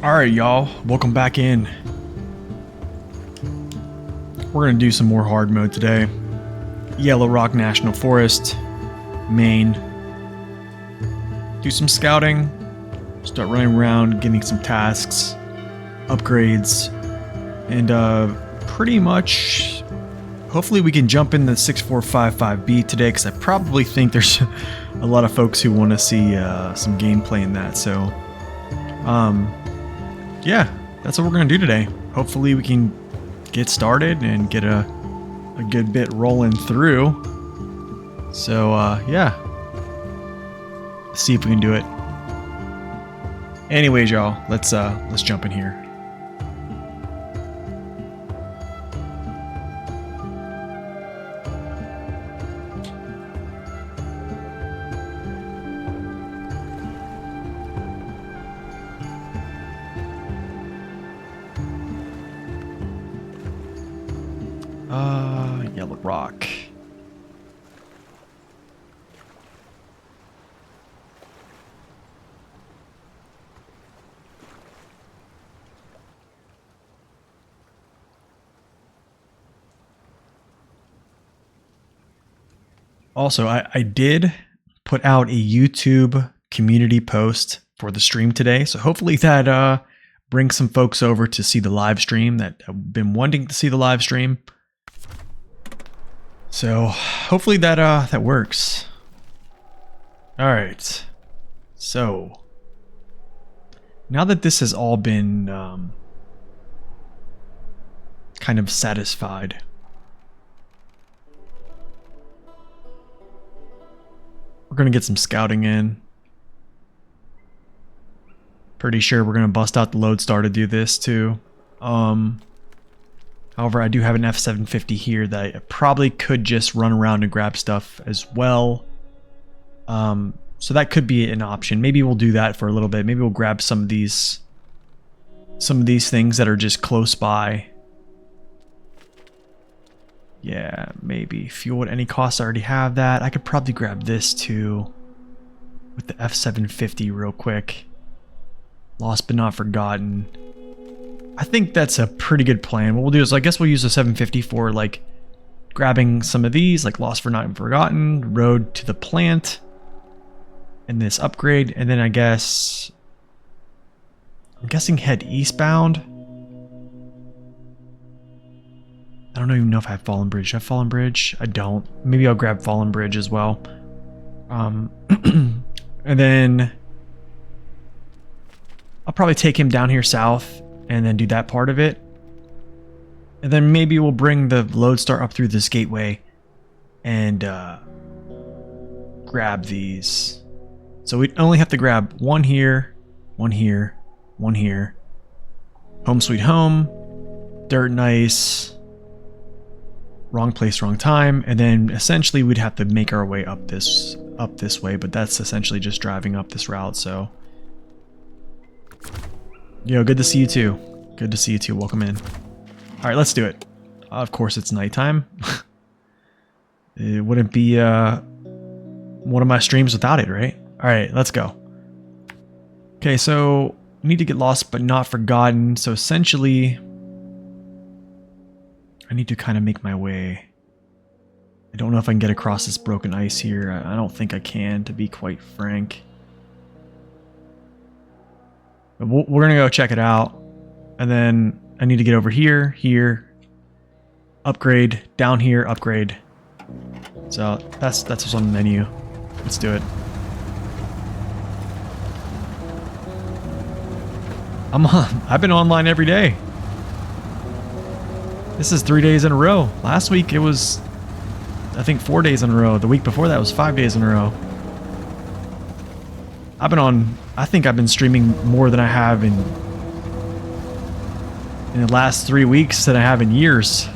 Alright, y'all. Welcome back in. We're going to do some more hard mode today. YellowRock National Forest, Maine. Do some scouting. Start running around, getting some tasks, upgrades, and pretty much, hopefully we can jump in the 6455B today, because I probably think there's a lot of folks who want to see some gameplay in that, so yeah, that's what we're going to do today. Hopefully we can get started and get a good bit rolling through. So yeah, see if we can do it. Anyways, y'all, let's jump in here. YellowRock. Also, I did put out a YouTube community post for the stream today, so hopefully that brings some folks over to see the live stream that have been wanting to see the live stream. So hopefully that works. All right. So now that this has all been kind of satisfied, we're gonna get some scouting in. Pretty sure we're gonna bust out the Loadstar to do this too. However, I do have an F750 here that I probably could just run around and grab stuff as well. So that could be an option. Maybe we'll do that for a little bit. Maybe we'll grab some of these things that are just close by. Yeah, maybe. Fuel at any cost, I already have that. I could probably grab this too with the F750 real quick. Lost but not forgotten. I think that's a pretty good plan. What we'll do is, I guess we'll use the 750 for like grabbing some of these, like Lost for Not Forgotten, Road to the Plant, and this upgrade, and then I'm guessing head eastbound. I don't even know if I have Fallen Bridge. Do I have Fallen Bridge? I don't. Maybe I'll grab Fallen Bridge as well. And then I'll probably take him down here south and then do that part of it. And then maybe we'll bring the Loadstar up through this gateway and grab these. So we only have to grab one here, one here, one here. Home sweet home. Dirt nice. Wrong place, wrong time. And then essentially we'd have to make our way up this way, but that's essentially just driving up this route, so. Yo, good to see you too. Good to see you too. Welcome in. All right, let's do it. Of course, it's nighttime. It wouldn't be one of my streams without it, right? All right, let's go. Okay, so need to get lost but not forgotten. So essentially, I need to kind of make my way. I don't know if I can get across this broken ice here. I don't think I can, to be quite frank. We're gonna go check it out, and then I need to get over here, upgrade, down here, upgrade. So that's what's on the menu. Let's do it. I've been online every day. This is 3 days in a row. Last week it was, I think, 4 days in a row. The week before that was 5 days in a row. I think I've been streaming more than I have in the last 3 weeks than I have in years.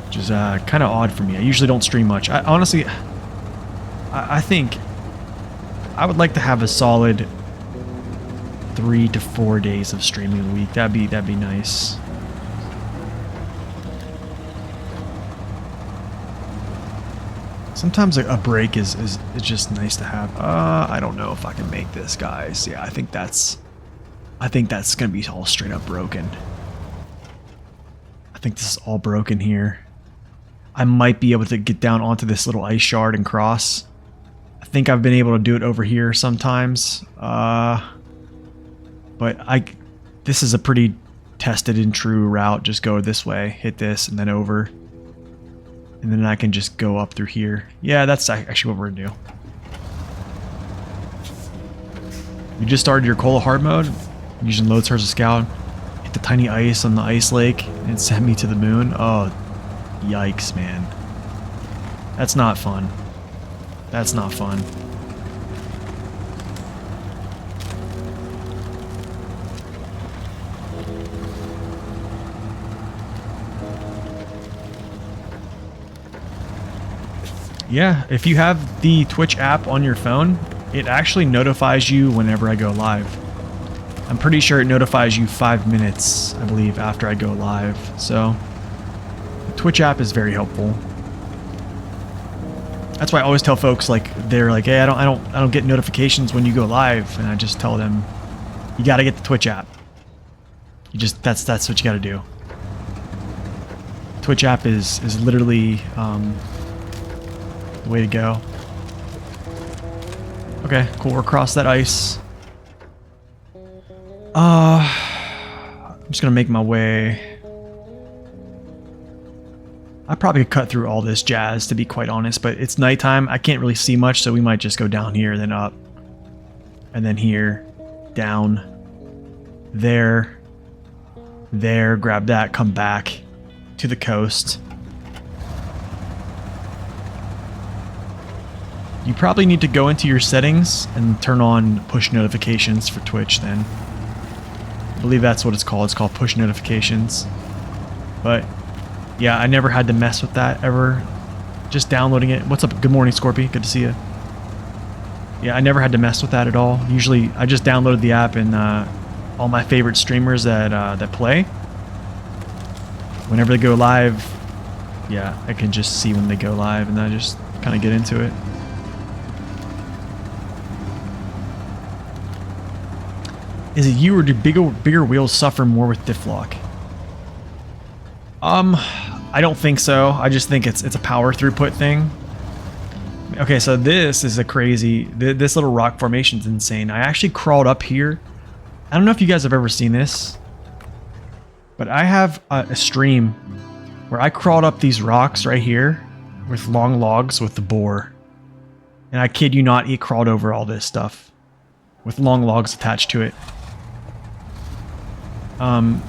Which is kind of odd for me. I usually don't stream much. I think I would like to have a solid 3 to 4 days of streaming a week. That'd be nice. Sometimes a brake is just nice to have. I don't know if I can make this, guys. Yeah, I think that's gonna be all straight up broken. I think this is all broken here. I might be able to get down onto this little ice shard and cross. I think I've been able to do it over here sometimes. But this is a pretty tested and true route. Just go this way, hit this, and then over. And then I can just go up through here. Yeah, that's actually what we're gonna do. You just started your Cola hard mode, using Loadstar as a scout. Hit the tiny ice on the ice lake, and sent me to the moon. Oh, yikes, man. That's not fun. That's not fun. Yeah, if you have the Twitch app on your phone, it actually notifies you whenever I go live. I'm pretty sure it notifies you 5 minutes, I believe, after I go live. So, the Twitch app is very helpful. That's why I always tell folks, like, they're like, hey, I don't get notifications when you go live, and I just tell them, you got to get the Twitch app. You just that's what you got to do. Twitch app is literally the way to go. Okay, cool. We're across that ice. I'm just gonna make my way. I probably could cut through all this jazz, to be quite honest, but it's nighttime. I can't really see much, so we might just go down here, then up, and then here, down, there, grab that, come back to the coast. You probably need to go into your settings and turn on push notifications for Twitch then. I believe that's what it's called. It's called push notifications. But yeah, I never had to mess with that ever. Just downloading it. What's up? Good morning, Scorpy. Good to see you. Yeah, I never had to mess with that at all. Usually I just downloaded the app, and all my favorite streamers that play, whenever they go live, yeah, I can just see when they go live, and I just kind of get into it. Is it you, or do bigger wheels suffer more with diff lock? I don't think so. I just think it's a power throughput thing. Okay, so this is a crazy... This little rock formation is insane. I actually crawled up here. I don't know if you guys have ever seen this, but I have a stream where I crawled up these rocks right here with long logs with the boar. And I kid you not, he crawled over all this stuff with long logs attached to it.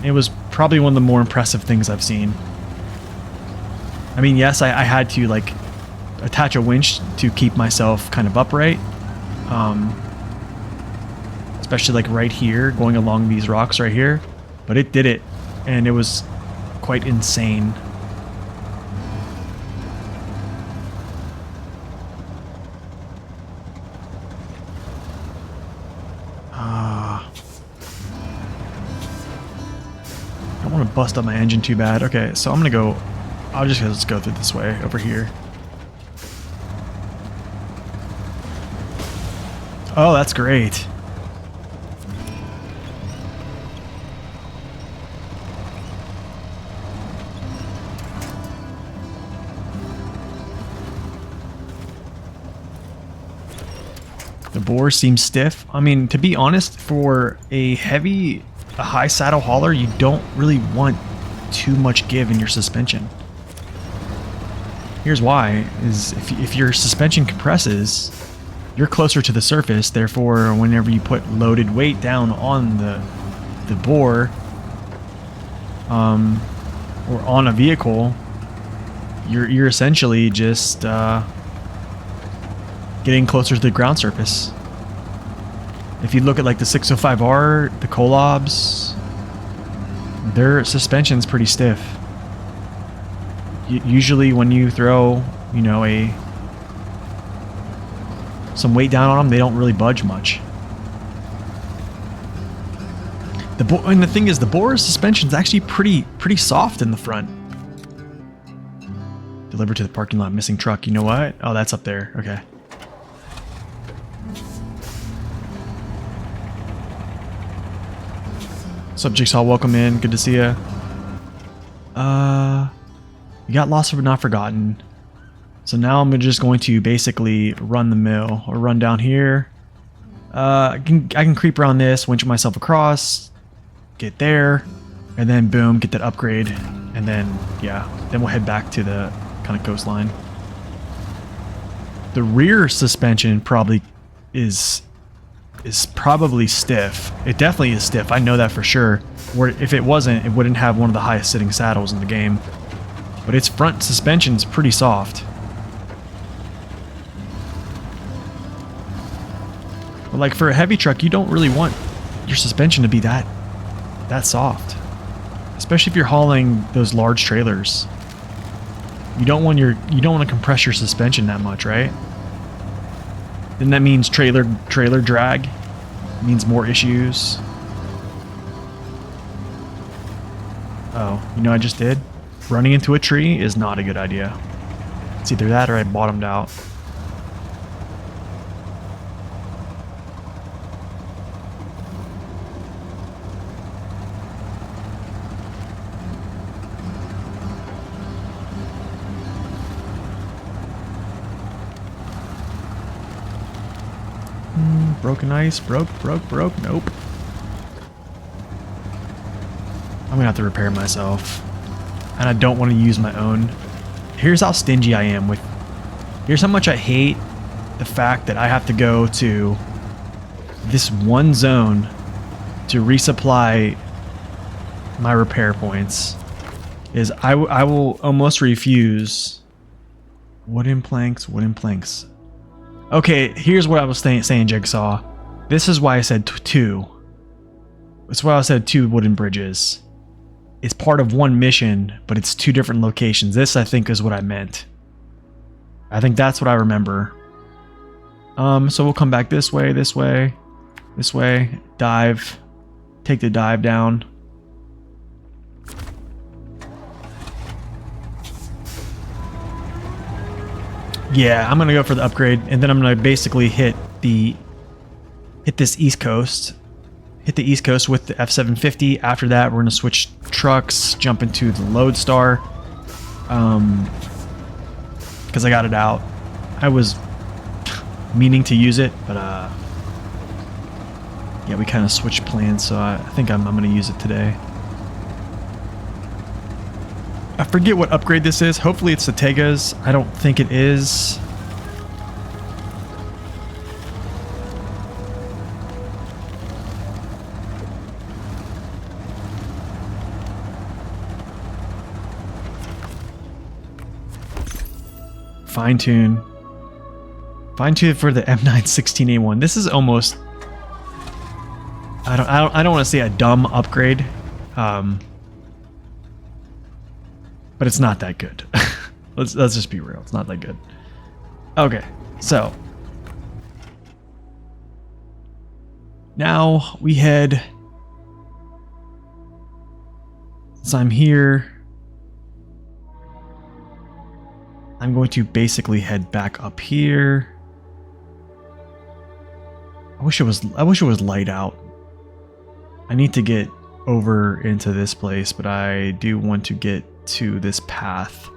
It was probably one of the more impressive things I've seen. I mean, yes, I had to, like, attach a winch to keep myself kind of upright. Especially, like, right here, going along these rocks right here. But it did it, and it was quite insane. I don't want to bust up my engine too bad. Okay, so I'm gonna go. Let's go through this way over here. Oh, that's great. The bore seems stiff. I mean, to be honest, for a high saddle hauler, you don't really want too much give in your suspension. Here's why, is if your suspension compresses, you're closer to the surface, therefore whenever you put loaded weight down on the bore, or on a vehicle, you're essentially just getting closer to the ground surface. If you look at like the 605R, the Collabs, their suspension's pretty stiff. Usually when you throw, you know, some weight down on them, they don't really budge much. And the thing is, the bore suspension's actually pretty soft in the front. The Delivered to the parking lot. Missing truck. You know what? Oh, that's up there. Okay. What's up, Jigsaw? Welcome in. Good to see you. You got lost but not forgotten. So now I'm just going to basically run the mill or run down here. I can creep around this, winch myself across, get there, and then boom, get that upgrade, and then yeah, then we'll head back to the kind of coastline. The rear suspension probably is probably stiff. It definitely is stiff. I know that for sure. Where if it wasn't, it wouldn't have one of the highest sitting saddles in the game. But its front suspension is pretty soft. But like for a heavy truck, you don't really want your suspension to be that soft. Especially if you're hauling those large trailers. You don't want to compress your suspension that much, right? Then that means trailer drag. It means more issues. Oh, you know what I just did? Running into a tree is not a good idea. It's either that or I bottomed out. Broken ice. Broke. Nope. I'm gonna have to repair myself. And I don't want to use my own. Here's how stingy I am with... Here's how much I hate the fact that I have to go to this one zone to resupply my repair points. Is I will almost refuse... Wooden planks. Okay, here's what I was saying, Jigsaw. This is why I said two. That's why I said 2 wooden bridges. It's part of one mission, but it's 2 different locations. This, I think, is what I meant. I think that's what I remember. So we'll come back this way, dive. Take the dive down. Yeah, I'm gonna go for the upgrade, and then I'm gonna basically hit this East Coast. Hit the East Coast with the F750. After that, we're gonna switch trucks, jump into the Loadstar. Because I got it out. I was meaning to use it, but yeah, we kind of switched plans, so I think I'm gonna use it today. I forget what upgrade this is. Hopefully it's the Tega's. I don't think it is. Fine-tune. Fine-tune for the M916A1. This is almost... I don't want to say a dumb upgrade. But it's not that good. let's just be real. It's not that good. Okay, so now we head. Since I'm here, I'm going to basically head back up here. I wish it was light out. I need to get over into this place, but I do want to get to this path.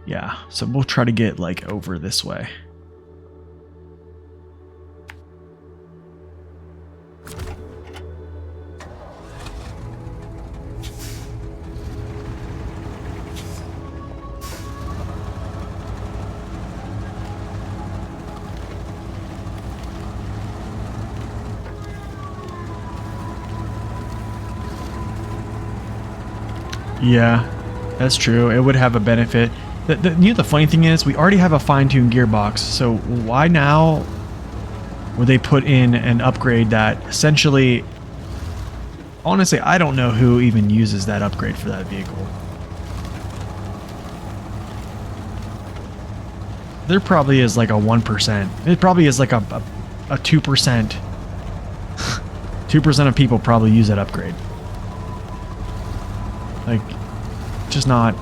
Yeah, so we'll try to get like over this way. Yeah, that's true. It would have a benefit. You know, the funny thing is, we already have a fine-tuned gearbox, so why now would they put in an upgrade that essentially... Honestly, I don't know who even uses that upgrade for that vehicle. There probably is like a 1%. It probably is like a 2%. 2% of people probably use that upgrade. Like, just not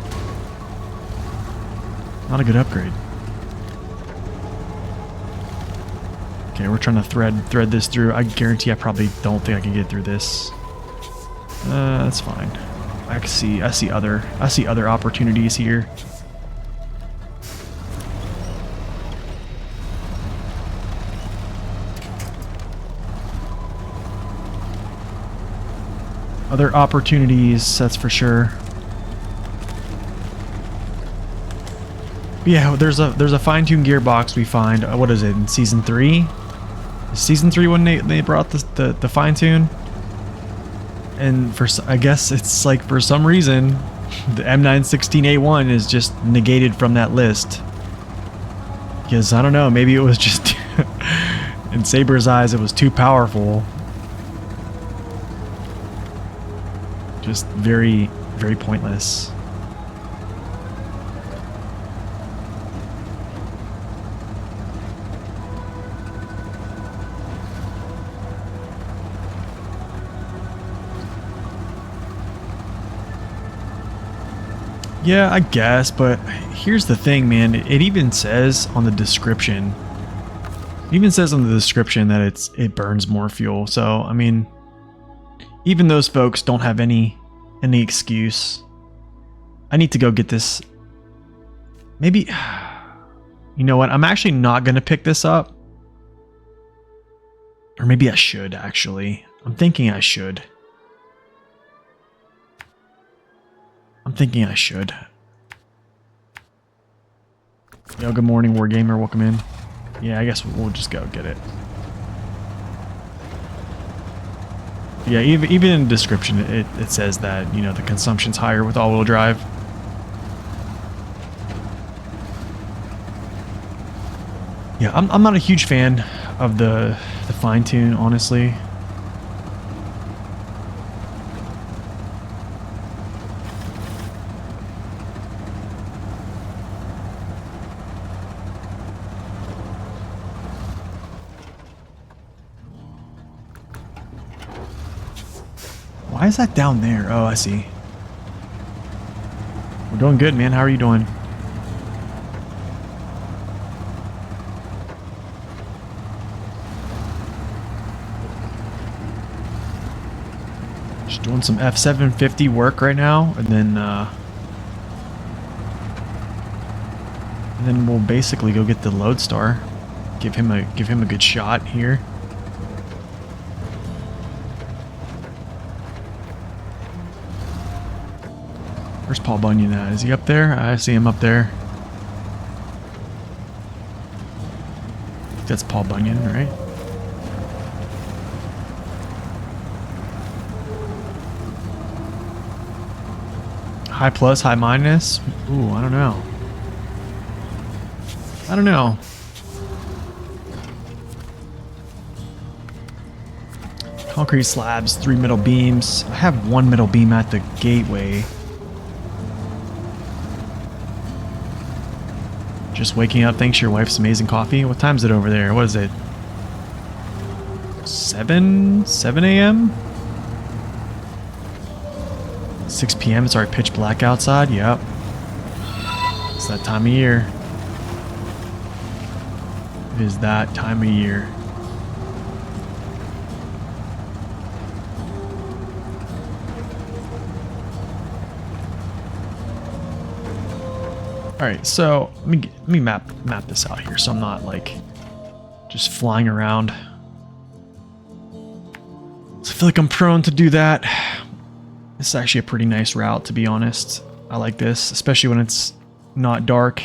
a good upgrade. Okay, we're trying to thread this through. I guarantee I probably don't think I can get through this. That's fine. I see other opportunities here. Other opportunities, that's for sure. But yeah, there's a fine-tuned gearbox we find. What is it, in season 3? Season 3 when they brought the fine-tune? And I guess it's like for some reason the M916A1 is just negated from that list. Because I don't know, maybe it was just in Saber's eyes it was too powerful. Just very, very pointless. Yeah, I guess, but here's the thing, man. It even says on the description. It even says on the description that it burns more fuel. So, I mean, even those folks don't have any excuse. I need to go get this. Maybe, you know what? I'm actually not going to pick this up. Or maybe I should, actually. I'm thinking I should. Yo, good morning, Wargamer. Welcome in. Yeah, I guess we'll just go get it. Yeah, even in the description, it says that, you know, the consumption's higher with all-wheel drive. Yeah, I'm not a huge fan of the fine-tune, honestly. Why is that down there? Oh, I see. We're doing good, man. How are you doing? Just doing some F750 work right now, and then we'll basically go get the Loadstar. Give him a good shot here. Where's Paul Bunyan at? Is he up there? I see him up there. I think that's Paul Bunyan, right? High plus, high minus? Ooh, I don't know. Concrete slabs, 3 middle beams. I have 1 middle beam at the gateway. Just waking up thanks to your wife's amazing coffee. What time is it over there? What is it? 7 a.m.? 6 p.m. It's already pitch black outside. Yep. It's that time of year. It is that time of year. Alright, so let me map this out here so I'm not like just flying around. So I feel like I'm prone to do that. This is actually a pretty nice route, to be honest. I like this, especially when it's not dark.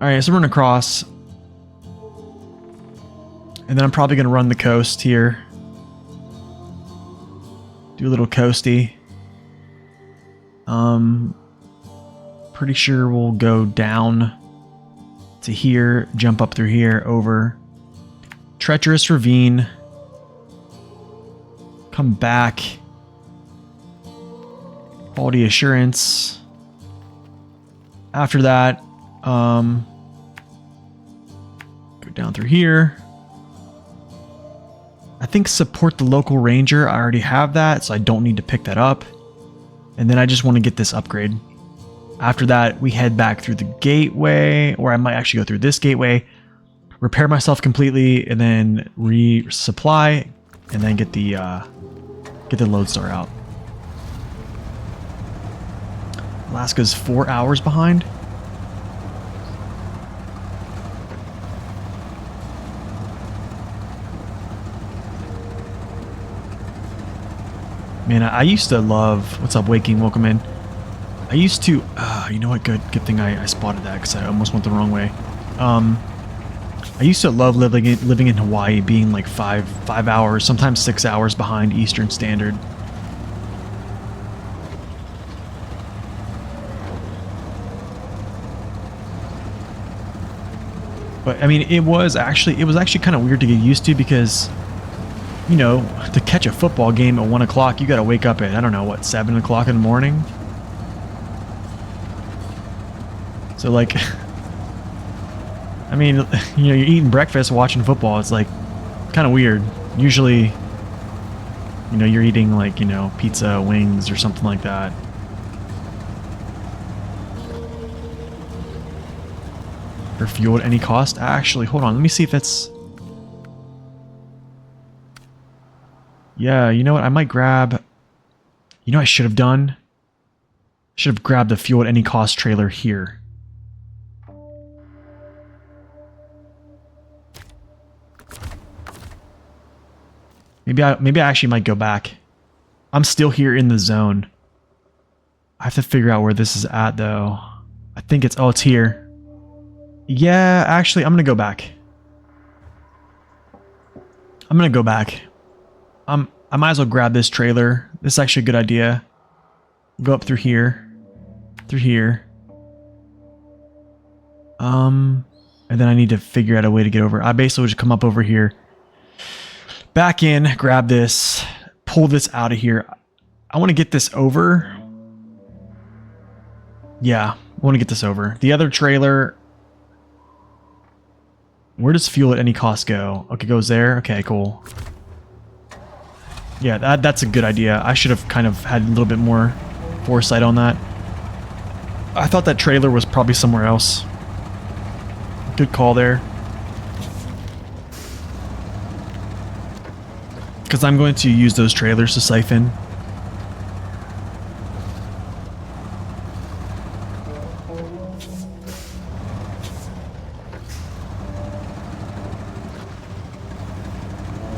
Alright, so we're gonna cross. And then I'm probably gonna run the coast here. Do a little coasty. Pretty sure we'll go down to here, jump up through here, over. Treacherous ravine. Come back. Quality assurance. After that, go down through here. I think support the local ranger. I already have that, so I don't need to pick that up. And then I just want to get this upgrade. After that, we head back through the gateway, or I might actually go through this gateway, repair myself completely, and then resupply, and then get the Loadstar out. Alaska's 4 hours behind. Man, I used to love... What's up, Waking? Welcome in. I used to... you know what? Good thing I spotted that, because I almost went the wrong way. I used to love living in Hawaii, being like 5 hours, sometimes 6 hours behind Eastern Standard. But I mean, it was actually kind of weird to get used to, because, you know, to catch a football game at 1 o'clock, you got to wake up at, I don't know, what, 7 o'clock in the morning? So, like, I mean, you know, you're eating breakfast, watching football. It's, like, kind of weird. Usually, you know, you're eating, like, you know, pizza, wings, or something like that. For fuel at any cost? Actually, hold on. Let me see if it's... Yeah, you know what? I might grab... You know what I should have done? I should have grabbed the fuel at any cost trailer here. Maybe I actually might go back. I'm still here in the zone. I have to figure out where this is at, though. I think it's... Oh, it's here. Yeah, actually, I'm gonna go back. I'm gonna go back. I might as well grab this trailer. This is actually a good idea. Go up through here. Through here. And then I need to figure out a way to get over. I basically just come up over here. Back in, grab this, pull this out of here. I want to get this over. Yeah, I want to get this over. The other trailer... Where does fuel at any cost go? Okay, it goes there. Okay, cool. Yeah, that's a good idea. I should have kind of had a little bit more foresight on that. I thought that trailer was probably somewhere else. Good call there. Because I'm going to use those trailers to siphon.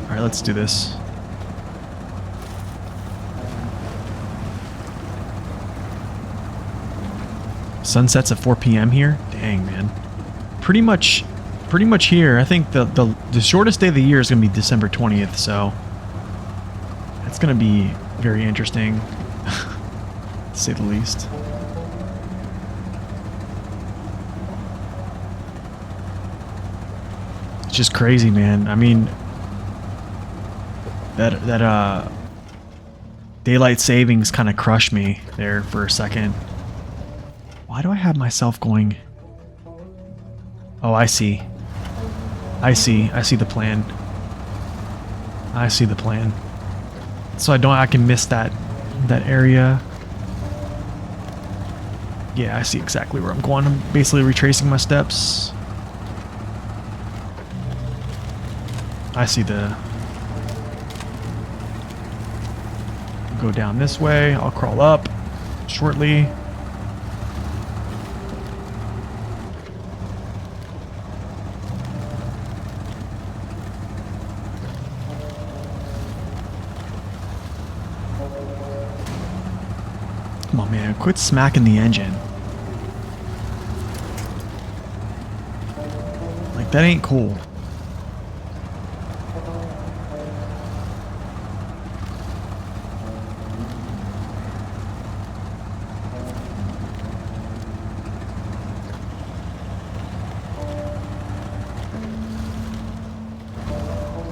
Alright, let's do this. Sunsets at 4 p.m. here? Dang, man. Pretty much here. I think the shortest day of the year is going to be December 20th, so... It's going to be very interesting, to say the least. It's just crazy, man. I mean... That daylight savings kind of crushed me there for a second. Why do I have myself going? Oh, I see. I see the plan. I see the plan. So I can miss that area. Yeah, I see exactly where I'm going. I'm basically retracing my steps. I see the... Go down this way. I'll crawl up shortly. Come on, man. Quit smacking the engine. Like, that ain't cool.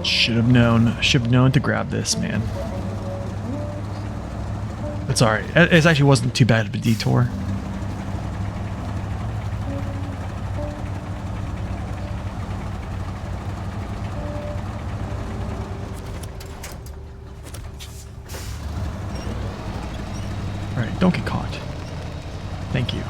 Should have known to grab this, man. It's alright. It actually wasn't too bad of a detour. Don't get caught. Thank you.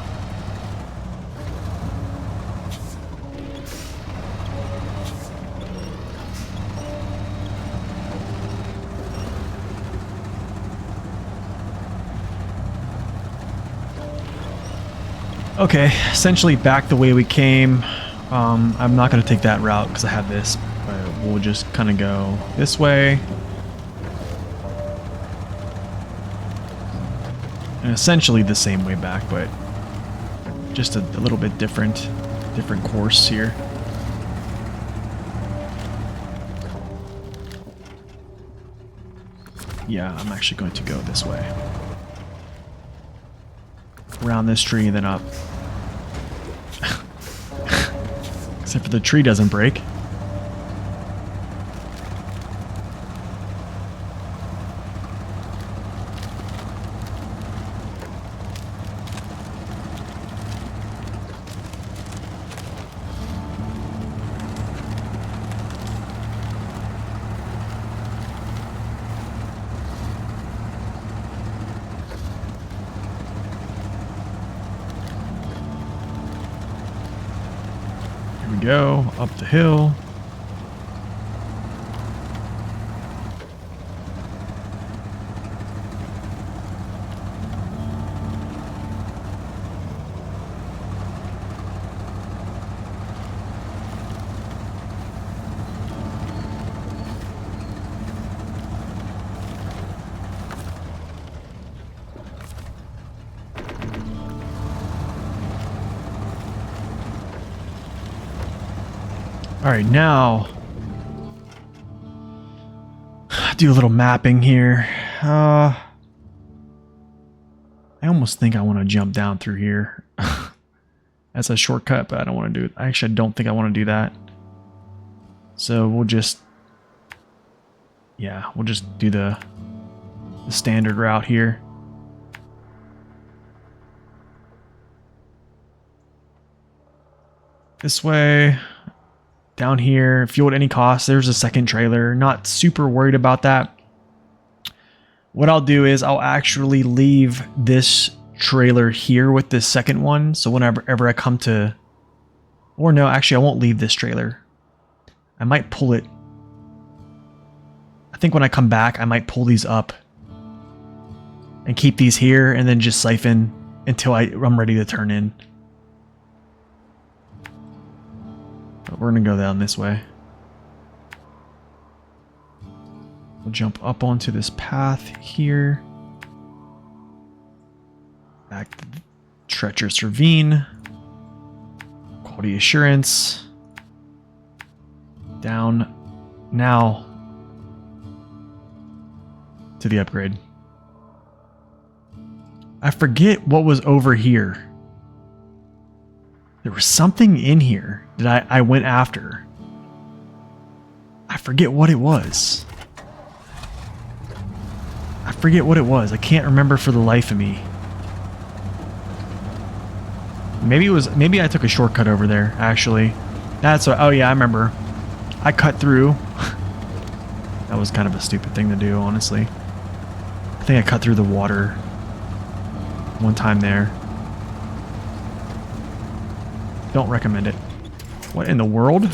Okay, essentially back the way we came. I'm not going to take that route because I have this, but we'll just kind of go this way. And essentially the same way back, but just a little bit different course here. Yeah, I'm actually going to go this way. Around this tree and then up. Except for the tree doesn't break. Here we go, up the hill. All right, now do a little mapping here. I almost think I want to jump down through here as a shortcut, but I don't want to do it. Actually, I don't think I want to do that. So we'll just, yeah, we'll just do the standard route here. This way. Down here, fuel at any cost. There's a second trailer. Not super worried about that. What I'll do is I'll actually leave this trailer here with this second one. So whenever I come to... Or no, actually I won't leave this trailer. I might pull it. I think when I come back, I might pull these up. And keep these here and then just siphon until I'm ready to turn in. But we're going to go down this way. We'll jump up onto this path here. Back to the treacherous ravine. Quality assurance. Down now to the upgrade. I forget what was over here. There was something in here that I went after. I forget what it was. I forget what it was. I can't remember for the life of me. Maybe I took a shortcut over there, actually. That's what, oh yeah, I remember. I cut through. That was kind of a stupid thing to do, honestly. I think I cut through the water one time there. Don't recommend it. What in the world?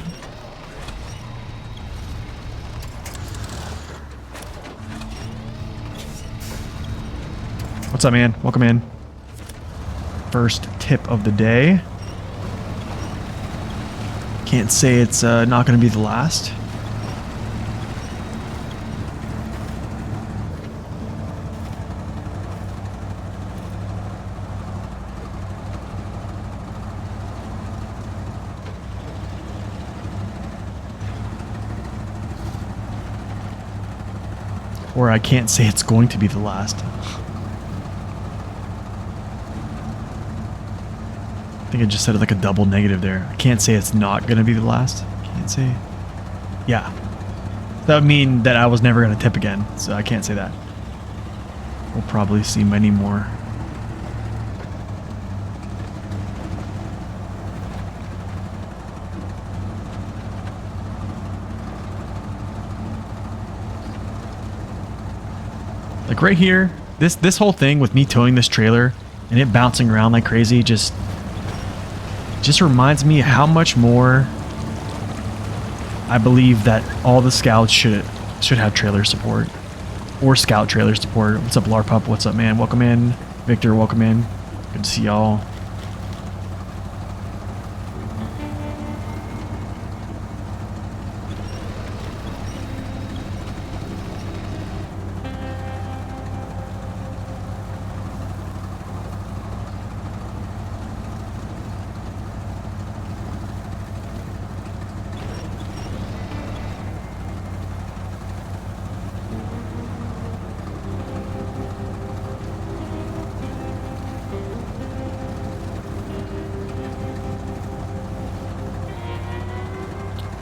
What's up, man? Welcome in. First tip of the day. Can't say it's not going to be the last. Or I can't say it's going to be the last. I think I just said it like a double negative there. I can't say it's not going to be the last. Can't say. Yeah. That would mean that I was never going to tip again. So I can't say that. We'll probably see many more. Like right here, This whole thing with me towing this trailer and it bouncing around like crazy just reminds me how much more I believe that all the scouts should have trailer support or scout trailer support. What's up, Larpup? What's up, man? Welcome in. Victor, welcome in. Good to see y'all.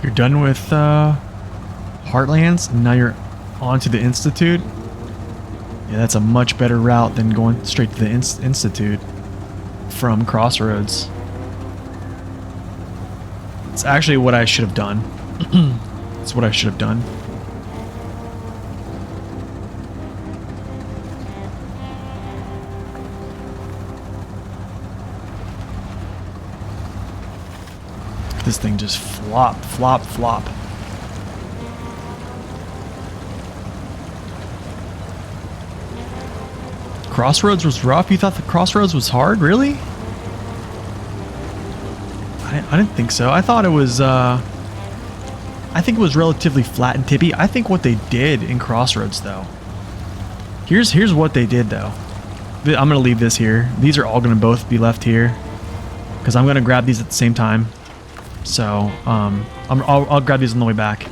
You're done with Heartlands, and now you're on to the Institute. Yeah, that's a much better route than going straight to the Institute from Crossroads. It's actually what I should have done. It's what I should have done. This thing just flop, flop, flop. Crossroads was rough? You thought the Crossroads was hard? Really? I didn't think so. I thought it was, I think it was relatively flat and tippy. I think what they did in Crossroads, though. Here's what they did, though. I'm going to leave this here. These are all going to both be left here, because I'm going to grab these at the same time. So, I'll grab these on the way back.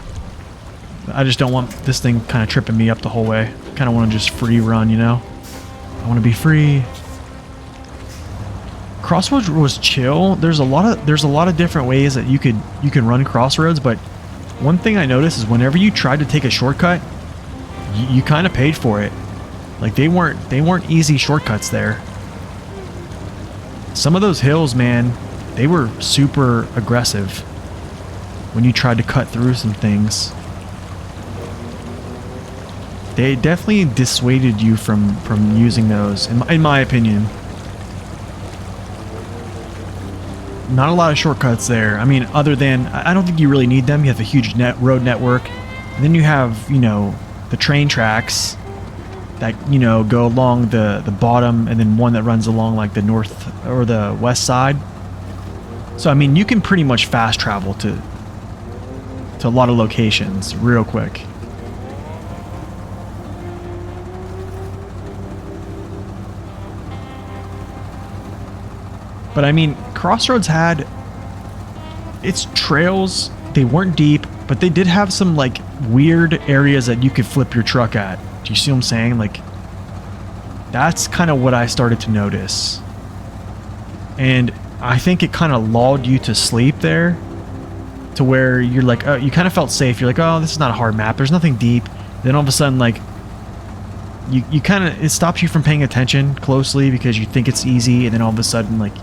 I just don't want this thing kind of tripping me up the whole way. Kind of want to just free run, you know? I want to be free. Crossroads was chill. There's a lot of different ways that you can run Crossroads, but one thing I noticed is whenever you tried to take a shortcut, you kind of paid for it. Like they weren't easy shortcuts there. Some of those hills, man, they were super aggressive when you tried to cut through some things. They definitely dissuaded you from using those, in my opinion. Not a lot of shortcuts there. I mean, other than, I don't think you really need them. You have a huge road network. And then you have, you know, the train tracks that, you know, go along the bottom, and then one that runs along like the north or the west side. So, I mean, you can pretty much fast travel to a lot of locations real quick. But I mean, Crossroads had its trails. They weren't deep, but they did have some like weird areas that you could flip your truck at. Do you see what I'm saying? Like, that's kind of what I started to notice. And I think it kind of lulled you to sleep there, to where you're like, oh, you kind of felt safe. You're like, oh, this is not a hard map. There's nothing deep. Then all of a sudden, like, you kind of, it stops you from paying attention closely because you think it's easy, and then all of a sudden, like,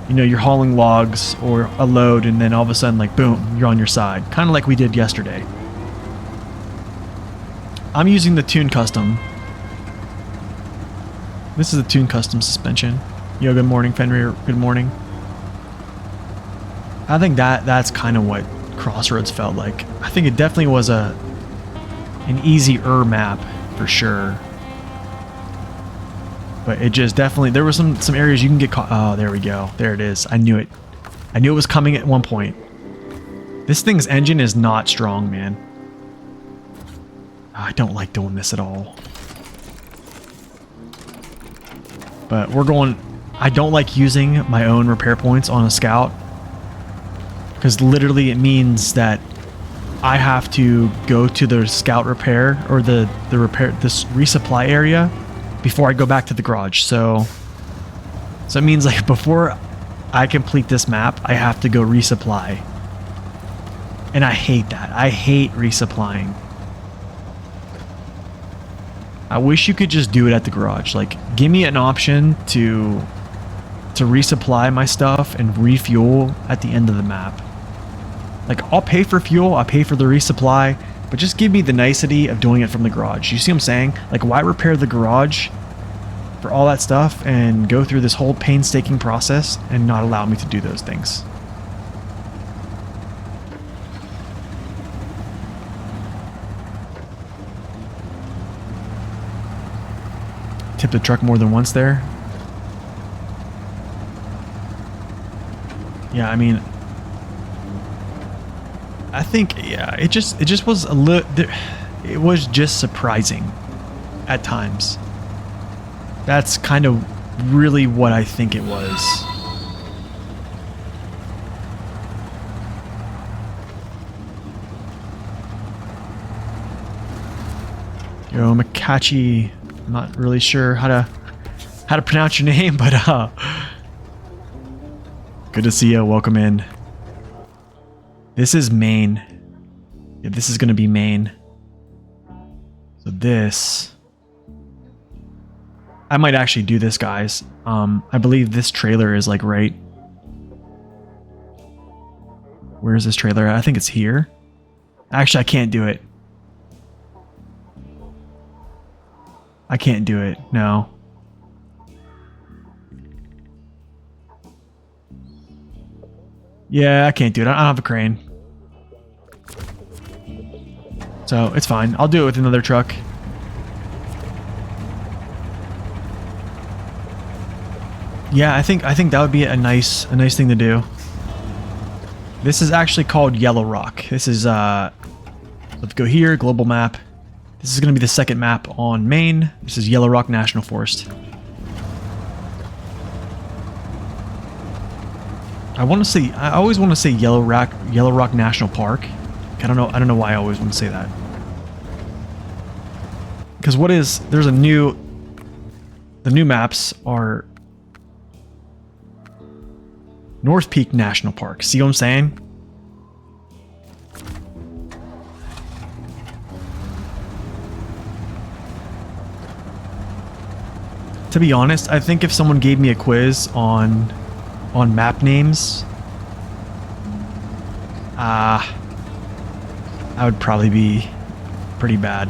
you know, you're hauling logs or a load, and then all of a sudden, like, boom, you're on your side. Kind of like we did yesterday. I'm using the Tune Custom. This is the Tune Custom suspension. Yo, good morning, Fenrir. Good morning. I think that's kind of what Crossroads felt like. I think it definitely was an easier map for sure. But it just definitely, there were some areas you can get caught. Oh, there we go. There it is. I knew it. I knew it was coming at one point. This thing's engine is not strong, man. I don't like doing this at all. But we're going, I don't like using my own repair points on a scout, because literally it means that I have to go to the scout repair or the resupply area before I go back to the garage. So it means like before I complete this map, I have to go resupply. And I hate that. I hate resupplying. I wish you could just do it at the garage. Like, give me an option to resupply my stuff and refuel at the end of the map. Like, I'll pay for fuel, I'll pay for the resupply, But just give me the nicety of doing it from the garage. You see what I'm saying? Like, why repair the garage for all that stuff and go through this whole painstaking process and not allow me to do those things? Tip the truck more than once there. Yeah, I mean, I think, yeah, it just was a little, it was just surprising at times. That's kind of really what I think it was. Yo, Makachi, I'm not really sure how to pronounce your name, but good to see you. Welcome in. This is Maine. Yeah, this is going to be Maine. So this, I might actually do this, guys. I believe this trailer is like right. Where is this trailer? I think it's here. Actually, I can't do it. I can't do it. No. Yeah, I can't do it. I don't have a crane. So it's fine. I'll do it with another truck. Yeah, I think that would be a nice thing to do. This is actually called YellowRock. This is let's go here, global map. This is going to be the second map on Maine. This is YellowRock National Forest. I always want to say YellowRock National Park. I don't know why I always want to say that. Because there's the new maps are North Peak National Park. See what I'm saying? To be honest, I think if someone gave me a quiz on map names, I would probably be pretty bad.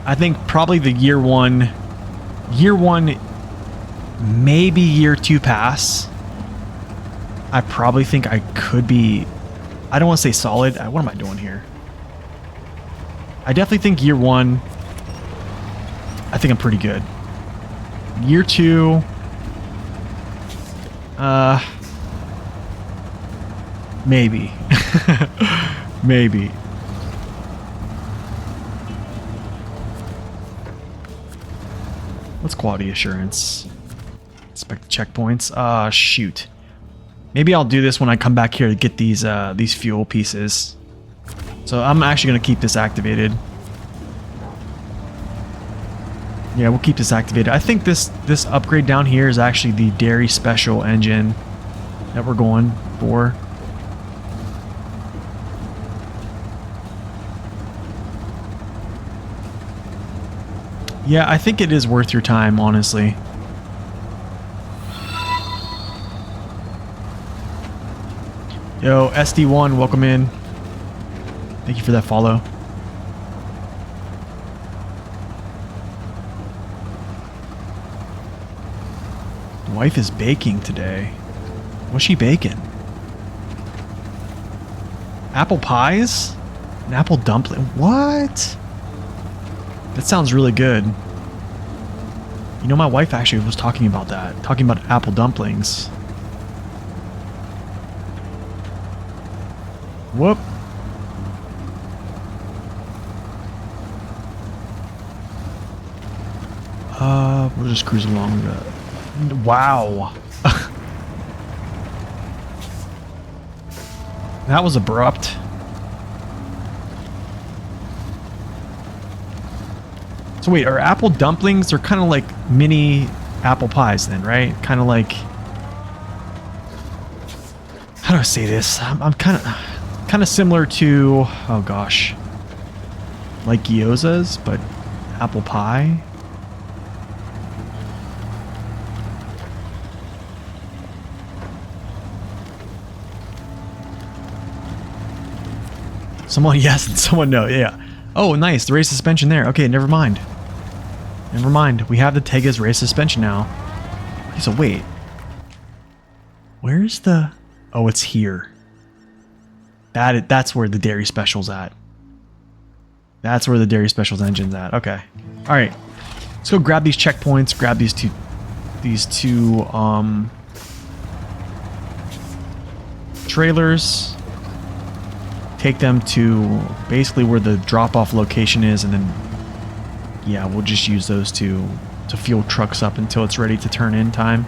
I think probably the year one, maybe year 2 pass. I probably think I could be, I don't want to say solid. What am I doing here? I definitely think year 1, I think I'm pretty good. Year 2, maybe. Maybe. What's quality assurance? Inspect checkpoints. Shoot. Maybe I'll do this when I come back here to get these fuel pieces. So I'm actually gonna keep this activated. Yeah, we'll keep this activated. I think this upgrade down here is actually the Dairy Special engine that we're going for. Yeah, I think it is worth your time, honestly. Yo, SD1, welcome in. Thank you for that follow. Wife is baking today. What's she baking? Apple pies? An apple dumpling? What? That sounds really good. You know, my wife actually was talking about that. Talking about apple dumplings. Whoop. We'll just cruise along. Wow. That was abrupt. So wait, are apple dumplings, they're kind of like mini apple pies then, right? Kind of like, how do I say this? I'm kind of similar to, oh gosh, like gyozas, but apple pie. Someone yes and someone no. Yeah. Oh, nice. The race suspension there. Okay, never mind. Never mind. We have the Tega's race suspension now. Okay, so wait. Where's the... Oh, it's here. That's where the Dairy Special's at. That's where the Dairy Special's engine's at. Okay. All right. Let's go grab these checkpoints. Grab these two trailers. Take them to basically where the drop-off location is, and then yeah, we'll just use those to fuel trucks up until it's ready to turn in time.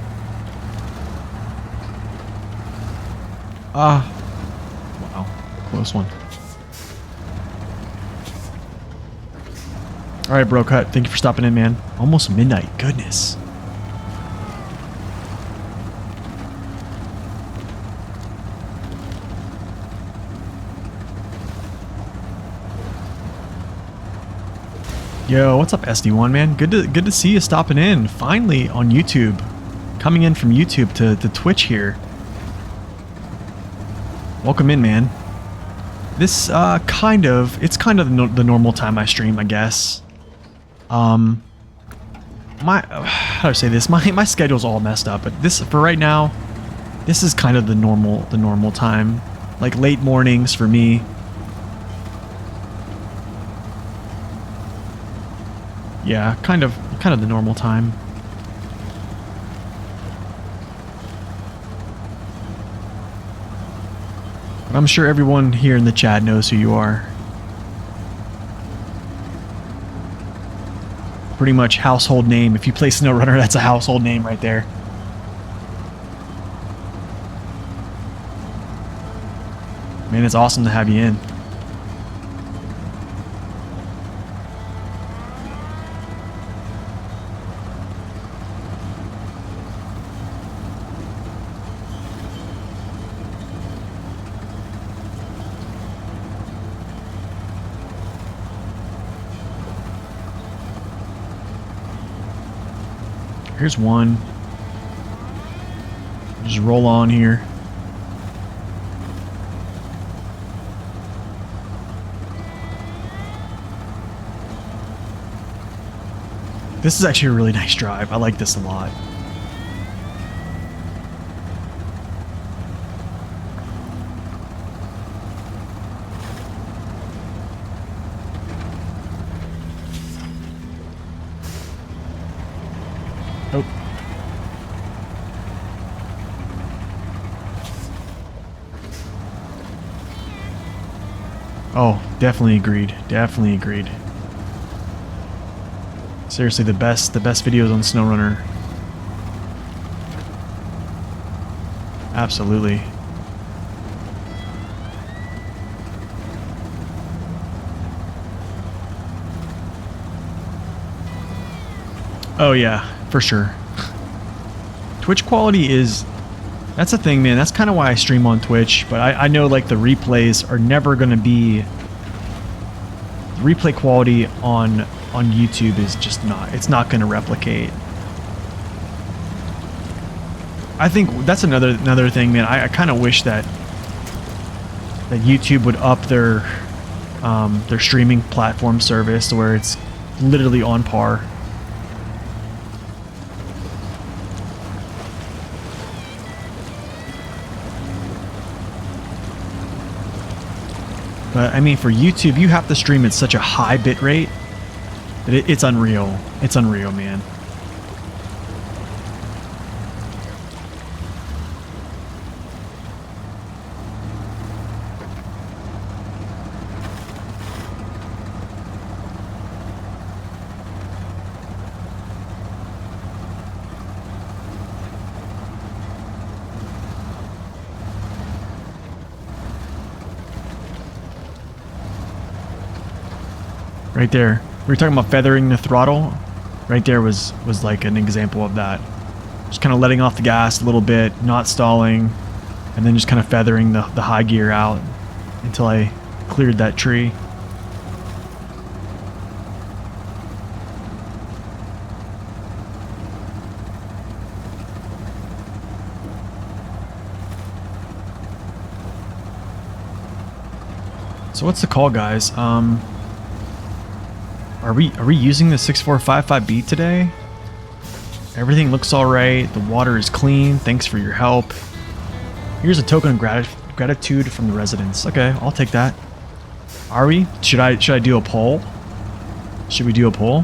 Wow, close one. All right, bro, cut. Thank you for stopping in, man. Almost midnight. Goodness. Yo, what's up, SD1, man? Good to see you stopping in. Finally on YouTube. Coming in from YouTube to Twitch here. Welcome in, man. This it's kind of the normal time I stream, I guess. How do I say this? My schedule's all messed up, but this, for right now, this is kind of the normal time. Like late mornings for me. Yeah, kind of the normal time. But I'm sure everyone here in the chat knows who you are. Pretty much household name. If you play SnowRunner, that's a household name right there. Man, it's awesome to have you in. Here's one. Just roll on here. This is actually a really nice drive. I like this a lot. Oh. Oh, definitely agreed. Definitely agreed. Seriously, the best videos on SnowRunner. Absolutely. Oh yeah, for sure. Twitch quality is... That's the thing, man. That's kind of why I stream on Twitch. But I know, like, the replays are never going to be... The replay quality on YouTube is just not... It's not going to replicate. I think that's another thing, man. I kind of wish that YouTube would up their streaming platform service to where it's literally on par. But I mean, for YouTube, you have to stream at such a high bit rate that it's unreal. It's unreal, man. Right there. We were talking about feathering the throttle. Right there was like an example of that. Just kind of letting off the gas a little bit, not stalling, and then just kind of feathering the high gear out until I cleared that tree. So what's the call, guys? Are we using the 6455B today? Everything looks all right. The water is clean. Thanks for your help. Here's a token of gratitude from the residents. Okay, I'll take that. Are we? Should I do a poll? Should we do a poll?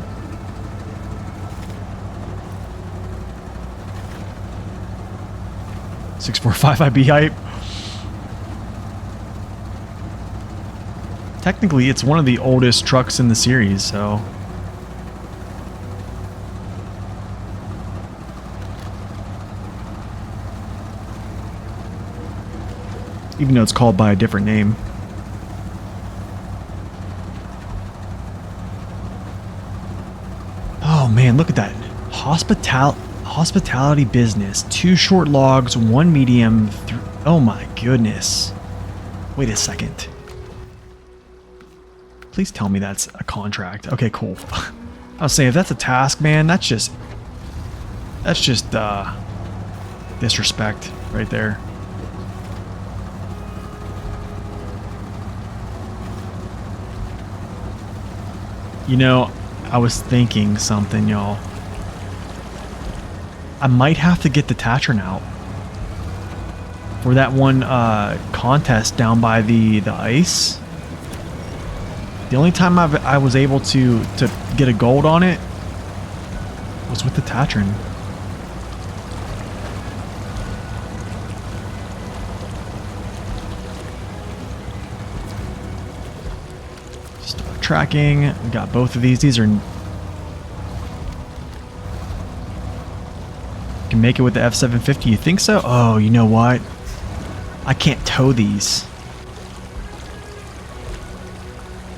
$645 hype. Technically, it's one of the oldest trucks in the series, so. Even though it's called by a different name. Oh man, look at that. Hospitality business. 2 short logs, 1 medium. Oh my goodness. Wait a second. Please tell me that's a contract. Okay, cool. I was saying, if that's a task, man, that's just disrespect right there. You know, I was thinking something, y'all. I might have to get the Tatron out for that one contest down by the ice. The only time I was able to get a gold on it was with the Tatron. Start tracking. We got both of these. These are... Can make it with the F750. You think so? Oh, you know what? I can't tow these.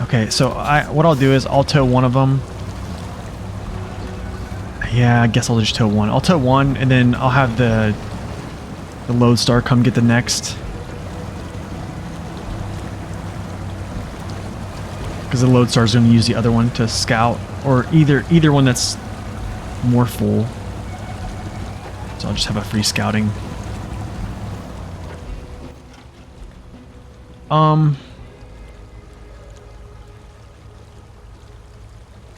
Okay, so what I'll do is I'll tow one of them. Yeah, I guess I'll just tow one. I'll tow one, and then I'll have the Loadstar come get the next. Because the Loadstar is going to use the other one to scout, or either one that's more full. So I'll just have a free scouting.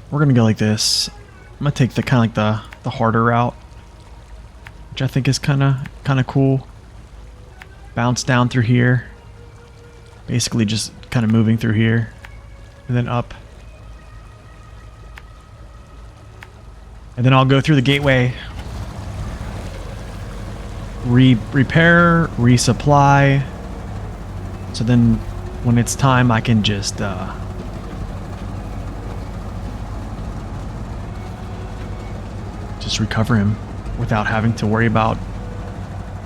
We're gonna go like this. I'm gonna take the kind of like the harder route, which I think is kind of cool. Bounce down through here. Basically just kind of moving through here, and then up. And then I'll go through the gateway. Repair, resupply. So then when it's time, I can just recover him without having to worry about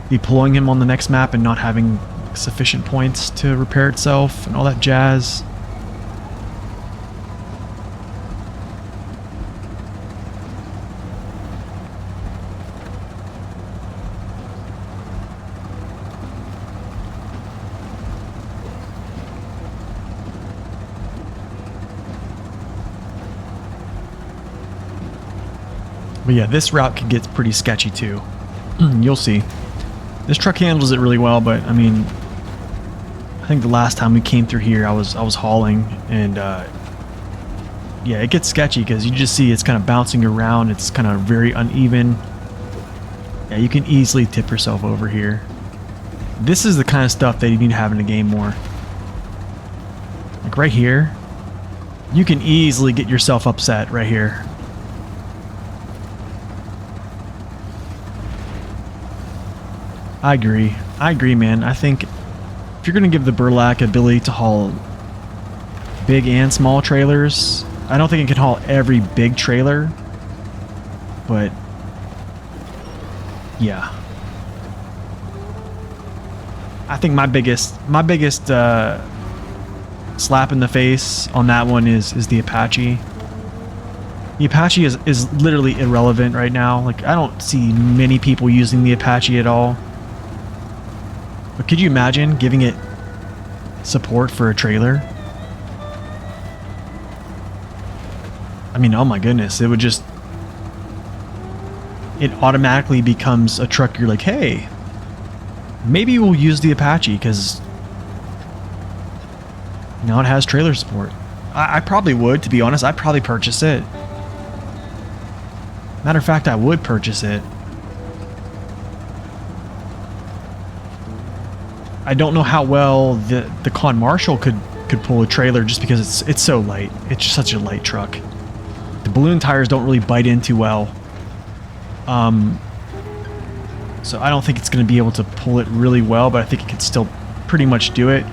deploying him on the next map and not having sufficient points to repair itself and all that jazz. But yeah, this route can get pretty sketchy too. You'll see. This truck handles it really well, but I mean, I think the last time we came through here, I was hauling, and yeah, it gets sketchy because you just see it's kind of bouncing around. It's kind of very uneven. Yeah, you can easily tip yourself over here. This is the kind of stuff that you need to have in the game more. Like right here, you can easily get yourself upset right here. I agree, man. I think if you're going to give the Burlak ability to haul big and small trailers, I don't think it can haul every big trailer, but yeah. I think my biggest slap in the face on that one is the Apache. The Apache is literally irrelevant right now. Like, I don't see many people using the Apache at all. But could you imagine giving it support for a trailer? I mean, oh my goodness, it would just... It automatically becomes a truck you're like, hey, maybe we'll use the Apache, because Now it has trailer support. I probably would, to be honest. I'd probably purchase it. Matter of fact, I would purchase it. I don't know how well the Con Marshall could pull a trailer just because it's so light. It's just such a light truck. The balloon tires don't really bite in too well. So I don't think it's going to be able to pull it really well, but I think it can still pretty much do it.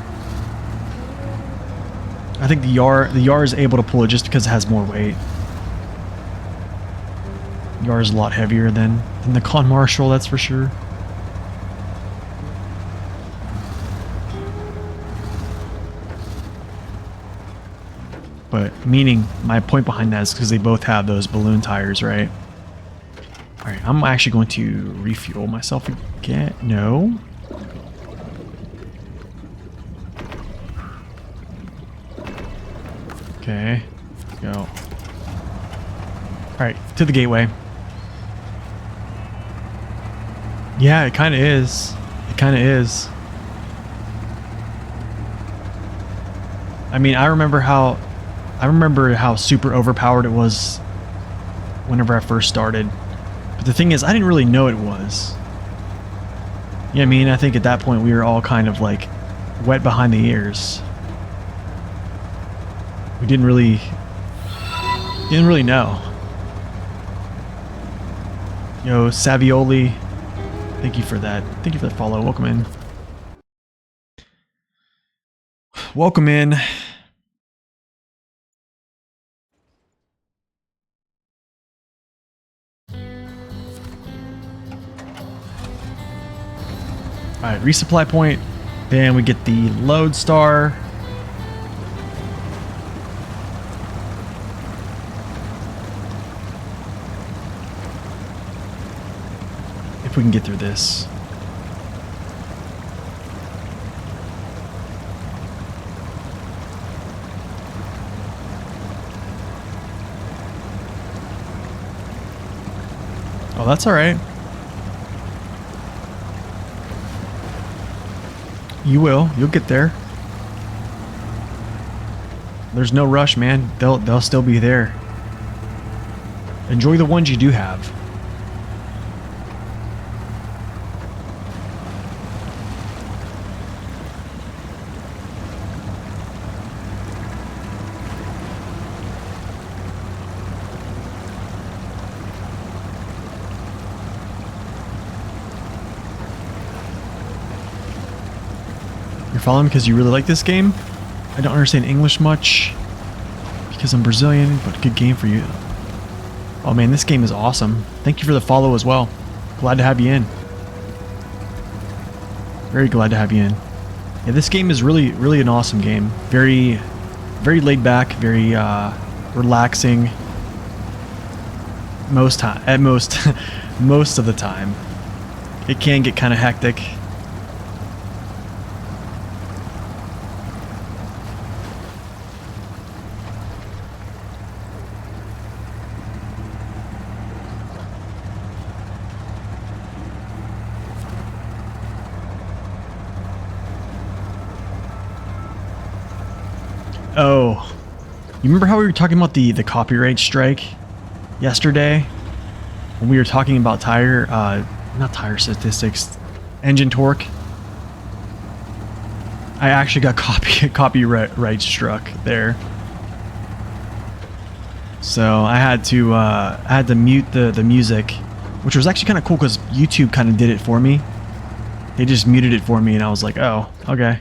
I think the Yar is able to pull it just because it has more weight. Yar is a lot heavier than the Con Marshall, that's for sure. But meaning, my point behind that is because they both have those balloon tires, right? Alright, I'm actually going to refuel myself again. No. Okay, let's go. Alright, to the gateway. Yeah, it kind of is. It kind of is. I mean, I remember how super overpowered it was whenever I first started. But the thing is, I didn't really know it was. Yeah, I mean, I think at that point we were all kind of like wet behind the ears. We didn't really know. Yo, Savioli, thank you for that. Thank you for the follow. Welcome in. Welcome in. Alright, resupply point. Then we get the Loadstar. If we can get through this. Oh, that's alright. You will. You'll get there. There's no rush, man. They'll still be there. Enjoy the ones you do have. You're following because you really like this game? I don't understand English much because I'm Brazilian, but good game for you. Oh man, this game is awesome. Thank you for the follow as well. Glad to have you in. Very glad to have you in. Yeah, this game is really an awesome game. Very laid back, very relaxing. Most of the time. It can get kind of hectic. Oh, you remember how we were talking about the copyright strike yesterday? When we were talking about not tire statistics, engine torque? I actually got copyright struck there. So I had to mute the music, which was actually kind of cool because YouTube kind of did it for me. They just muted it for me and I was like, oh, okay.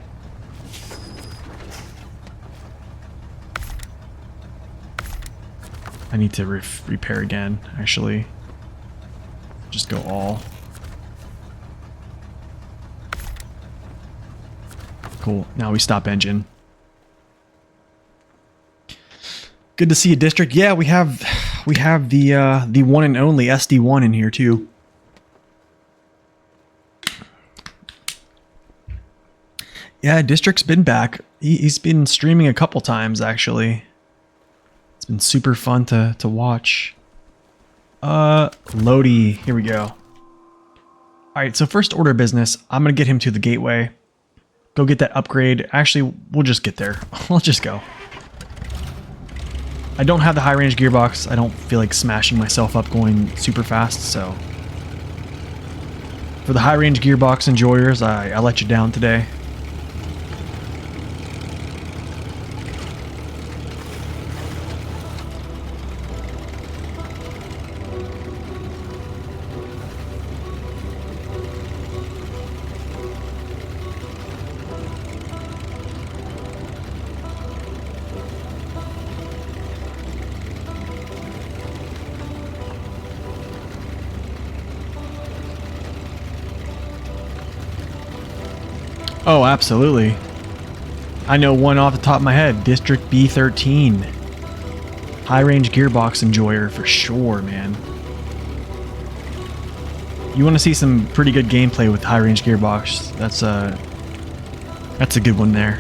I need to repair again, actually. Just go all. Cool. Now we stop engine. Good to see you, District. Yeah, we have the one and only SD1 in here too. Yeah, District's been back. He's been streaming a couple times actually. It's been super fun to watch. Lodi, here we go. Alright, so first order of business, I'm gonna get him to the gateway. go get that upgrade. Actually, we'll just get there. Let's just go. I don't have the high range gearbox. I don't feel like smashing myself up going super fast, so. For the high range gearbox enjoyers, I let you down today. Oh, absolutely. I know one off the top of my head. District B13. High range gearbox enjoyer for sure, man. You want to see some pretty good gameplay with high range gearbox. That's a good one there.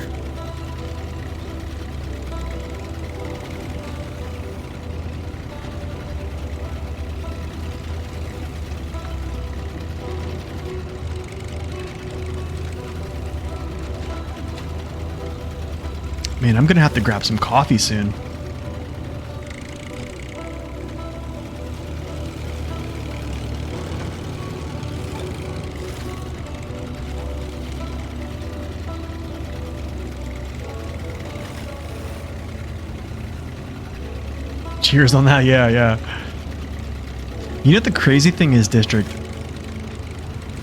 Man, I'm gonna have to grab some coffee soon. Cheers on that, yeah. You know what the crazy thing is, District?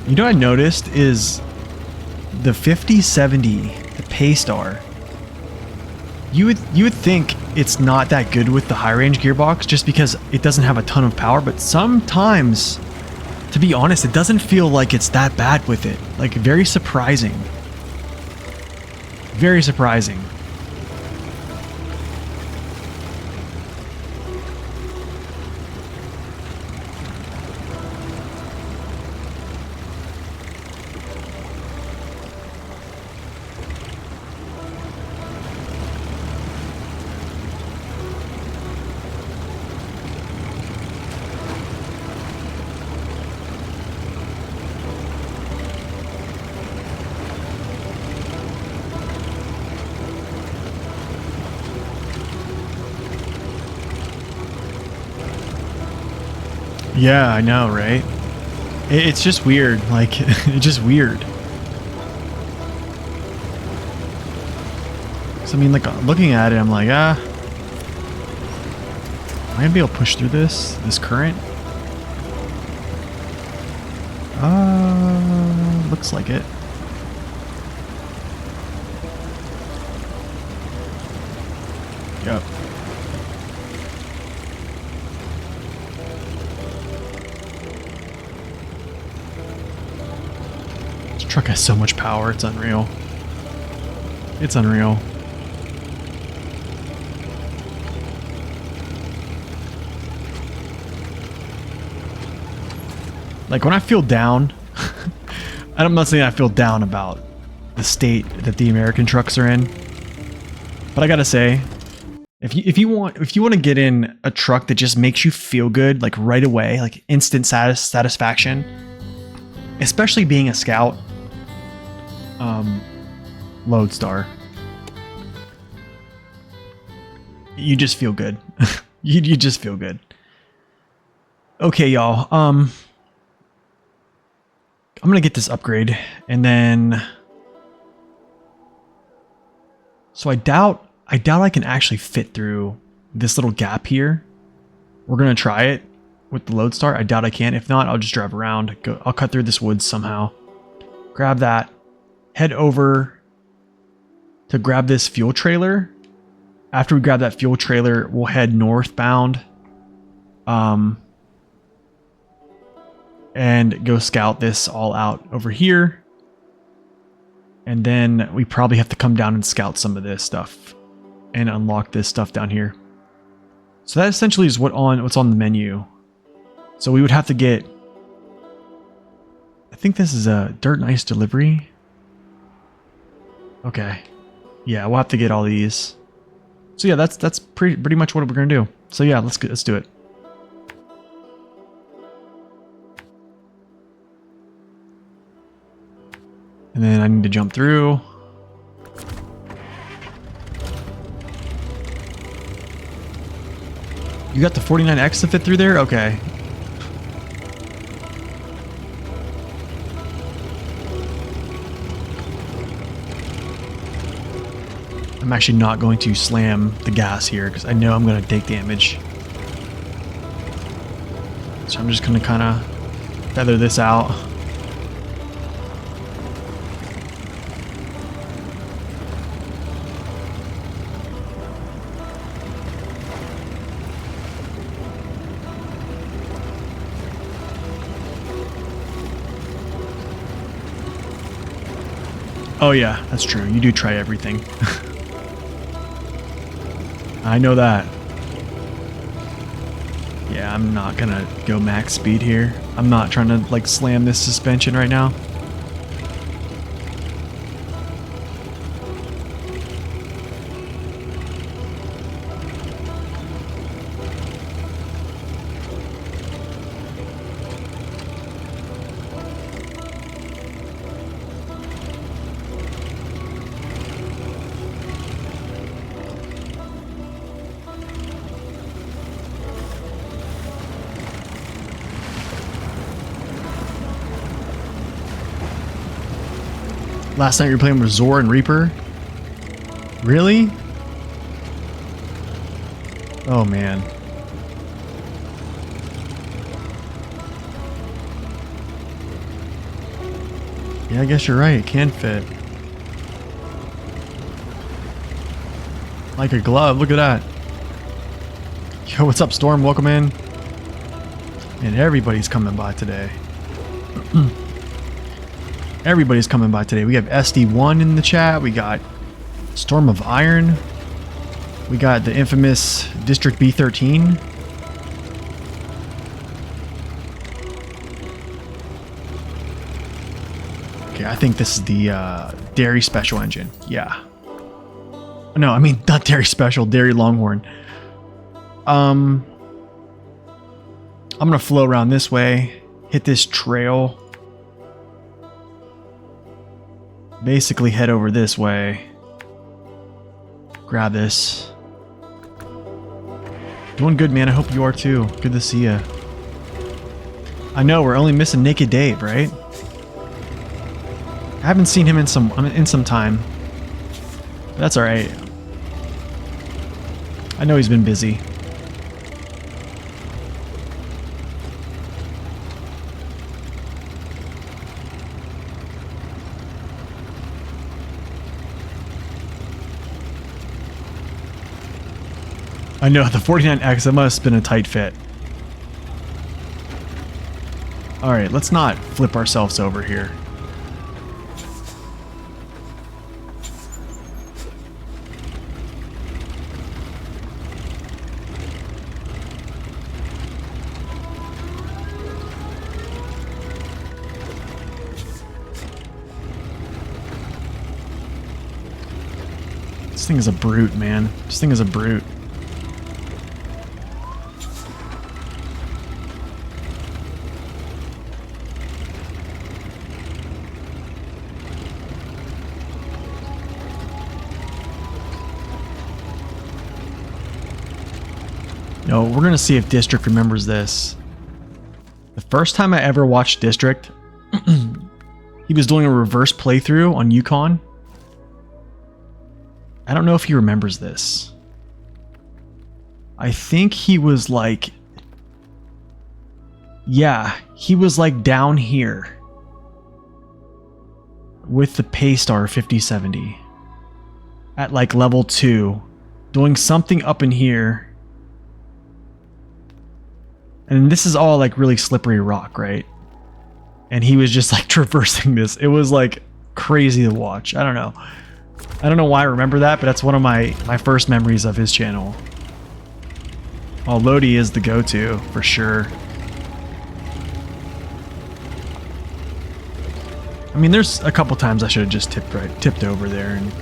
You know what I noticed is the 5070, the Paystar. You would think it's not that good with the high range gearbox just because it doesn't have a ton of power, but sometimes, to be honest, it doesn't feel like it's that bad with it. Like, very surprising. Very surprising. Yeah, I know, right? It's just weird. Like, it's just weird. So, I mean, like, looking at it, I'm like, am I gonna be able to push through this current? Looks like it. Yep. This truck has so much power, it's unreal. It's unreal. Like, when I feel down, I'm not saying I feel down about the state that the American trucks are in, but I gotta say, if you want to get in a truck that just makes you feel good, like right away, like instant satisfaction, especially being a scout, Loadstar. You just feel good. you just feel good. Okay, y'all. I'm gonna get this upgrade, and then, so I doubt I can actually fit through this little gap here. We're gonna try it with the Loadstar. I doubt I can. If not, I'll just drive around. I'll cut through this woods somehow. Grab that. Head over to grab this fuel trailer. After we grab that fuel trailer, we'll head northbound. And go scout this all out over here. And then we probably have to come down and scout some of this stuff and unlock this stuff down here. So that essentially is what's on the menu. So we would have to get, I think this is a dirt and ice delivery. Okay. Yeah, we'll have to get all these. So yeah, that's pretty much what we're gonna do. So yeah, let's do it. And then I need to jump through. You got the 49X to fit through there? Okay. I'm actually not going to slam the gas here because I know I'm going to take damage. So I'm just going to kind of feather this out. Oh yeah, that's true. You do try everything. I know that. Yeah, I'm not gonna go max speed here. I'm not trying to like slam this suspension right now. Last night you were playing with Zor and Reaper? Really? Oh man. Yeah, I guess you're right. It can fit. Like a glove. Look at that. Yo, what's up, Storm? Welcome in. And everybody's coming by today. Everybody's coming by today. We have SD1 in the chat. We got Storm of Iron. We got the infamous District B13. Okay, I think this is the Dairy Special engine. Yeah. No, I mean, not Dairy Special, Dairy Longhorn. I'm going to flow around this way, hit this trail. Basically head over this way. Grab this. Doing good, man. I hope you are too. Good to see you. I know we're only missing Naked Dave, right? I haven't seen him in some time. But that's all right. I know he's been busy. I know, the 49X, that must have been a tight fit. Alright, let's not flip ourselves over here. This thing is a brute, man. This thing is a brute. No, we're going to see if District remembers this. The first time I ever watched District, he was doing a reverse playthrough on Yukon. I don't know if he remembers this. I think he was like... Yeah, he was like down here. With the Paystar 5070. At like level 2. Doing something up in here. And this is all like really slippery rock, right? And he was just like traversing this. It was like crazy to watch. I don't know. I don't know why I remember that, but that's one of my first memories of his channel. Oh, Lodi is the go-to for sure. I mean, there's a couple times I should have just tipped over there, and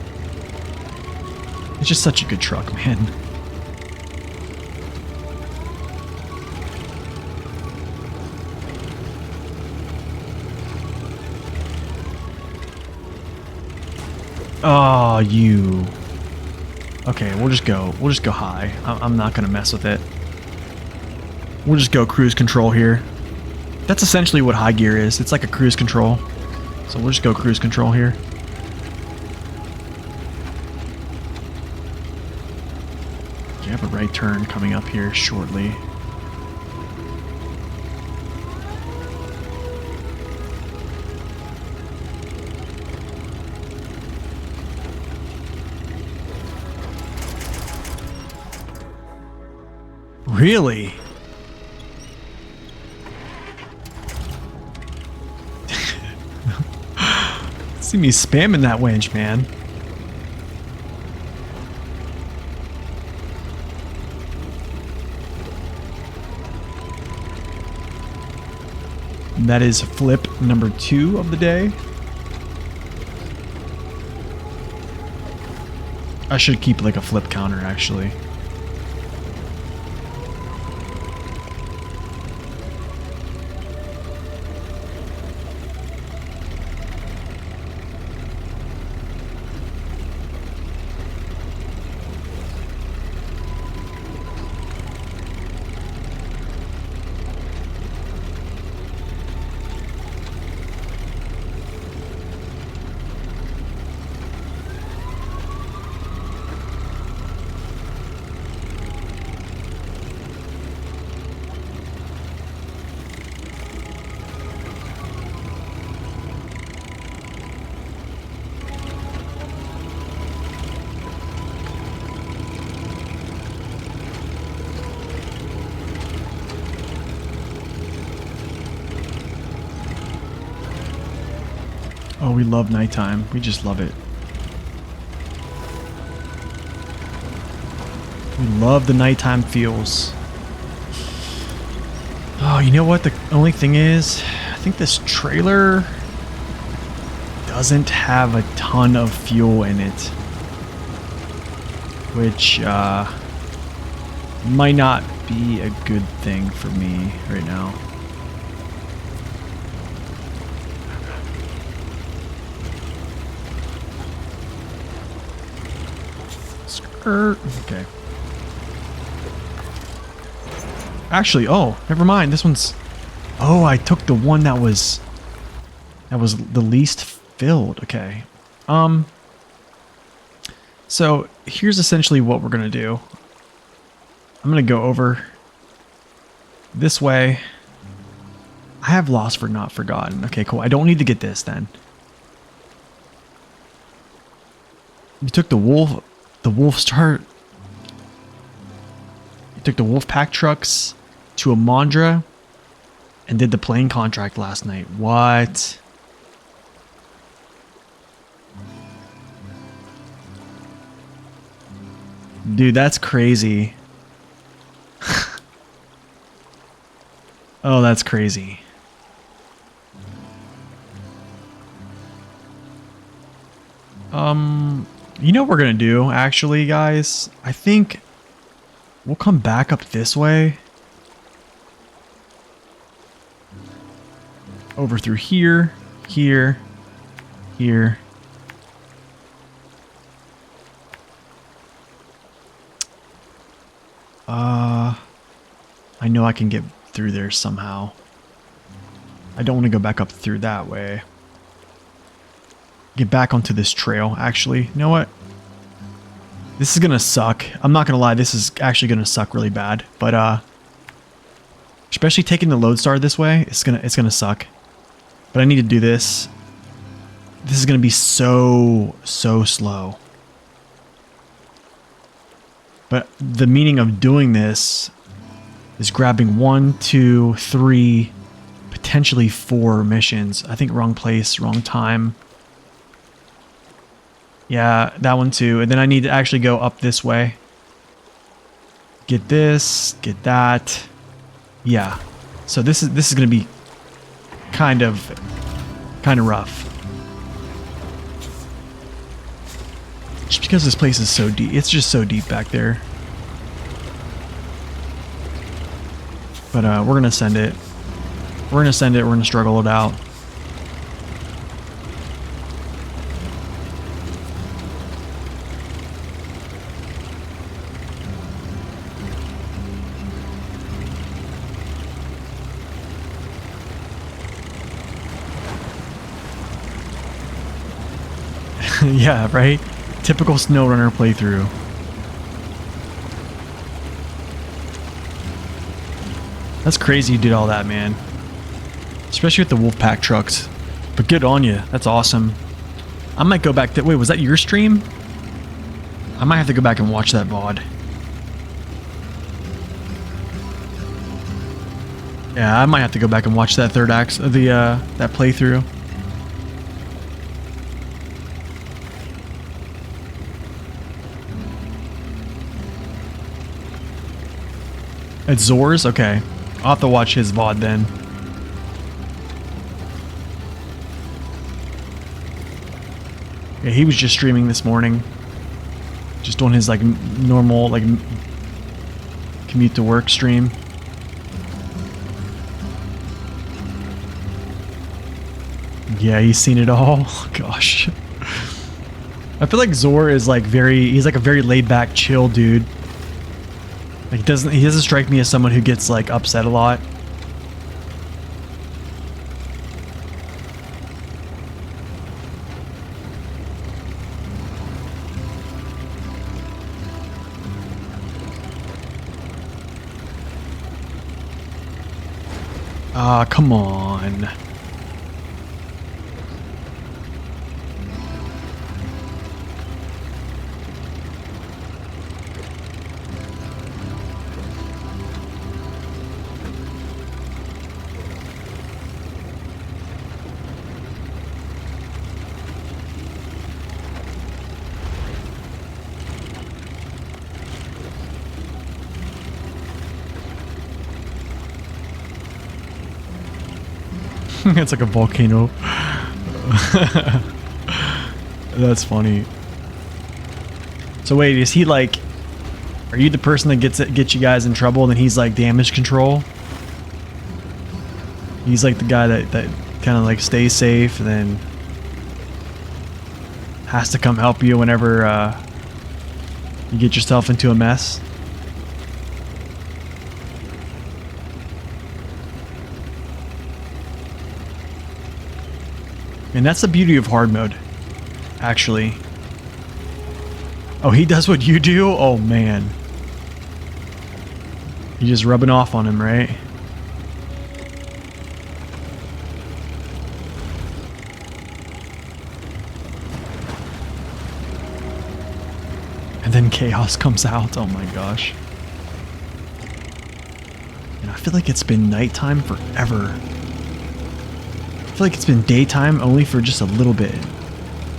it's just such a good truck, man. Oh, you. Okay, we'll just go high. I'm not gonna mess with it. We'll just go cruise control here. That's essentially what high gear is. It's like a cruise control. So we'll just go cruise control here. You have a right turn coming up here shortly. Really? See me spamming that winch, man. And that is flip number 2 of the day. I should keep like a flip counter actually. Oh, we love nighttime. We just love it. We love the nighttime feels. Oh, you know what? The only thing is, I think this trailer doesn't have a ton of fuel in it. Which might not be a good thing for me right now. Okay. Actually, oh, never mind. This one's... Oh, I took the one that was the least filled. Okay. So here's essentially what we're gonna do. I'm gonna go over this way. I have lost for not forgotten. Okay, cool. I don't need to get this then. You took the Wolfstar. You took the Wolfpack trucks to Amandra and did the plane contract last night. What? Dude, that's crazy. Oh, that's crazy. You know what we're gonna do, actually, guys? I think we'll come back up this way. Over through here, here, here. I know I can get through there somehow. I don't want to go back up through that way. Get back onto this trail, actually. You know what? This is gonna suck. I'm not gonna lie, this is actually gonna suck really bad. But especially taking the Loadstar this way, it's gonna suck. But I need to do this. This is gonna be so slow. But the meaning of doing this is grabbing 1, 2, 3, potentially 4 missions. I think wrong place, wrong time. Yeah, that one too. And then I need to actually go up this way. Get this, get that. Yeah. So this is going to be kind of rough. Just because this place is so deep. It's just so deep back there. But we're going to send it. We're going to send it. We're going to struggle it out. Yeah, right? Typical SnowRunner playthrough. That's crazy you did all that, man. Especially with the Wolfpack trucks. But good on you. That's awesome. I might go back to... Wait, was that your stream? I might have to go back and watch that VOD. Yeah, I might have to go back and watch that third act of the, that playthrough. It's Zor's? Okay. I'll have to watch his VOD then. Yeah, he was just streaming this morning. Just doing his, like, normal, like, commute to work stream. Yeah, he's seen it all. Gosh. I feel like Zor is, like, he's, like, a very laid-back, chill dude. Like, he doesn't strike me as someone who gets, like, upset a lot. Ah, come on. It's like a volcano. That's funny. So wait, is he like... Are you the person that gets you guys in trouble and then he's like damage control? He's like the guy that kind of like stays safe and then has to come help you whenever you get yourself into a mess? And that's the beauty of hard mode, actually. Oh, he does what you do? Oh, man. You're just rubbing off on him, right? And then chaos comes out. Oh my gosh. And I feel like it's been nighttime forever. I feel like it's been daytime only for just a little bit.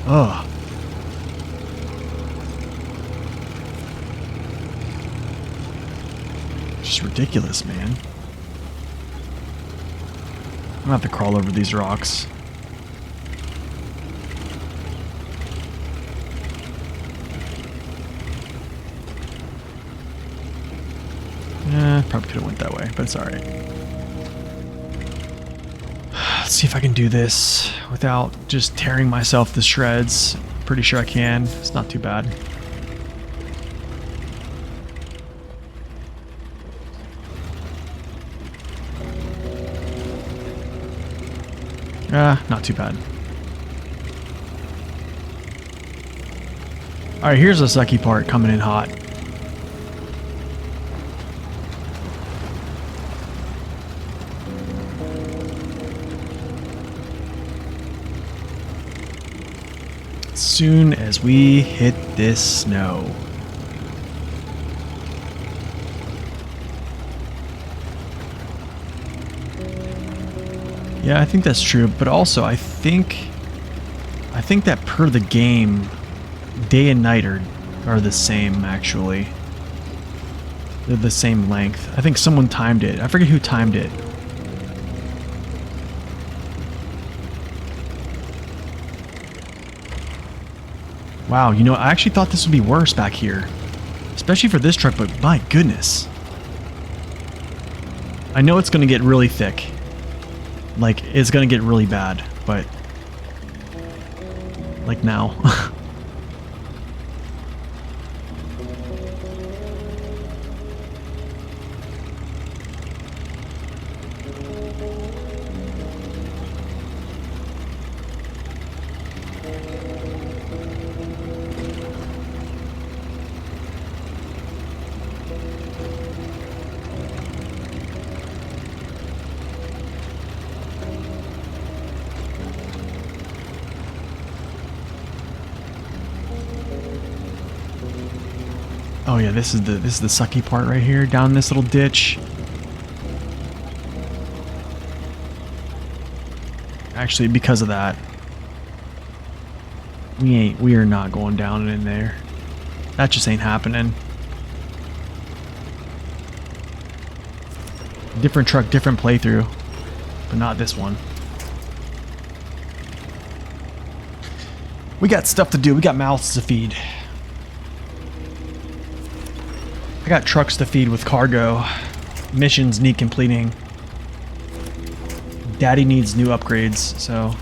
Ugh. Just ridiculous, man. I'm gonna have to crawl over these rocks. Probably could have went that way, but it's alright. Let's see if I can do this without just tearing myself to shreds. Pretty sure I can. It's not too bad. Not too bad. Alright, here's the sucky part coming in hot. Soon as we hit this snow. Yeah, I think that's true, but also I think that per the game, day and night are the same actually. They're the same length. I think someone timed it. I forget who timed it. Wow, you know, I actually thought this would be worse back here. Especially for this truck, but my goodness. I know it's going to get really thick. Like, it's going to get really bad, but... like now. Oh yeah, this is the sucky part right here, down this little ditch. Actually, because of that, we are not going down in there. That just ain't happening. Different truck, different playthrough, but not this one. We got stuff to do. We got mouths to feed. I got trucks to feed with cargo. Missions need completing. Daddy needs new upgrades, so...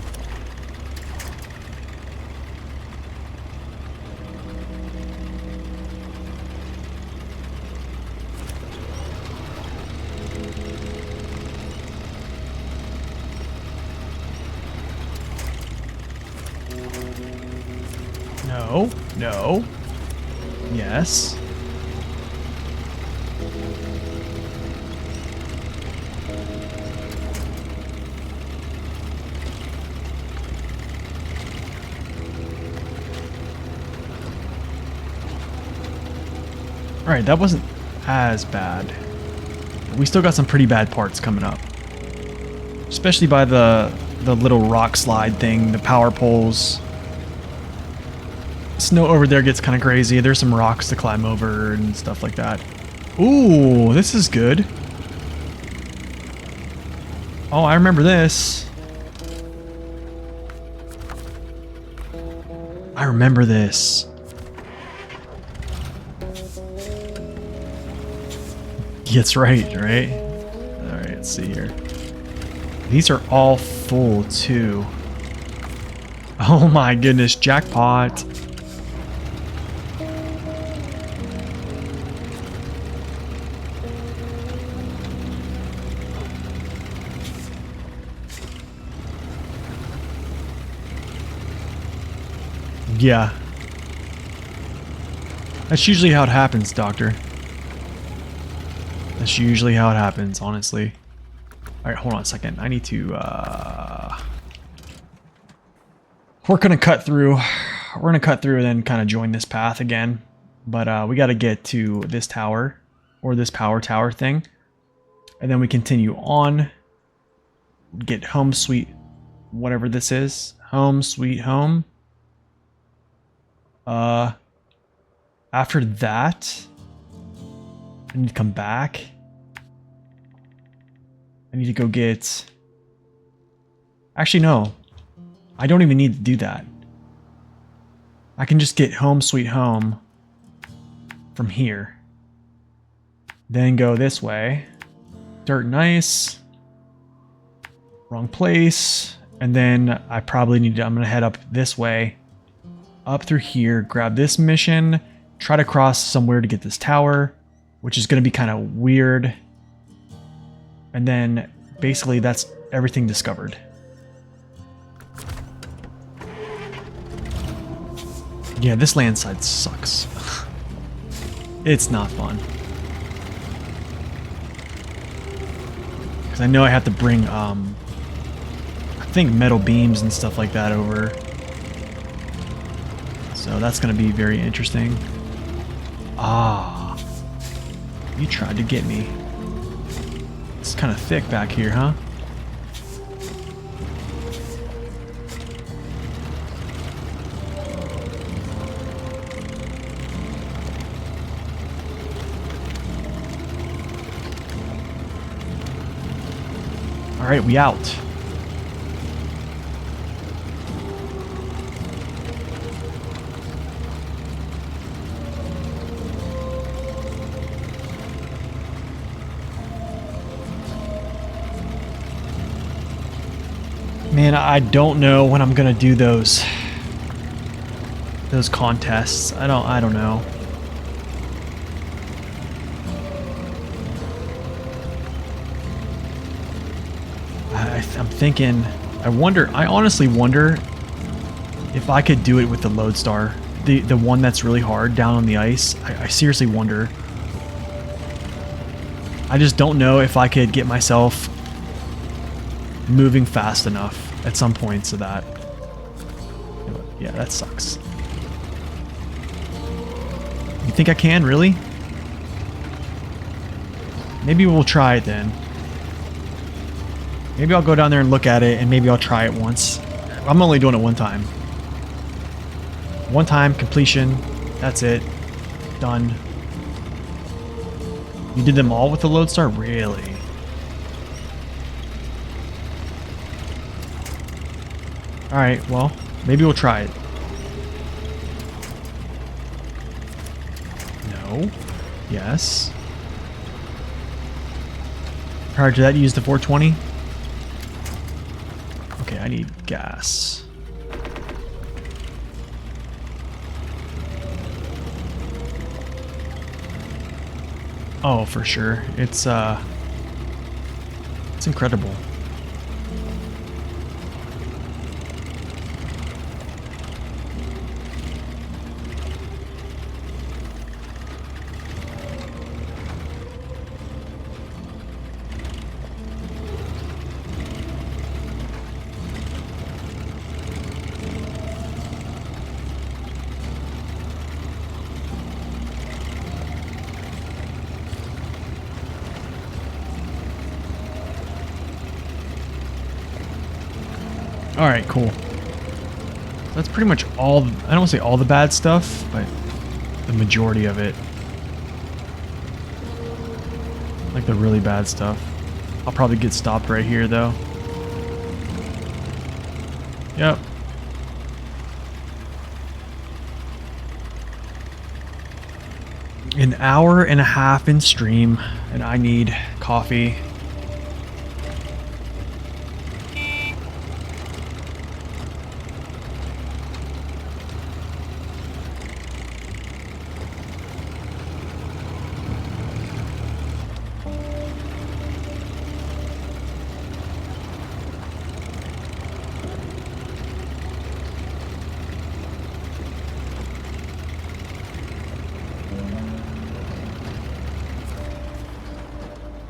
No, no. Yes. Alright, that wasn't as bad. We still got some pretty bad parts coming up. Especially by the little rock slide thing, the power poles. Snow over there gets kind of crazy. There's some rocks to climb over and stuff like that. Ooh, this is good. Oh, I remember this. I remember this. That's right, right? Alright, let's see here. These are all full, too. Oh my goodness, jackpot. Yeah. That's usually how it happens, Doctor. That's usually how it happens, honestly. Alright, hold on a second. I need to, we're gonna cut through. We're gonna cut through and then kind of join this path again. But, we gotta get to this tower. Or this power tower thing. And then we continue on. Get home sweet... whatever this is. Home sweet home. After that... I need to come back. I need to go get... Actually, no. I don't even need to do that. I can just get home sweet home from here. Then go this way. Dirt and ice. Wrong place. And then I probably need to... I'm going to head up this way. Up through here. Grab this mission. Try to cross somewhere to get this tower. Which is going to be kind of weird. And then, basically, that's everything discovered. Yeah, this landslide sucks. It's not fun. Because I know I have to bring, I think metal beams and stuff like that over. So that's going to be very interesting. Ah. You tried to get me. It's kind of thick back here, huh? Alright, we out. Man, I don't know when I'm gonna do those contests. I don't know. I'm thinking, I honestly wonder if I could do it with the Loadstar, the one that's really hard down on the ice. I seriously wonder. I just don't know if I could get myself moving fast enough at some point so that... Yeah, that sucks. You think I can, really? Maybe we'll try it then. Maybe I'll go down there and look at it, and maybe I'll try it once. I'm only doing it one time. One time, completion. That's it. Done. You did them all with the Loadstar? Really? Alright, well, maybe we'll try it. No. Yes. Prior to that, use the 420. Okay, I need gas. Oh, for sure. It's incredible. Alright, cool. That's pretty much all, I don't want to say all the bad stuff, but the majority of it. Like the really bad stuff. I'll probably get stopped right here though. Yep. An hour and a half in stream, and I need coffee.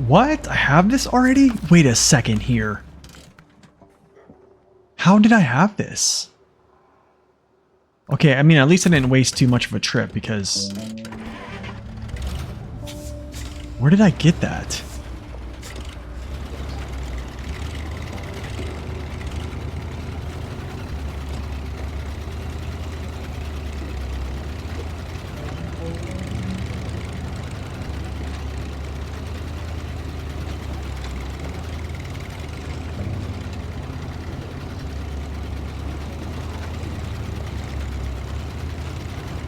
What? I have this already? Wait a second here. How did I have this? Okay, I mean, at least I didn't waste too much of a trip because... Where did I get that?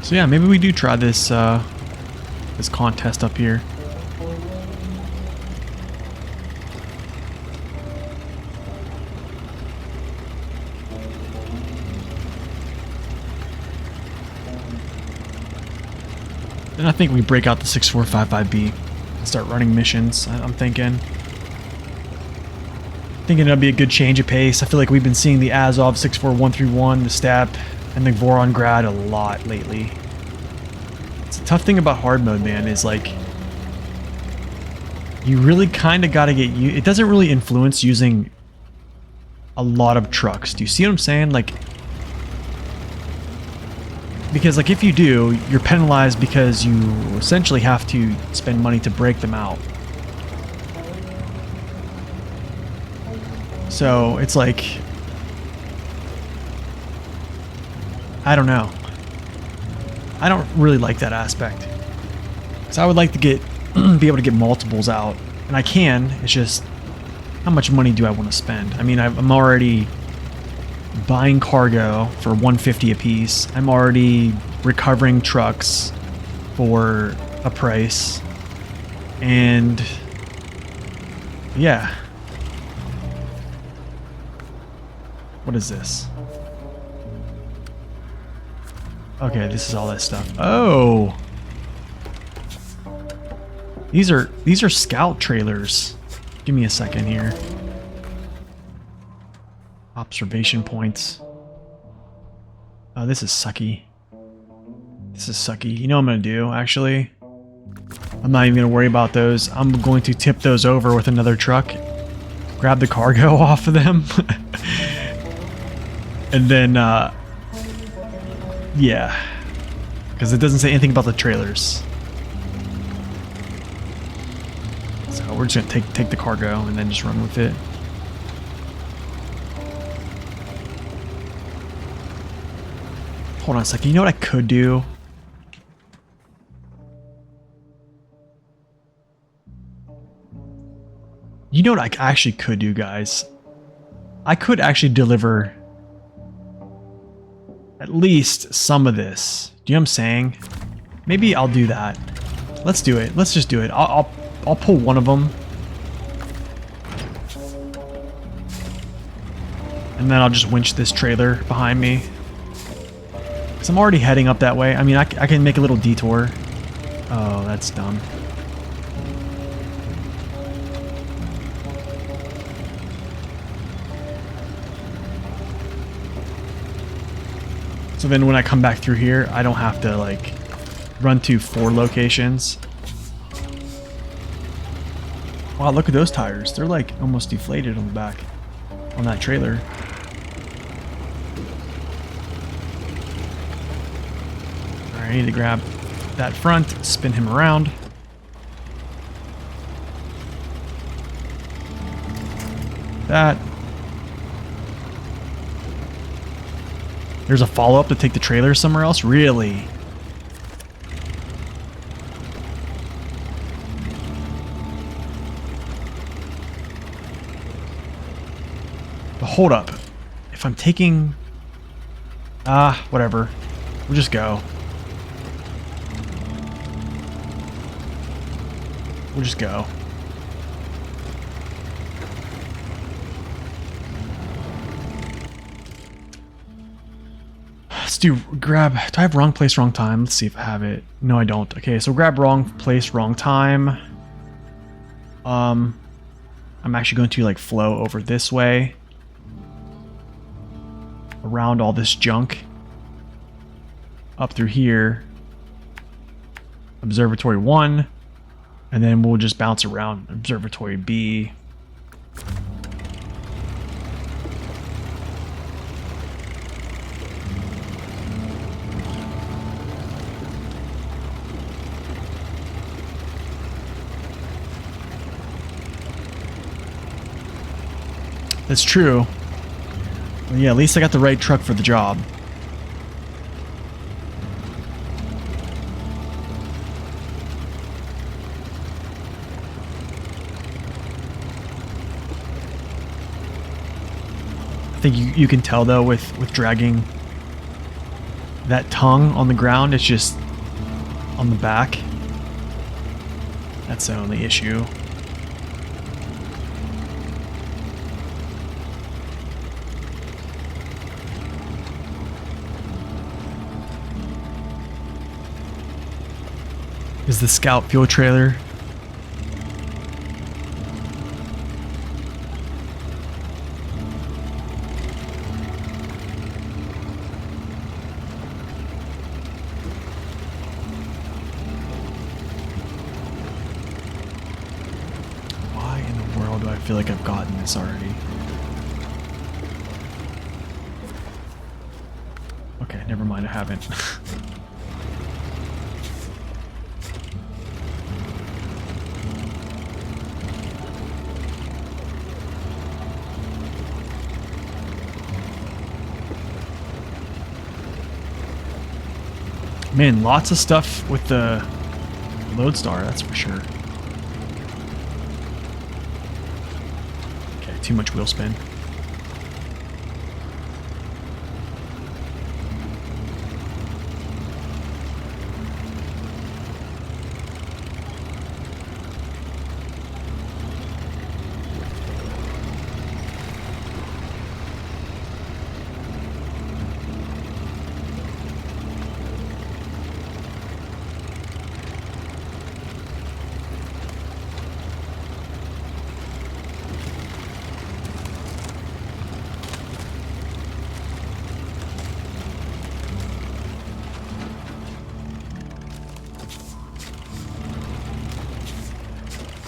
So yeah, maybe we do try this this contest up here. Then I think we break out the 6455B and start running missions. I'm thinking it'll be a good change of pace. I feel like we've been seeing the Azov 64131, the STAP, and the Vorongrad a lot lately. It's a tough thing about hard mode, man, is like you really kind of got to get it doesn't really influence using a lot of trucks. Do you see what I'm saying? Like, because like if you do, you're penalized because you essentially have to spend money to break them out. So it's like, I don't know. I don't really like that aspect. Because I would like to get be able to get multiples out. And I can, it's just how much money do I want to spend? I mean, I'm already buying cargo for $150 a piece. I'm already recovering trucks for a price. And yeah. What is this? Okay, this is all that stuff. Oh, these are scout trailers. Give me a second here. Observation points. Oh, this is sucky. This is sucky. You know what I'm gonna do, actually? I'm not even gonna worry about those. I'm going to tip those over with another truck. Grab the cargo off of them. And then, yeah. because it doesn't say anything about the trailers. So we're just gonna take the cargo and then just run with it. Hold on a second. You know what I could do? You know what I actually could do, guys? I could actually deliver at least some of this. Do you know what I'm saying? Maybe I'll do that. Let's do it. Let's just do it. I'll pull one of them. And then I'll just winch this trailer behind me. Because I'm already heading up that way. I mean, I can make a little detour. Oh, that's dumb. So then when I come back through here, I don't have to like run to 4 locations. Wow, look at those tires. They're like almost deflated on the back on that trailer. Alright, I need to grab that front, spin him around. That. There's a follow-up to take the trailer somewhere else? Really? But hold up. If I'm taking... whatever. We'll just go. We'll just go. Let's do grab. Do I have wrong place, wrong time? Let's see if I have it. No, I don't. Okay, so grab wrong place, wrong time. I'm actually going to like flow over this way, around all this junk, up through here, Observatory 1, and then we'll just bounce around Observatory B. That's true. Well, yeah, at least I got the right truck for the job. I think you can tell though with dragging that tongue on the ground, it's just on the back. That's the only issue. Is the Scout fuel trailer? Why in the world do I feel like I've gotten this already? Okay, never mind, I haven't. Man, lots of stuff with the Loadstar, that's for sure. Okay, too much wheel spin.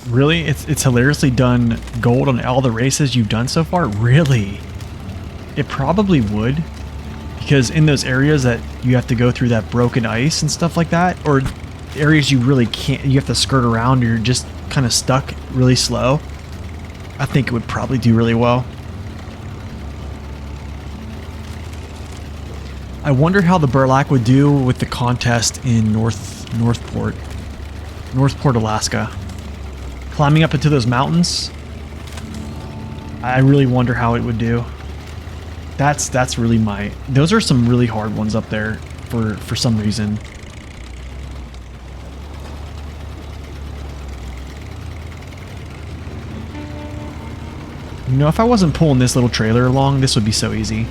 Really? It's hilariously done gold on all the races you've done so far? Really? It probably would, because in those areas that you have to go through that broken ice and stuff like that, or areas you really can't, you have to skirt around, or you're just kind of stuck really slow, I think it would probably do really well. I wonder how the Burlak would do with the contest in Northport, Alaska. Climbing up into those mountains, I really wonder how it would do. That's really those are some really hard ones up there for some reason. You know, if I wasn't pulling this little trailer along, this would be so easy.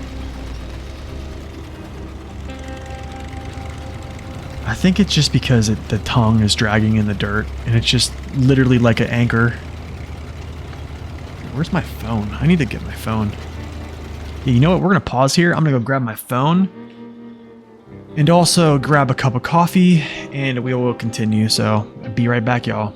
I think it's just because the tongue is dragging in the dirt, and it's just literally like an anchor. Where's my phone? I need to get my phone. Yeah, you know what? We're going to pause here. I'm going to go grab my phone and also grab a cup of coffee, and we will continue. So, be right back, y'all.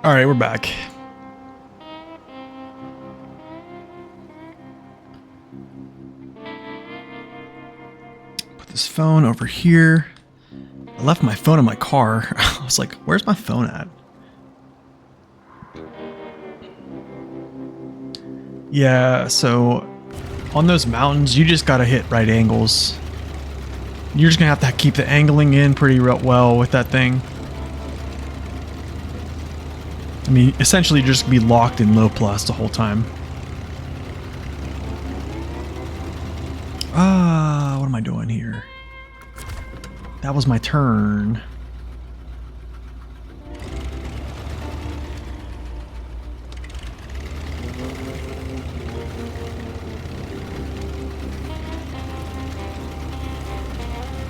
All right, we're back. Put this phone over here. I left my phone in my car. I was like, where's my phone at? Yeah, so on those mountains, you just gotta hit right angles. You're just gonna have to keep the angling in pretty well with that thing. I mean, essentially just be locked in low plus the whole time. What am I doing here? That was my turn.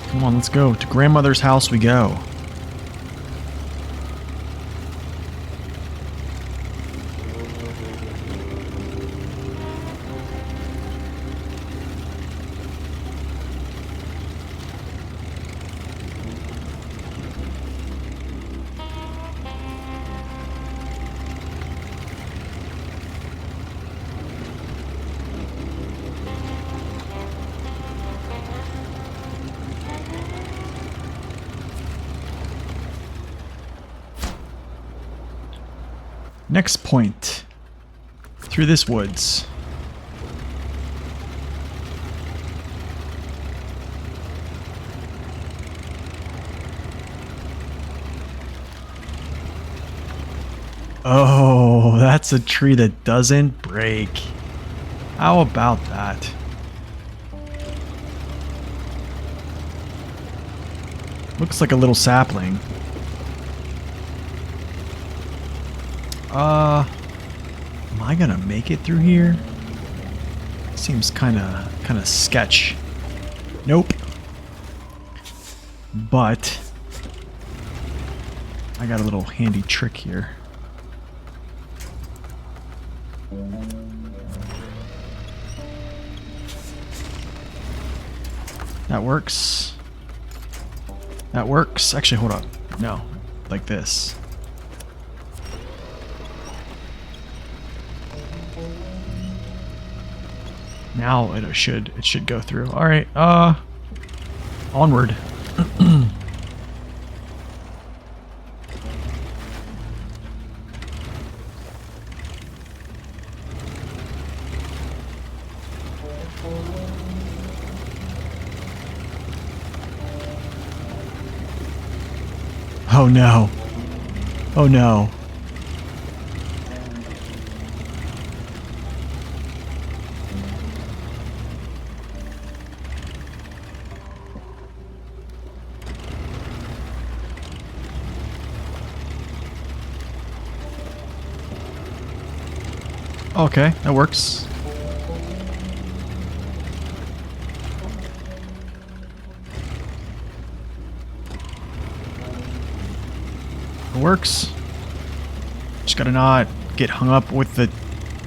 Come on, let's go. To grandmother's house we go. Next point. Through this woods. Oh, that's a tree that doesn't break. How about that? Looks like a little sapling. Am I gonna make it through here? Seems kind of sketch. Nope. But I got a little handy trick here. That works. That works. Actually, hold up. No, like this. Now it should go through. All right. Onward. Oh no. Oh no. Okay, that works. It works. Just gotta not get hung up with the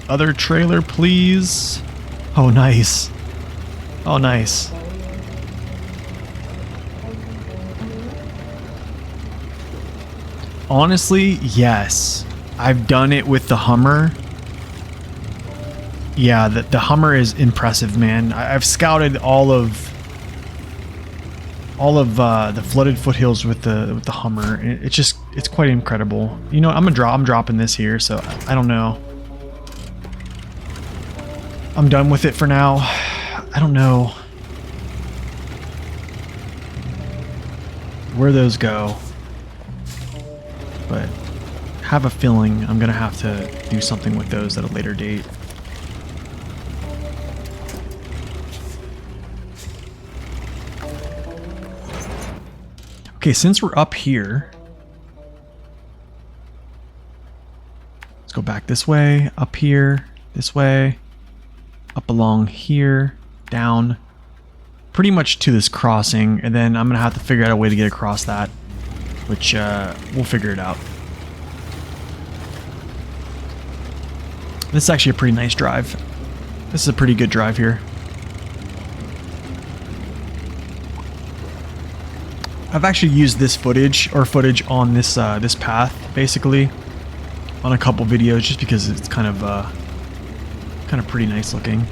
other trailer, please. Oh, nice. Oh, nice. Honestly, yes. I've done it with the Hummer. Yeah, the Hummer is impressive, man. I've scouted all of the flooded foothills with the Hummer. It's quite incredible. You know, I'm dropping this here, so I don't know. I'm done with it for now. I don't know where those go, but have a feeling I'm gonna have to do something with those at a later date. Okay, since we're up here, let's go back this way, up here, this way, up along here, down, pretty much to this crossing, and then I'm gonna have to figure out a way to get across that, which we'll figure it out. This is actually a pretty nice drive. This is a pretty good drive here. I've actually used this footage on this this path basically on a couple videos just because it's kind of pretty nice looking.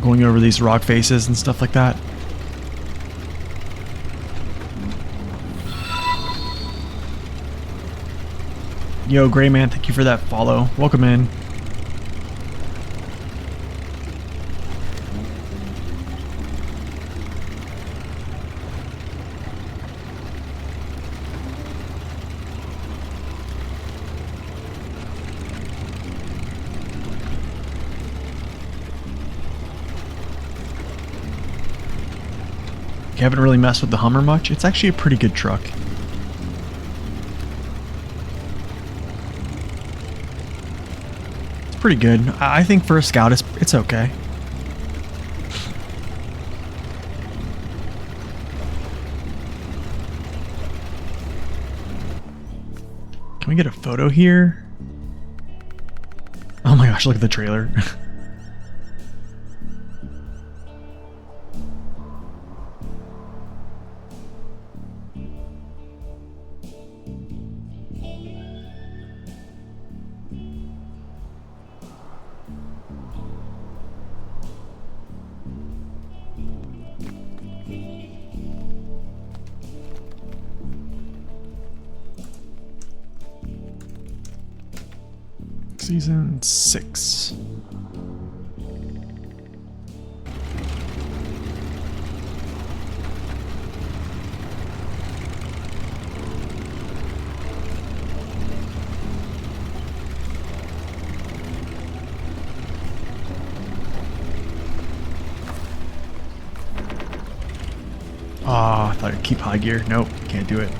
Going over these rock faces and stuff like that. Yo, Gray Man, thank you for that follow. Welcome in. You haven't really messed with the Hummer much. It's actually a pretty good truck. It's pretty good. I think for a Scout, it's okay. Can we get a photo here? Oh my gosh, look at the trailer. Season 6. keep high gear. Nope, can't do it.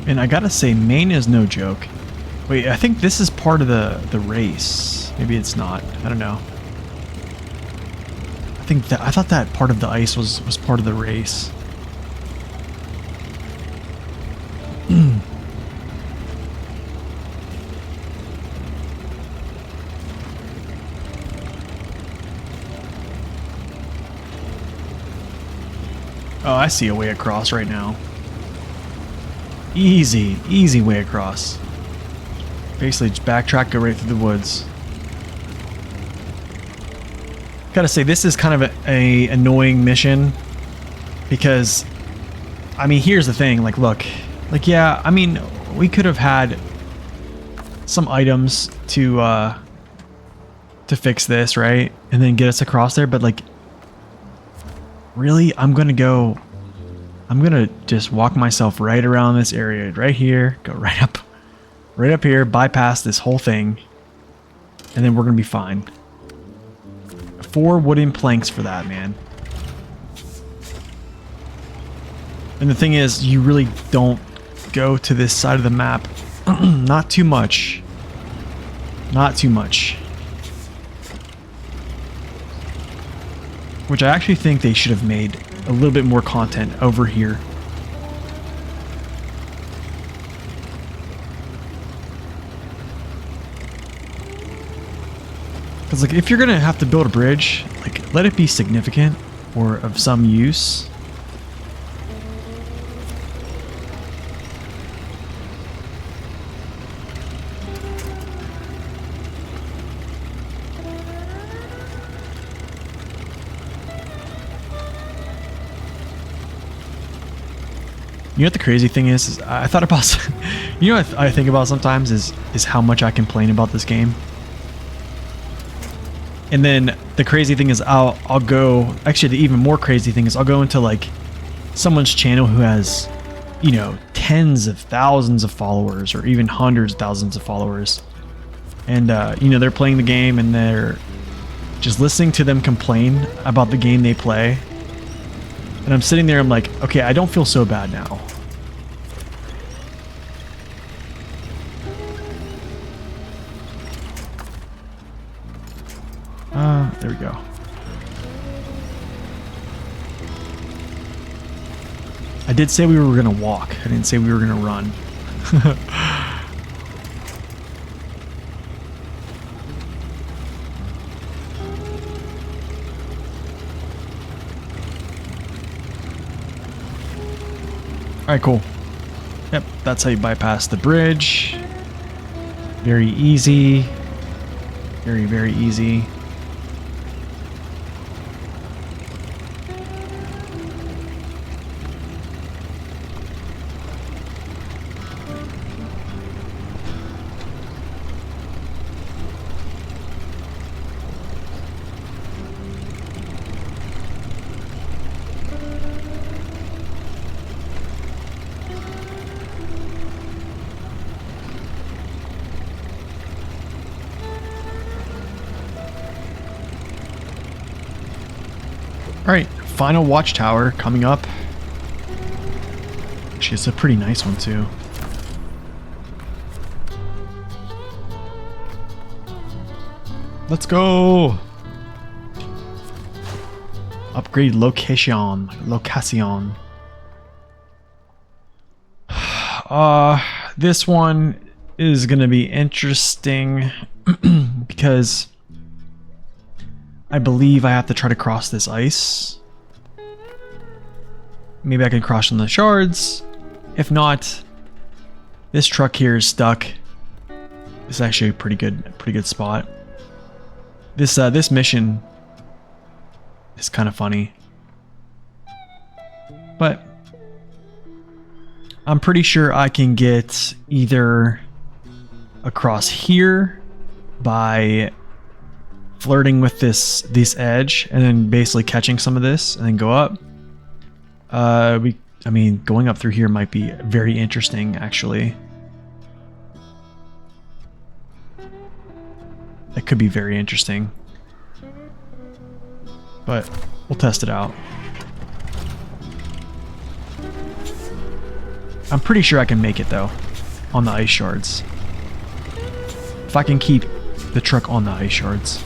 And I gotta say, Maine is no joke. Wait, I think this is part of the race. Maybe it's not. I don't know. I thought that part of the ice was part of the race. Oh, I see a way across right now. Easy way across. Basically, just backtrack, go right through the woods. Gotta say, this is kind of a annoying mission because, I mean, here's the thing. Like, look, like, yeah, I mean, we could have had some items to fix this, right, and then get us across there. But like, really, I'm gonna just walk myself right around this area, right here, go right up here, bypass this whole thing, and then we're gonna be fine. 4 wooden planks for that, man. And the thing is, you really don't go to this side of the map. Not too much. Not too much. Which I actually think they should have made a little bit more content over here. Because like, if you're gonna have to build a bridge, like, let it be significant or of some use. You know what the crazy thing is I thought about, you know what I think about sometimes is how much I complain about this game. And then the crazy thing is I'll go, actually the even more crazy thing is I'll go into like someone's channel who has, you know, tens of thousands of followers or even hundreds of thousands of followers. And, you know, they're playing the game and they're just listening to them complain about the game they play. And I'm sitting there, I'm like, okay, I don't feel so bad now. There we go. I did say we were gonna walk. I didn't say we were gonna run. Alright, cool. Yep, that's how you bypass the bridge. Very easy. Very, very easy. Alright, final watchtower coming up. Actually, it's a pretty nice one too. Let's go! Upgrade location. This one is gonna be interesting because I believe I have to try to cross this ice. Maybe I can cross on the shards. If not, this truck here is stuck. This is actually a pretty good spot. This mission is kind of funny. But I'm pretty sure I can get either across here by flirting with this edge and then basically catching some of this and then go up. I mean, going up through here might be very interesting, actually. That could be very interesting. But we'll test it out. I'm pretty sure I can make it, though, on the ice shards. If I can keep the truck on the ice shards.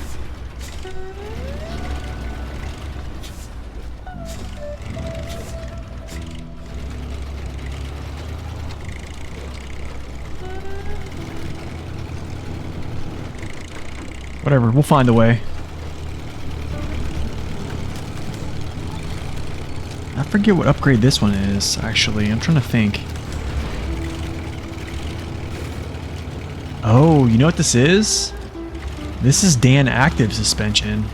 Whatever, we'll find a way. I forget what upgrade this one is, actually. I'm trying to think. Oh, you know what this is? This is Dan Active Suspension.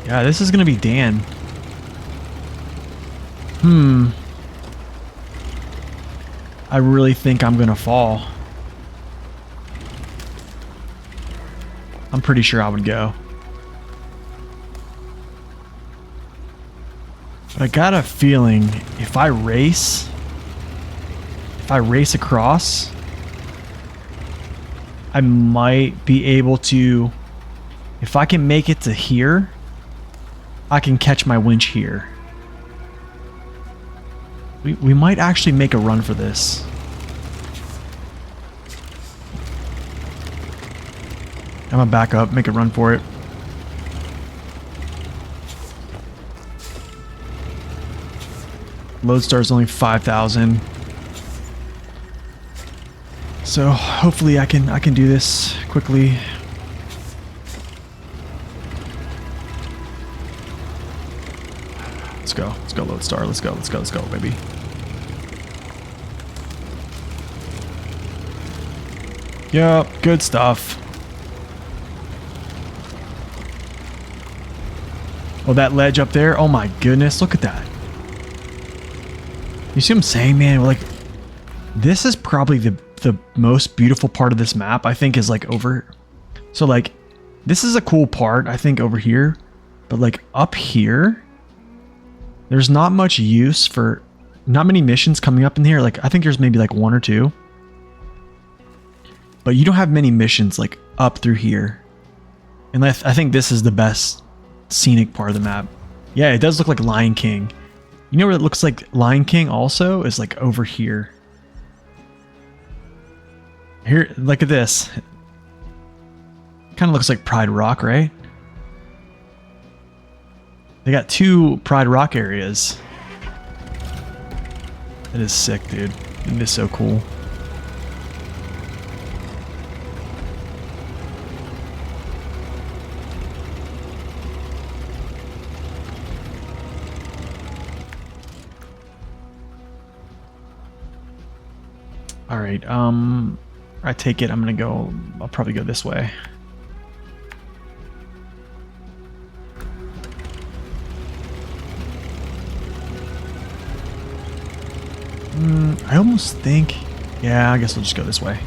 Yeah, this is gonna be Dan. I really think I'm gonna fall. I'm pretty sure I would go. But I got a feeling if I race across, I might be able to, if I can make it to here, I can catch my winch here. We might actually make a run for this. I'm gonna back up, make a run for it. Loadstar is only 5,000. So hopefully I can do this quickly. Let's go Loadstar, let's go, baby. Yep, good stuff. Oh, that ledge up there. Oh my goodness, look at that. You see what I'm saying, man? Like, this is probably the most beautiful part of this map, I think, is like over. So like, this is a cool part, I think, over here. But like up here, there's not much use for, not many missions coming up in here. Like, I think there's maybe like 1 or 2. But you don't have many missions like up through here. And I think this is the best scenic part of the map. Yeah, it does look like Lion King. You know where it looks like Lion King also is like over here. Here, look at this. Kind of looks like Pride Rock, right? They got 2 Pride Rock areas. That is sick, dude. It is so cool. All right, I take it I'll probably go this way. I almost think, yeah, I guess we'll just go this way.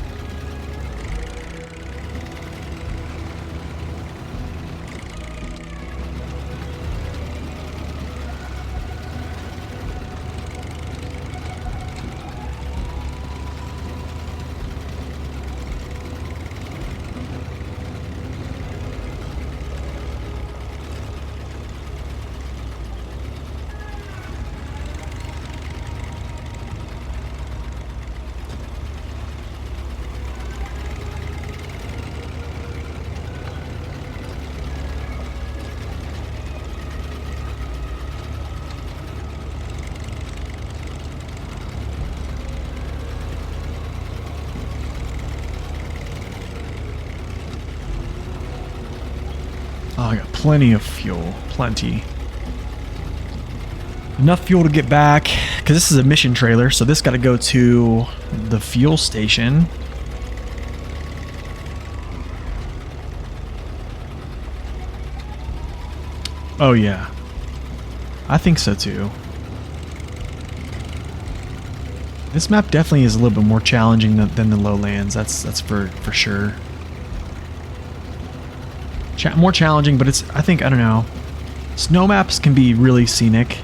Oh, I got plenty of fuel. Plenty. Enough fuel to get back, because this is a mission trailer, so this got to go to the fuel station. Oh yeah. I think so too. This map definitely is a little bit more challenging than the lowlands. That's for sure. More challenging, but it's, I think, I don't know. Snow maps can be really scenic.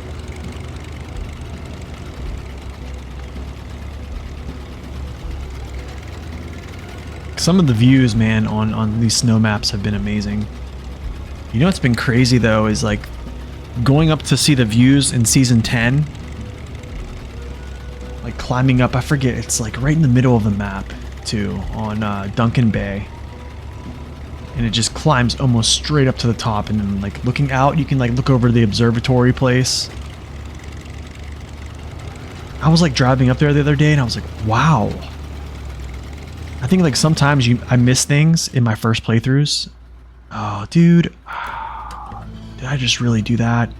Some of the views, man, on these snow maps have been amazing. You know what's been crazy though is like going up to see the views in season 10. Like climbing up, I forget, it's like right in the middle of the map too, on Duncan Bay. And it just climbs almost straight up to the top, and then like looking out, you can like look over the observatory place. I was like driving up there the other day and I was like, wow. I think like sometimes I miss things in my first playthroughs. Oh, dude. Did I just really do that?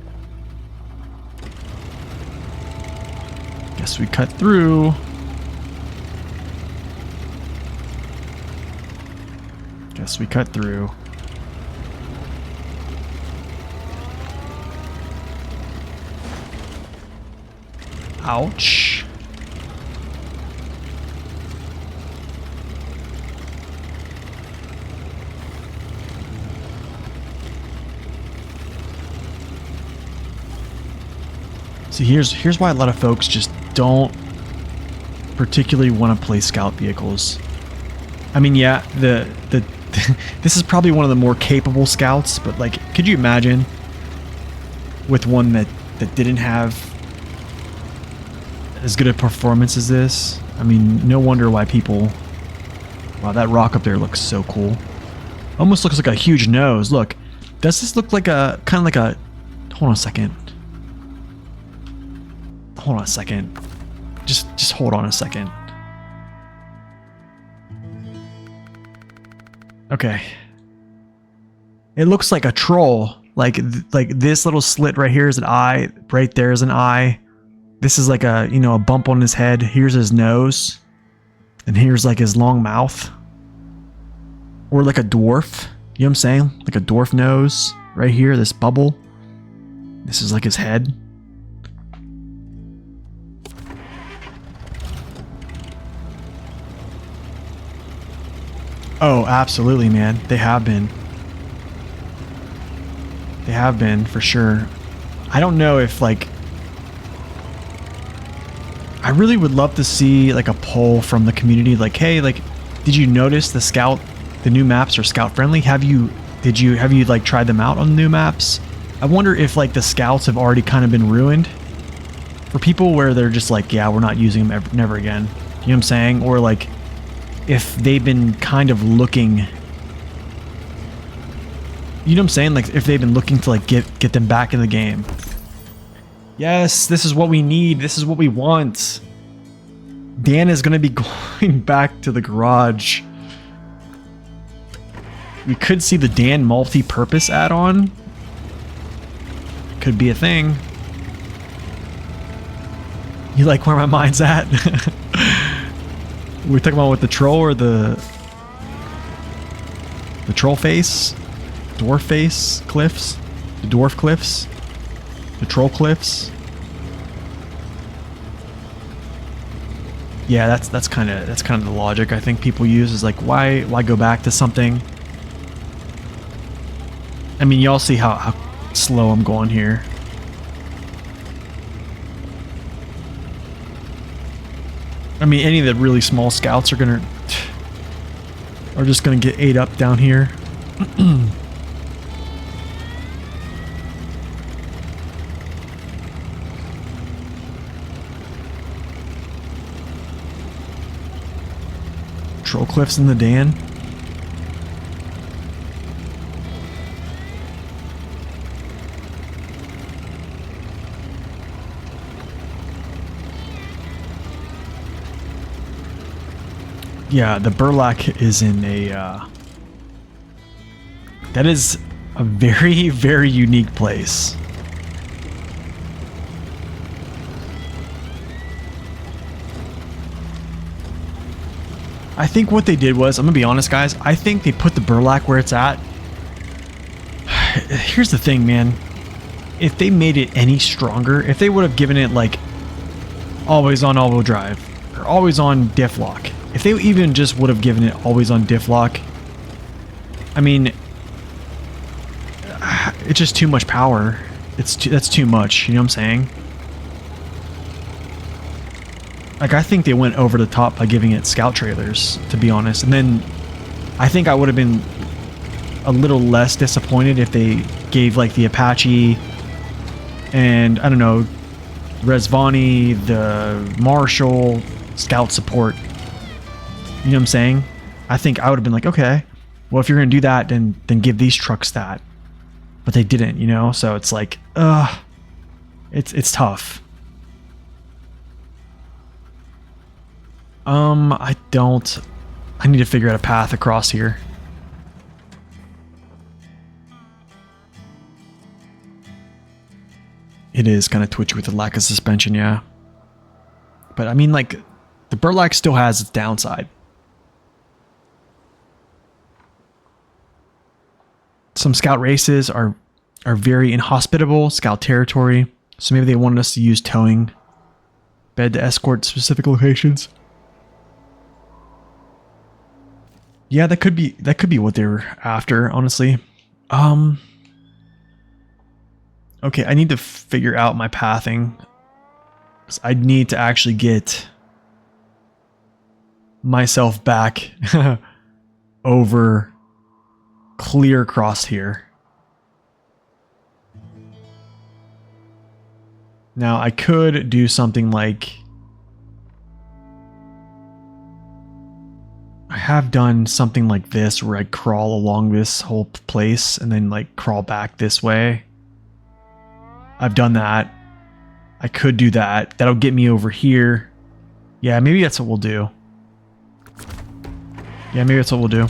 Guess we cut through. Guess we cut through. Ouch. See, here's why a lot of folks just don't particularly want to play scout vehicles. I mean, yeah, this is probably one of the more capable scouts, but like, could you imagine with one that didn't have as good a performance as this? I mean, no wonder why people... Wow, that rock up there looks so cool. Almost looks like a huge nose. Look, does this look like a kind of like a... Hold on a second. Hold on a second. Just hold on a second. Okay. It looks like a troll. Like this little slit right here is an eye. Right there is an eye. This is like a, you know, a bump on his head. Here's his nose. And here's like his long mouth. Or like a dwarf. You know what I'm saying? Like a dwarf nose. Right here, this bubble. This is like his head. Oh, absolutely, man. They have been. They have been, for sure. I don't know if, like... I really would love to see, like, a poll from the community. Like, hey, like, did you notice the new maps are scout-friendly? Have you, like, tried them out on the new maps? I wonder if, like, the scouts have already kind of been ruined for people where they're just like, yeah, we're not using them never again. You know what I'm saying? Or, like... if they've been kind of looking, you know what I'm saying? Like if they've been looking to like get them back in the game. Yes, this is what we need. This is what we want. Dan is going to be going back to the garage. We could see the Dan multi-purpose add-on. Could be a thing. You like where my mind's at? We're talking about with the troll or the troll face, dwarf face cliffs, the dwarf cliffs, the troll cliffs. Yeah, that's kind of the logic I think people use, is like, why go back to something? I mean, y'all see how slow I'm going here. I mean, any of the really small scouts are just gonna get ate up down here. Troll cliffs in the Dan. Yeah, the burlap is in a, that is a very, very unique place. I think what they did was, I'm gonna be honest guys, I think they put the burlap where it's at. Here's the thing, man. if they made it any stronger, if they would have given it like always on all-wheel drive or always on diff lock, if they even just would have given it always on diff lock, I mean, it's just too much power. That's too much, you know what I'm saying? Like, I think they went over the top by giving it scout trailers, to be honest. And then I think I would have been a little less disappointed if they gave like the Apache and, I don't know, Resvani, the Marshall, scout support. You know what I'm saying? I think I would have been like, okay, well, if you're going to do that, then give these trucks that. But they didn't, you know? So it's like, it's tough. I need to figure out a path across here. It is kind of twitchy with the lack of suspension, yeah. But I mean, like, the Burlak still has its downside. Some scout races are very inhospitable, scout territory. So maybe they wanted us to use towing bed to escort specific locations. Yeah, that could be what they were after, honestly. Okay, I need to figure out my pathing. 'Cause I need to actually get myself back over clear across here. Now, I could do something like... I have done something like this where I crawl along this whole place and then like crawl back this way. I've done that. I could do that. That'll get me over here. Yeah, maybe that's what we'll do. Yeah, maybe that's what we'll do.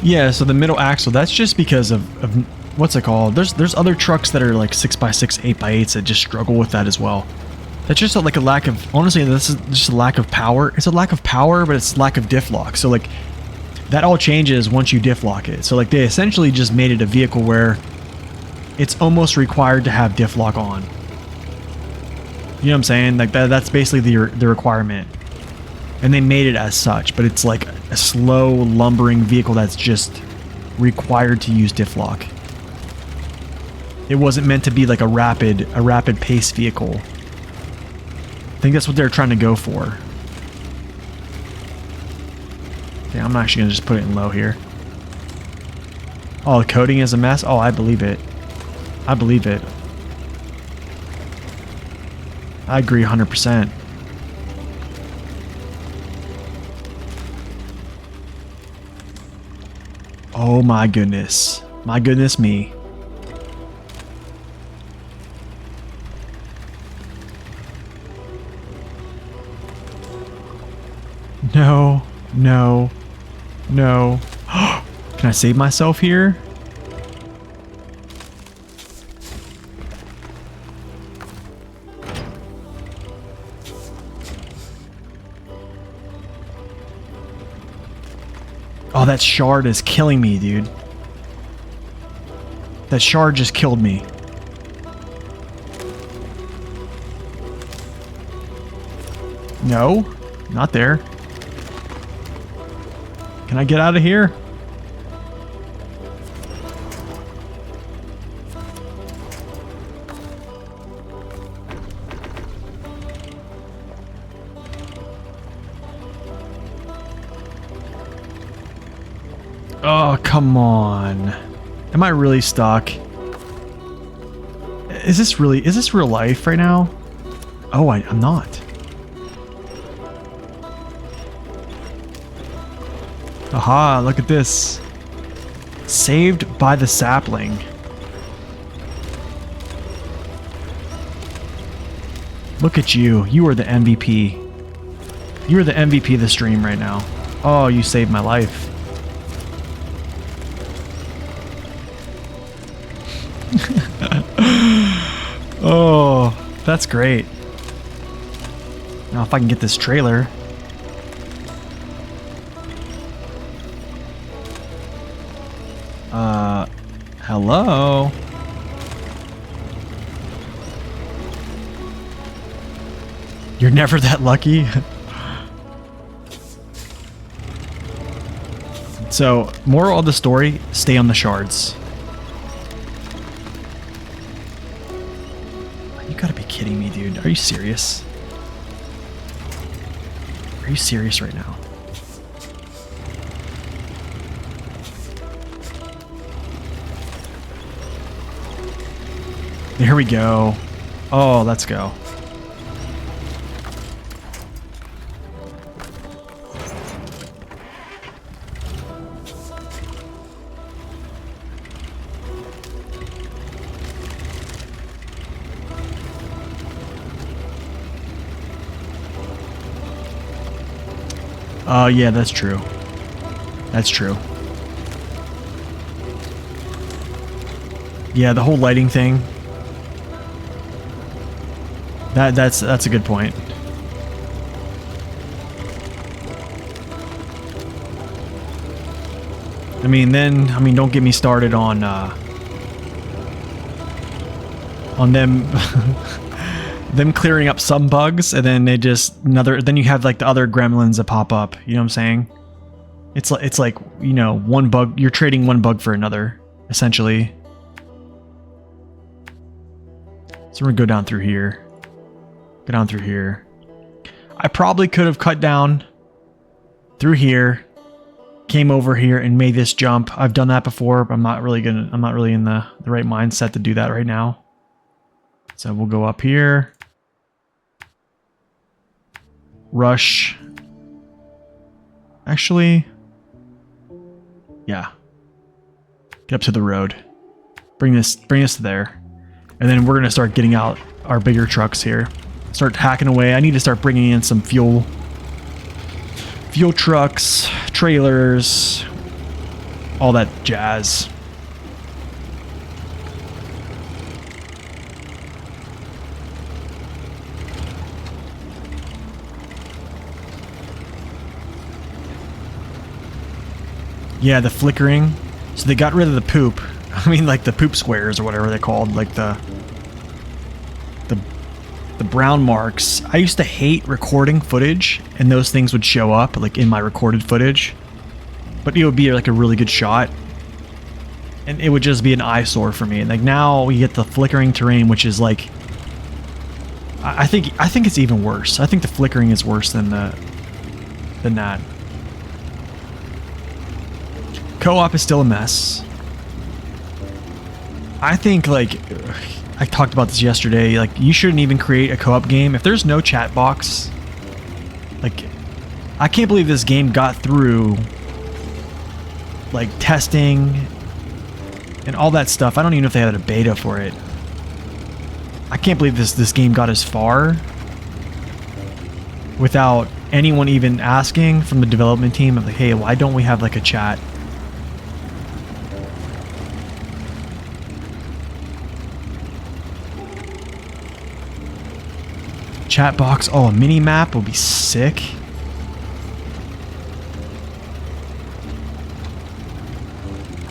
Yeah, so the middle axle, that's just because of what's it called? There's other trucks that are like 6x6, 8x8s that just struggle with that as well. That's just like a lack of, honestly, this is just a lack of power. It's a lack of power, but it's lack of diff lock. So like, that all changes once you diff lock it. So like, they essentially just made it a vehicle where it's almost required to have diff lock on. You know what I'm saying? Like that's basically the requirement. And they made it as such, but it's like a slow, lumbering vehicle that's just required to use diff lock. It wasn't meant to be like a rapid pace vehicle. I think that's what they're trying to go for. Okay, I'm actually gonna just put it in low here. Oh, the coding is a mess? Oh, I believe it. I believe it. I agree 100%. Oh my goodness. My goodness me. No, no, no. Can I save myself here? Oh, that shard is killing me, dude. That shard just killed me. No, not there. Can I get out of here? Oh, come on. Am I really stuck? Is this real life right now? Oh, I'm not. Aha, look at this. Saved by the sapling. Look at you. You are the MVP. You are the MVP of the stream right now. Oh, you saved my life. Oh, that's great. Now if I can get this trailer. Hello? You're never that lucky? So, moral of the story, stay on the shards. You gotta be kidding me, dude. Are you serious? Are you serious right now? Here we go. Oh, let's go. Yeah, that's true. That's true. Yeah, the whole lighting thing. That's a good point. I mean, don't get me started on them them clearing up some bugs, and then then you have like the other gremlins that pop up. You know what I'm saying? It's like, you know, one bug, you're trading one bug for another, essentially. So we're gonna go down through here. Go down through here. I probably could have cut down through here, came over here and made this jump. I've done that before, but I'm not really in the right mindset to do that right now. So we'll go up here. Rush. Actually, yeah. Get up to the road. Bring this to there. And then we're gonna start getting out our bigger trucks here. Start hacking away. I need to start bringing in some fuel trucks, trailers, all that jazz. Yeah, the flickering. So they got rid of the poop. I mean, like the poop squares or whatever they're called, like the brown marks. I used to hate recording footage, and those things would show up like in my recorded footage. But it would be like a really good shot, and it would just be an eyesore for me. And like now we get the flickering terrain, which is like, I think it's even worse. I think the flickering is worse than that. Co-op is still a mess. I think, like, I talked about this yesterday, like, you shouldn't even create a co-op game. If there's no chat box, like, I can't believe this game got through, like, testing and all that stuff. I don't even know if they had a beta for it. I can't believe this game got as far without anyone even asking from the development team of like, hey, why don't we have, like, a chat? Chat box. Oh, a mini map will be sick.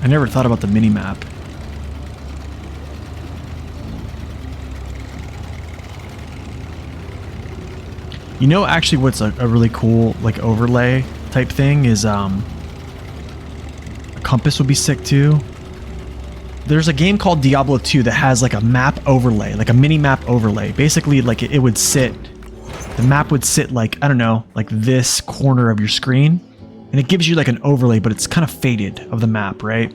I never thought about the mini map. You know, actually, what's a really cool like overlay type thing is a compass would be sick too. There's a game called Diablo 2 that has like a map overlay, like a mini map overlay. Basically, like it would sit, the map would sit like, I don't know, like this corner of your screen, and it gives you like an overlay, but it's kind of faded of the map, right?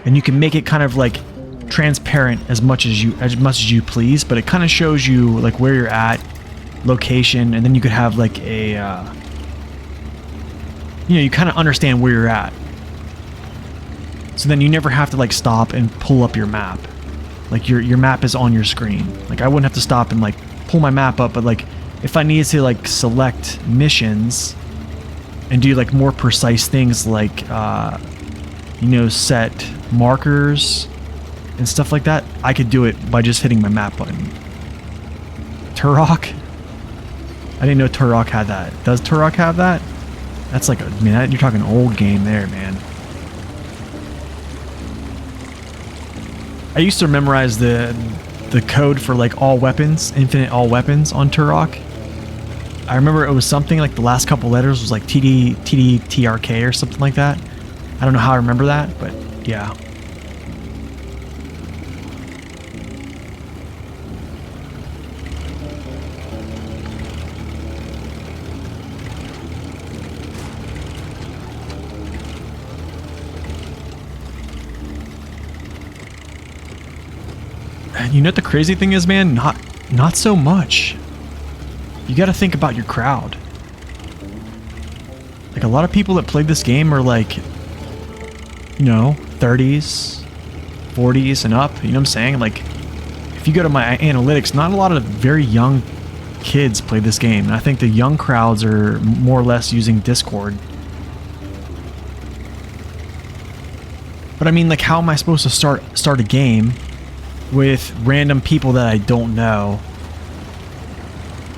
And you can make it kind of like transparent as much as you please, but it kind of shows you like where you're at, location, and then you could have like a, you know, you kind of understand where you're at. So then you never have to like stop and pull up your map. Like your map is on your screen. Like I wouldn't have to stop and like pull my map up, but like if I needed to like select missions and do like more precise things like you know, set markers and stuff like that, I could do it by just hitting my map button. Turok? I didn't know Turok had that. Does Turok have that? That's like, I mean, you're talking old game there, man. I used to memorize the code for like all weapons, infinite all weapons on Turok. I remember it was something like the last couple letters was like TDTRK or something like that. I don't know how I remember that, but yeah. And you know what the crazy thing is, man? Not so much. You got to think about your crowd. Like a lot of people that played this game are like, you know, 30s, 40s and up. You know what I'm saying? Like, if you go to my analytics, not a lot of very young kids play this game. And I think the young crowds are more or less using Discord. But I mean, like, how am I supposed to start a game with random people that I don't know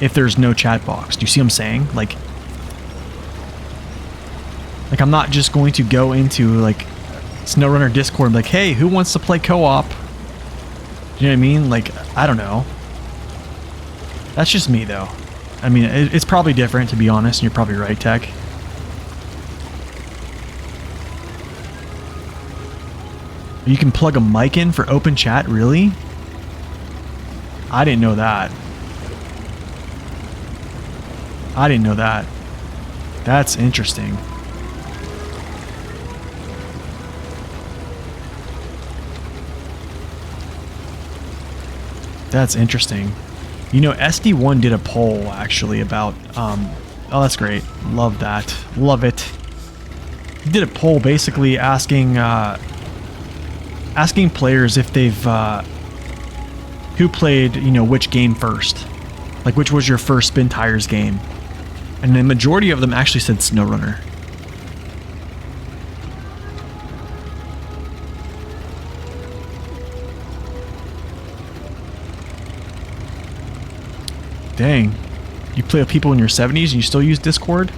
if there's no chat box? Do you see what I'm saying? Like I'm not just going to go into like SnowRunner Discord and be like, hey, who wants to play co-op? You know what I mean? Like, I don't know. That's just me though. I mean, it's probably different, to be honest, and you're probably right, Tech. You can plug a mic in for open chat, really? I didn't know that. I didn't know that. That's interesting. That's interesting. You know, SD1 did a poll actually about, oh, that's great. Love that. Love it. He did a poll basically asking players if they've, who played, you know, which game first. Like, which was your first Spin Tires game? And the majority of them actually said SnowRunner. Dang. You play with people in your 70s and you still use Discord?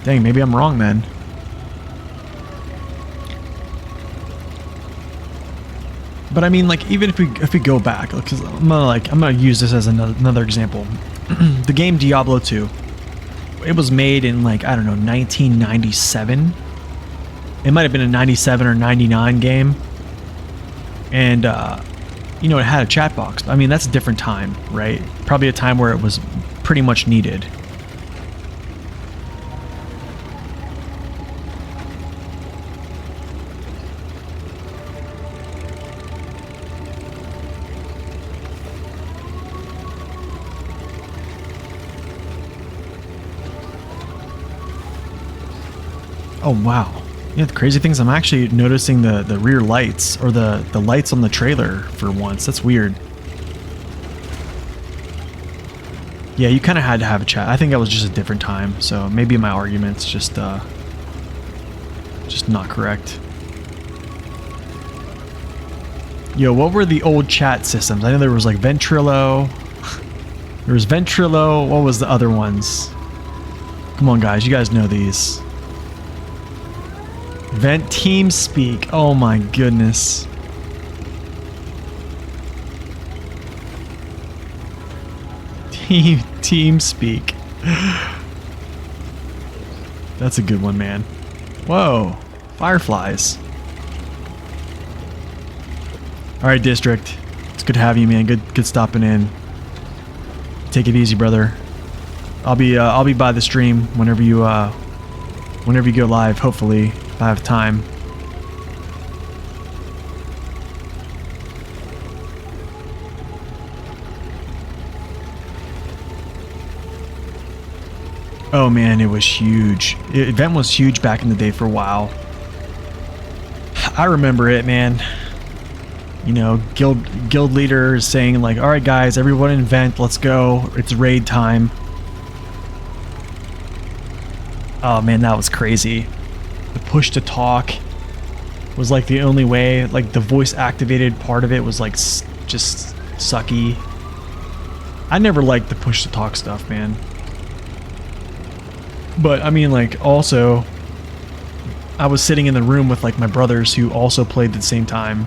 Dang, maybe I'm wrong then. But I mean, like, even if we go back, because I'm gonna use this as another example. The game Diablo 2. It was made in, like, I don't know, 1997. It might have been a 97 or 99 game. And you know, it had a chat box. I mean, that's a different time, right? Probably a time where it was pretty much needed. Oh, wow. Yeah, the crazy thing is I'm actually noticing the rear lights, or the lights on the trailer for once. That's weird. Yeah, you kind of had to have a chat. I think that was just a different time, so maybe my argument's just not correct. Yo, what were the old chat systems? I know there was like Ventrilo. There was Ventrilo. What was the other ones? Come on, guys. You guys know these. TeamSpeak. Oh my goodness. TeamSpeak. That's a good one, man. Whoa. Fireflies. Alright, District. It's good to have you, man. Good stopping in. Take it easy, brother. I'll be by the stream whenever you go live, hopefully, if I have time. Oh man, it was huge. Event was huge back in the day for a while. I remember it, man. You know, guild leaders saying like, all right guys, everyone in Vent, let's go. It's raid time. Oh man, that was crazy. The push to talk was like the only way. Like the voice activated part of it was like just sucky. I never liked the push to talk stuff, man. But I mean, like, also I was sitting in the room with like my brothers who also played at the same time.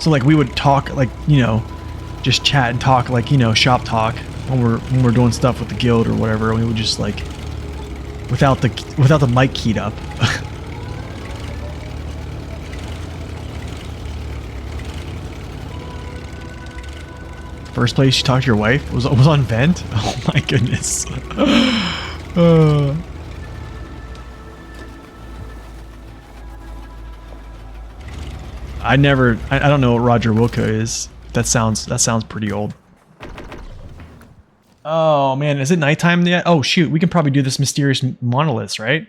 So like we would talk like, you know, just chat and talk like, you know, shop talk when we're doing stuff with the guild or whatever. We would just like without the mic keyed up. First place you talked to your wife was on vent? Oh my goodness. I don't know what Roger Wilco is. That sounds pretty old. Oh man, is it nighttime yet? Oh shoot, we can probably do this mysterious monoliths, right?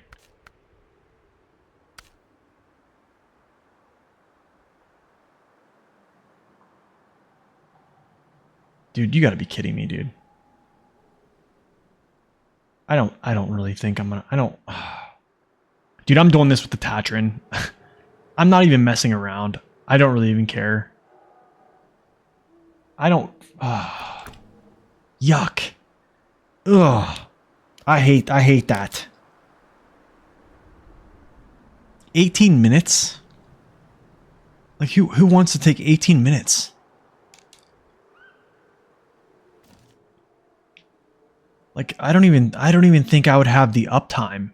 Dude, you gotta be kidding me, dude. I don't really think I'm gonna, dude, I'm doing this with the Tatran. I'm not even messing around. I don't really even care. I don't, yuck. Ugh. I hate that. 18 minutes? Like who wants to take 18 minutes? Like I don't even think I would have the uptime.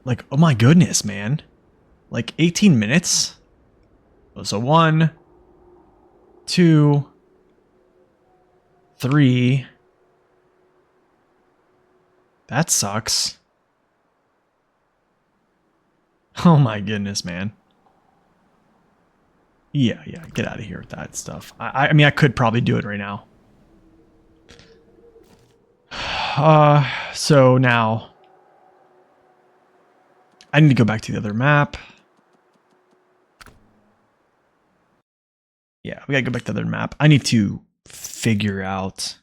Like, oh my goodness, man. Like 18 minutes? So 1, 2, 3. That sucks. Oh my goodness, man. Yeah, get out of here with that stuff. I mean, I could probably do it right now. So now I need to go back to the other map. Yeah, we gotta go back to the other map. I need to figure out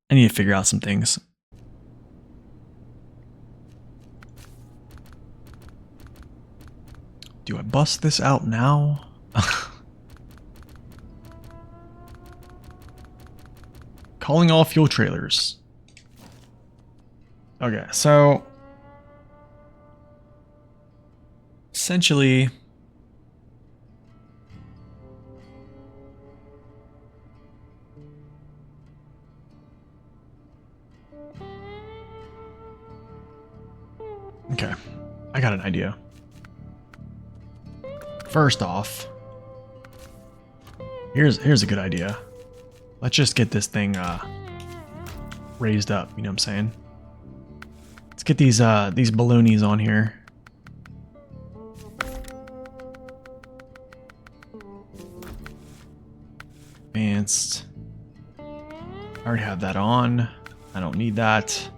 some things. Do I bust this out now? Calling all fuel trailers. Okay, so essentially okay, I got an idea. First off, here's a good idea. Let's just get this thing raised up, you know what I'm saying? Let's get these balloonies on here. Advanced. I already have that on. I don't need that.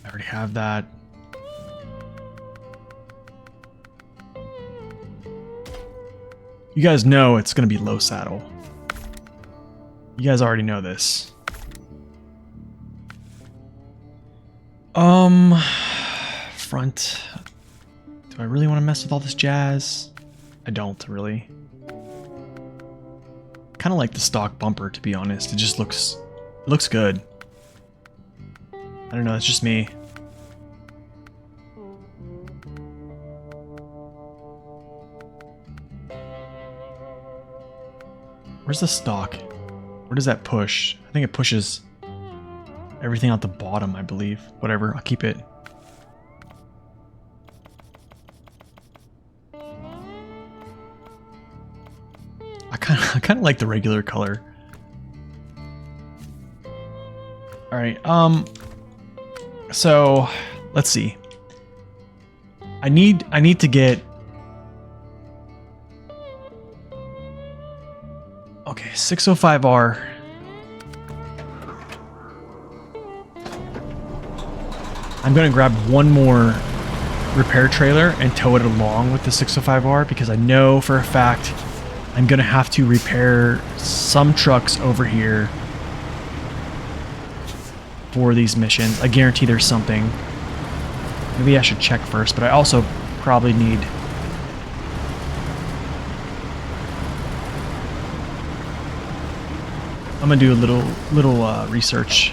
I already have that. You guys know it's going to be low saddle. You guys already know this. Front. Do I really want to mess with all this jazz? I don't really. Kind of like the stock bumper, to be honest. It just looks good. I don't know, it's just me. Where's the stock? Where does that push? I think it pushes everything out the bottom, I believe. Whatever, I'll keep it. I kind of like the regular color. All right, so let's see. I need to get. Okay, 605R. I'm gonna grab one more repair trailer and tow it along with the 605R because I know for a fact I'm gonna have to repair some trucks over here for these missions. I guarantee there's something. Maybe I should check first, but I also probably need. I'm gonna do a little research.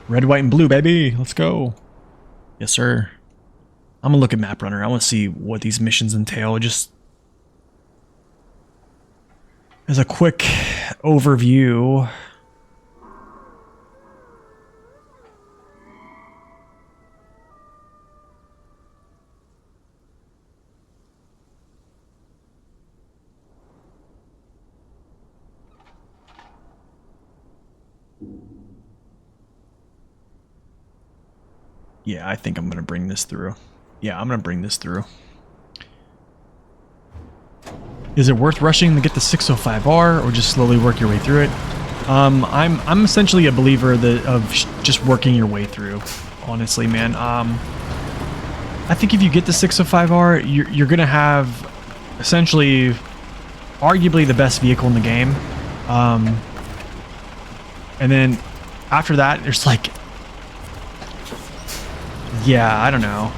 Red, white, and blue, baby. Let's go. Yes, sir. I'm gonna look at Map Runner. I want to see what these missions entail. Just as a quick overview. Yeah, I think I'm gonna bring this through. Yeah, I'm gonna bring this through. Is it worth rushing to get the 605R or just slowly work your way through it? I'm essentially a believer of just working your way through. Honestly, man. I think if you get the 605R, you're gonna have essentially, arguably the best vehicle in the game. And then after that, there's like, yeah, I don't know.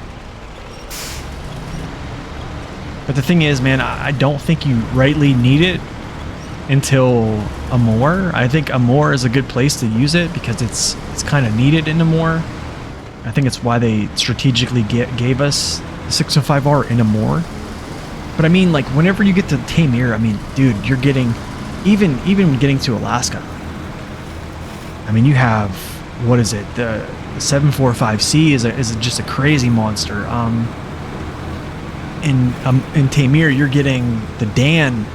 But the thing is, man, I don't think you rightly need it until Amur. I think Amur is a good place to use it because it's kind of needed in Amur. I think it's why they strategically gave us the 605R in Amur. But I mean, like, whenever you get to Tamir, I mean, dude, you're getting, even getting to Alaska. I mean, you have, what is it? The 745C is just a crazy monster. In Tamir, you're getting the Dan,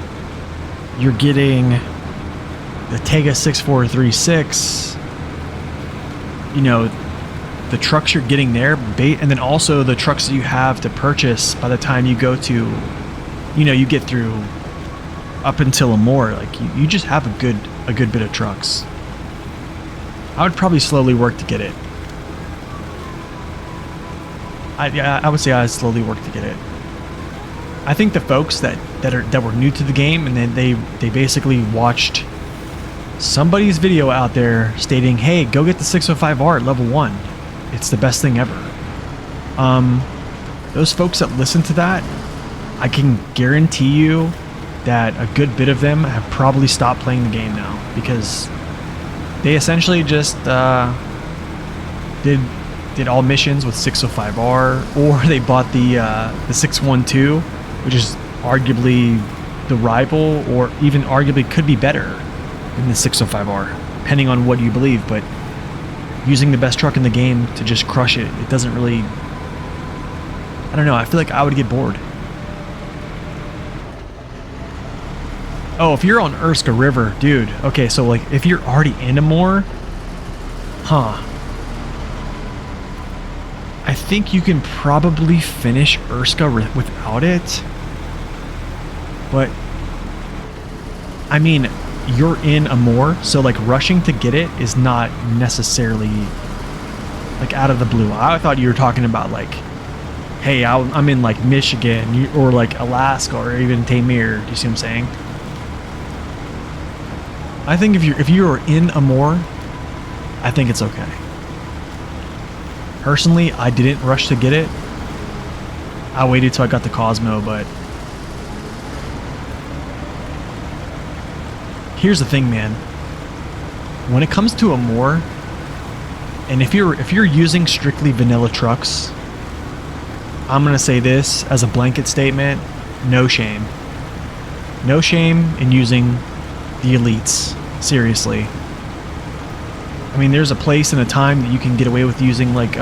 you're getting the Tega 6436, you know, the trucks you're getting there, and then also the trucks that you have to purchase by the time you go to, you know, you get through up until Amur. Like, you just have a good bit of trucks. I would probably slowly work to get it. I would say I'd slowly work to get it. I think the folks that were new to the game and then they basically watched somebody's video out there stating, hey, go get the 605R at level 1. It's the best thing ever. Those folks that listen to that, I can guarantee you that a good bit of them have probably stopped playing the game now because they essentially just did all missions with 605R, or they bought the 612, which is arguably the rival, or even arguably could be better than the 605R, depending on what you believe. But using the best truck in the game to just crush it, it doesn't really, I don't know, I feel like I would get bored. Oh, if you're on Urska River, dude, okay, so like if you're already in Amur, I think you can probably finish Urska without it. But I mean, you're in Amur, so like rushing to get it is not necessarily like out of the blue. I thought you were talking about like, hey, I'm in like Michigan or like Alaska or even Tamir. Do you see what I'm saying? I think if you're in Amur, I think it's okay. Personally, I didn't rush to get it. I waited till I got the Cosmo, but here's the thing, man. When it comes to Amur, and if you're using strictly vanilla trucks, I'm gonna say this as a blanket statement: no shame. No shame in using the elites. Seriously. I mean, there's a place and a time that you can get away with using like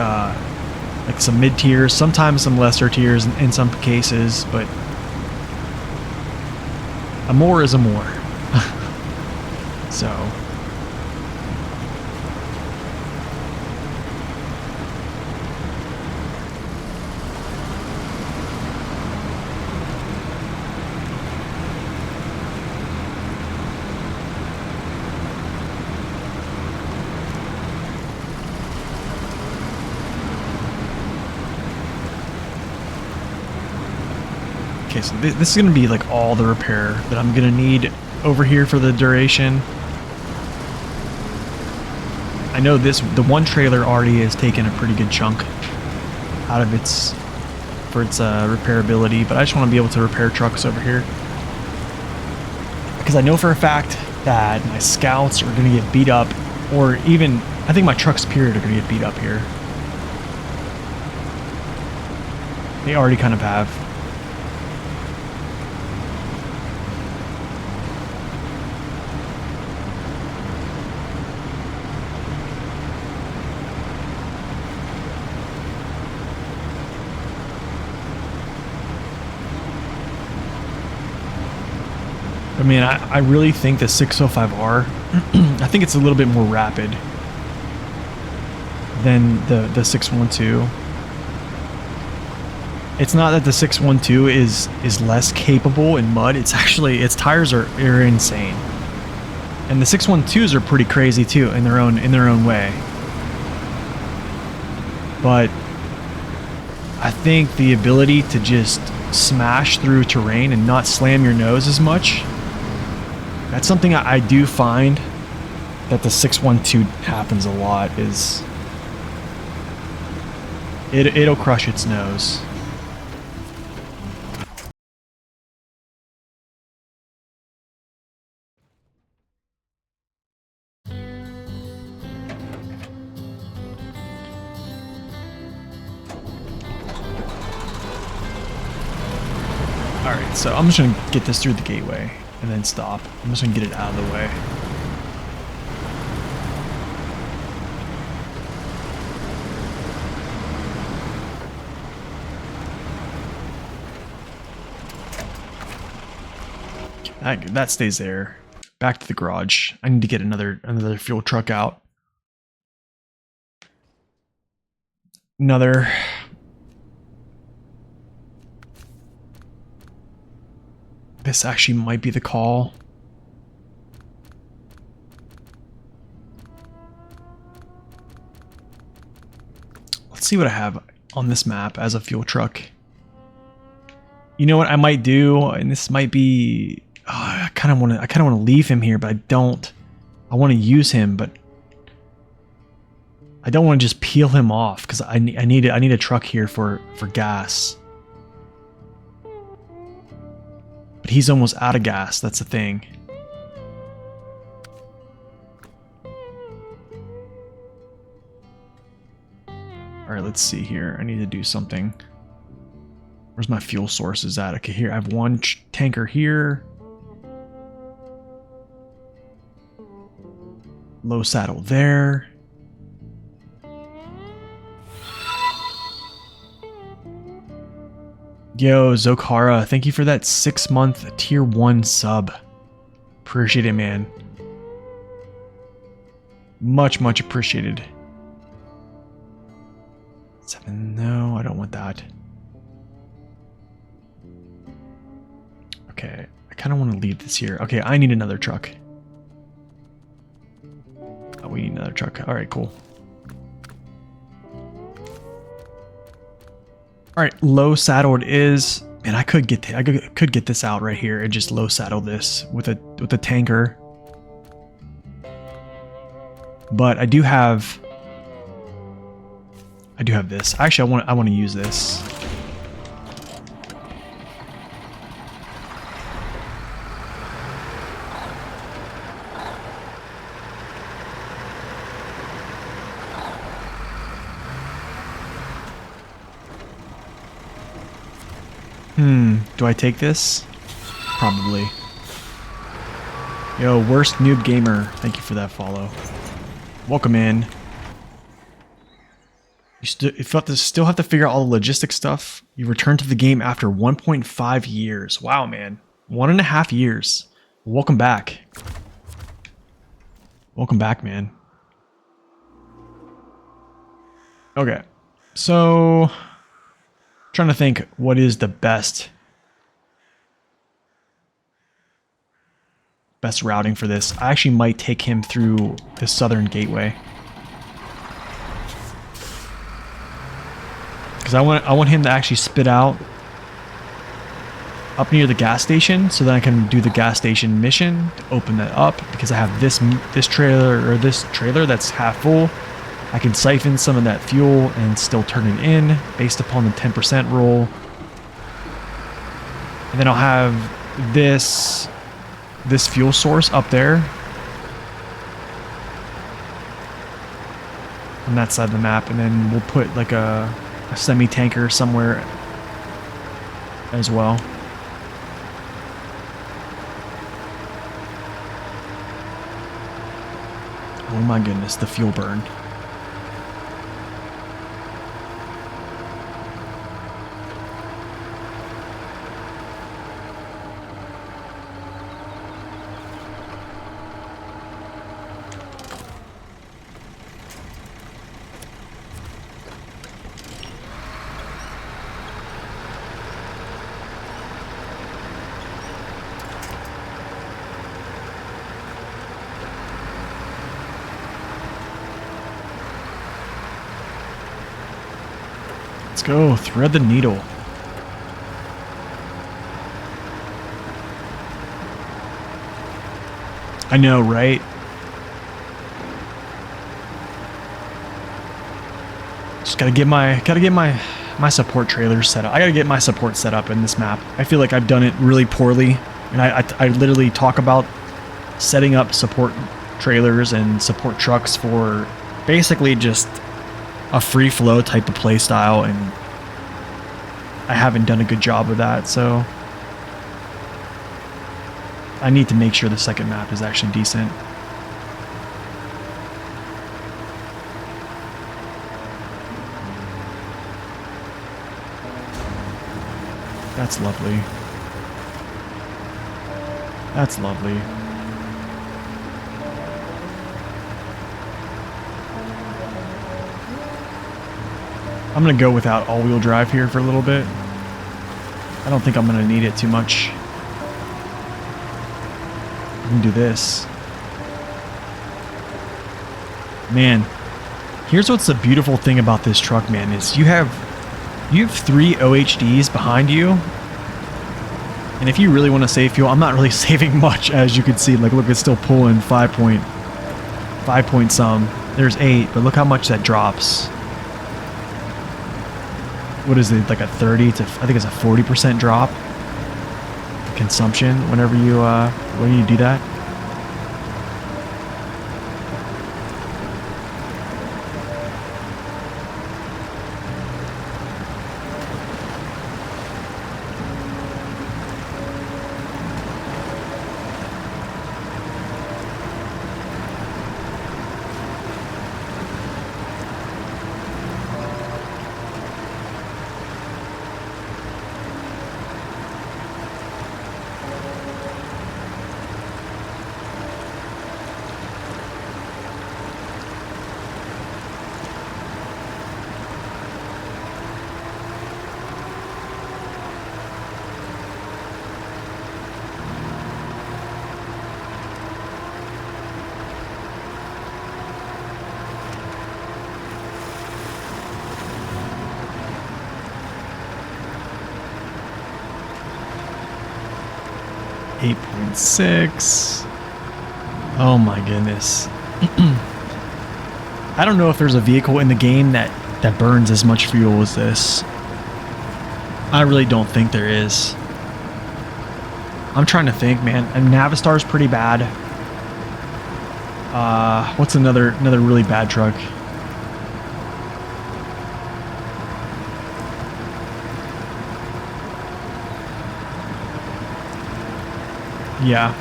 some mid tiers, sometimes some lesser tiers in some cases, but Amur is Amur. So okay, so this is going to be like all the repair that I'm going to need over here for the duration. I know the one trailer already has taken a pretty good chunk out of its repairability, but I just want to be able to repair trucks over here. Because I know for a fact that my scouts are going to get beat up, or even I think my trucks, period, are going to get beat up here. They already kind of have. I mean, I really think the 605R, I think it's a little bit more rapid than the 612. It's not that the 612 is less capable in mud. It's actually, its tires are insane. And the 612s are pretty crazy too in their own way. But I think the ability to just smash through terrain and not slam your nose as much, that's something I do find that the 612 happens a lot, is it'll crush its nose. Alright, so I'm just going to get this through the gateway and then stop. I'm just going to get it out of the way. That stays there. Back to the garage. I need to get another fuel truck out. Another. This actually might be the call. Let's see what I have on this map as a fuel truck. You know what I might do, and this might be. Oh, I kind of want to leave him here, but I don't. I want to use him, but I don't want to just peel him off because I need a truck here for gas. But he's almost out of gas. That's the thing. All right, let's see here. I need to do something. Where's my fuel sources at? Okay, here I have one tanker here. Low saddle there. Yo, Zokara, thank you for that 6-month tier 1 sub. Appreciate it, man. Much, much appreciated. 7, no, I don't want that. Okay, I kind of want to leave this here. Okay, I need another truck. Oh, we need another truck. All right, cool. All right, low saddle it is. Man, I could get this out right here and just low saddle this with a tanker. But I do have this. Actually, I want to use this. Do I take this? Probably. Yo, worst noob gamer. Thank you for that follow. Welcome in. You still have to figure out all the logistic stuff. You return to the game after 1.5 years. Wow, man. 1.5 years. Welcome back. Welcome back, man. Okay. So, trying to think what is the best routing for this. I actually might take him through the southern gateway. Because I want him to actually spit out up near the gas station, so then I can do the gas station mission to open that up, because I have this trailer that's half full. I can siphon some of that fuel and still turn it in based upon the 10% rule. And then I'll have this fuel source up there. on that side of the map, and then we'll put like a semi-tanker somewhere as well. Oh my goodness, the fuel burn. Let's go, thread the needle. I know, right? Just gotta get my support trailers set up. I gotta get my support set up in this map. I feel like I've done it really poorly, and I literally talk about setting up support trailers and support trucks for basically just a free flow type of play style, and I haven't done a good job of that, so I need to make sure the second map is actually decent. That's lovely. That's lovely. I'm gonna go without all-wheel drive here for a little bit. I don't think I'm gonna need it too much. I can do this. Man, here's what's the beautiful thing about this truck, man, is you have 3 OHDs behind you. And if you really want to save fuel, I'm not really saving much, as you can see. Like, look, it's still pulling 5 point some. There's 8, but look how much that drops. What is it, like a 30 to, I think it's a 40% drop consumption whenever you do that. .6. Oh my goodness. I don't know if there's a vehicle in the game that burns as much fuel as this. I really don't think there is. I'm trying to think, man. And Navistar's pretty bad. What's another really bad truck? Yeah,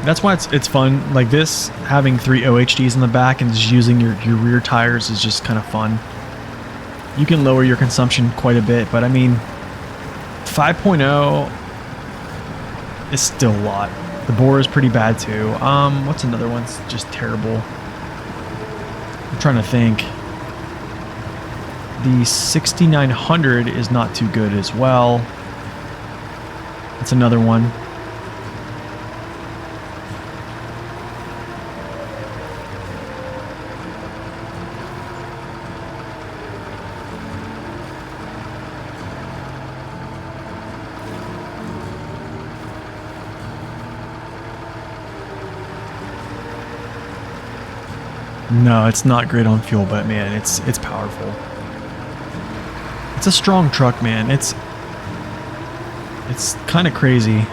that's why it's fun. Like this, having 3 OHDs in the back and just using your rear tires is just kind of fun. You can lower your consumption quite a bit, but I mean, 5.0 is still a lot. The bore is pretty bad too. What's another one that's just terrible? I'm trying to think. The 6900 is not too good as well. That's another one. No, it's not great on fuel, but man, it's powerful. It's a strong truck, man. It's kind of crazy.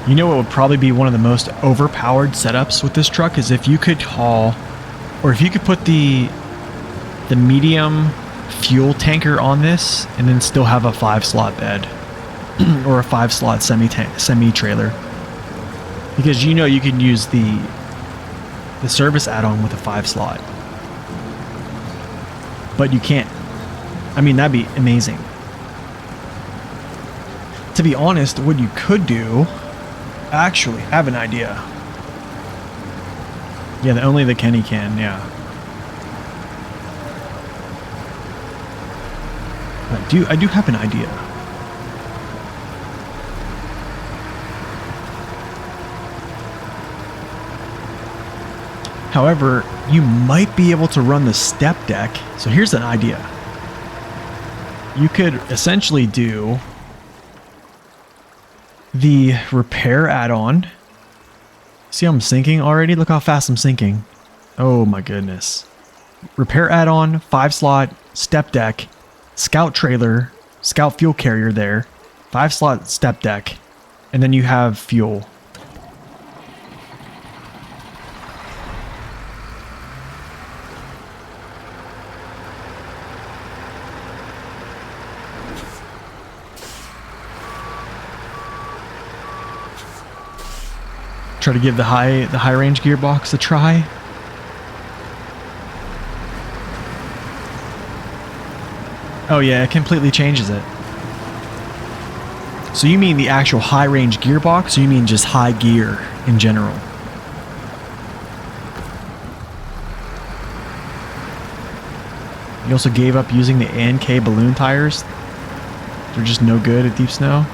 You know what would probably be one of the most overpowered setups with this truck is if you could haul, or if you could put the medium fuel tanker on this and then still have a 5-slot bed or a 5-slot semi trailer, because you know you can use the service add-on with a 5-slot, but you can't. I mean, that'd be amazing. To be honest, what you could do, actually, I have an idea. Yeah, only the Kenny can, yeah. I do have an idea. However, you might be able to run the step deck. So here's an idea. You could essentially do the repair add-on. See how I'm sinking already? Look how fast I'm sinking. Oh my goodness. Repair add-on, 5-slot, step deck, scout trailer, scout fuel carrier there, 5-slot step deck, and then you have fuel. Try to give the high range gearbox a try. Oh yeah, it completely changes it. So you mean the actual high range gearbox, or you mean just high gear in general? You also gave up using the A&K balloon tires. They're just no good at deep snow.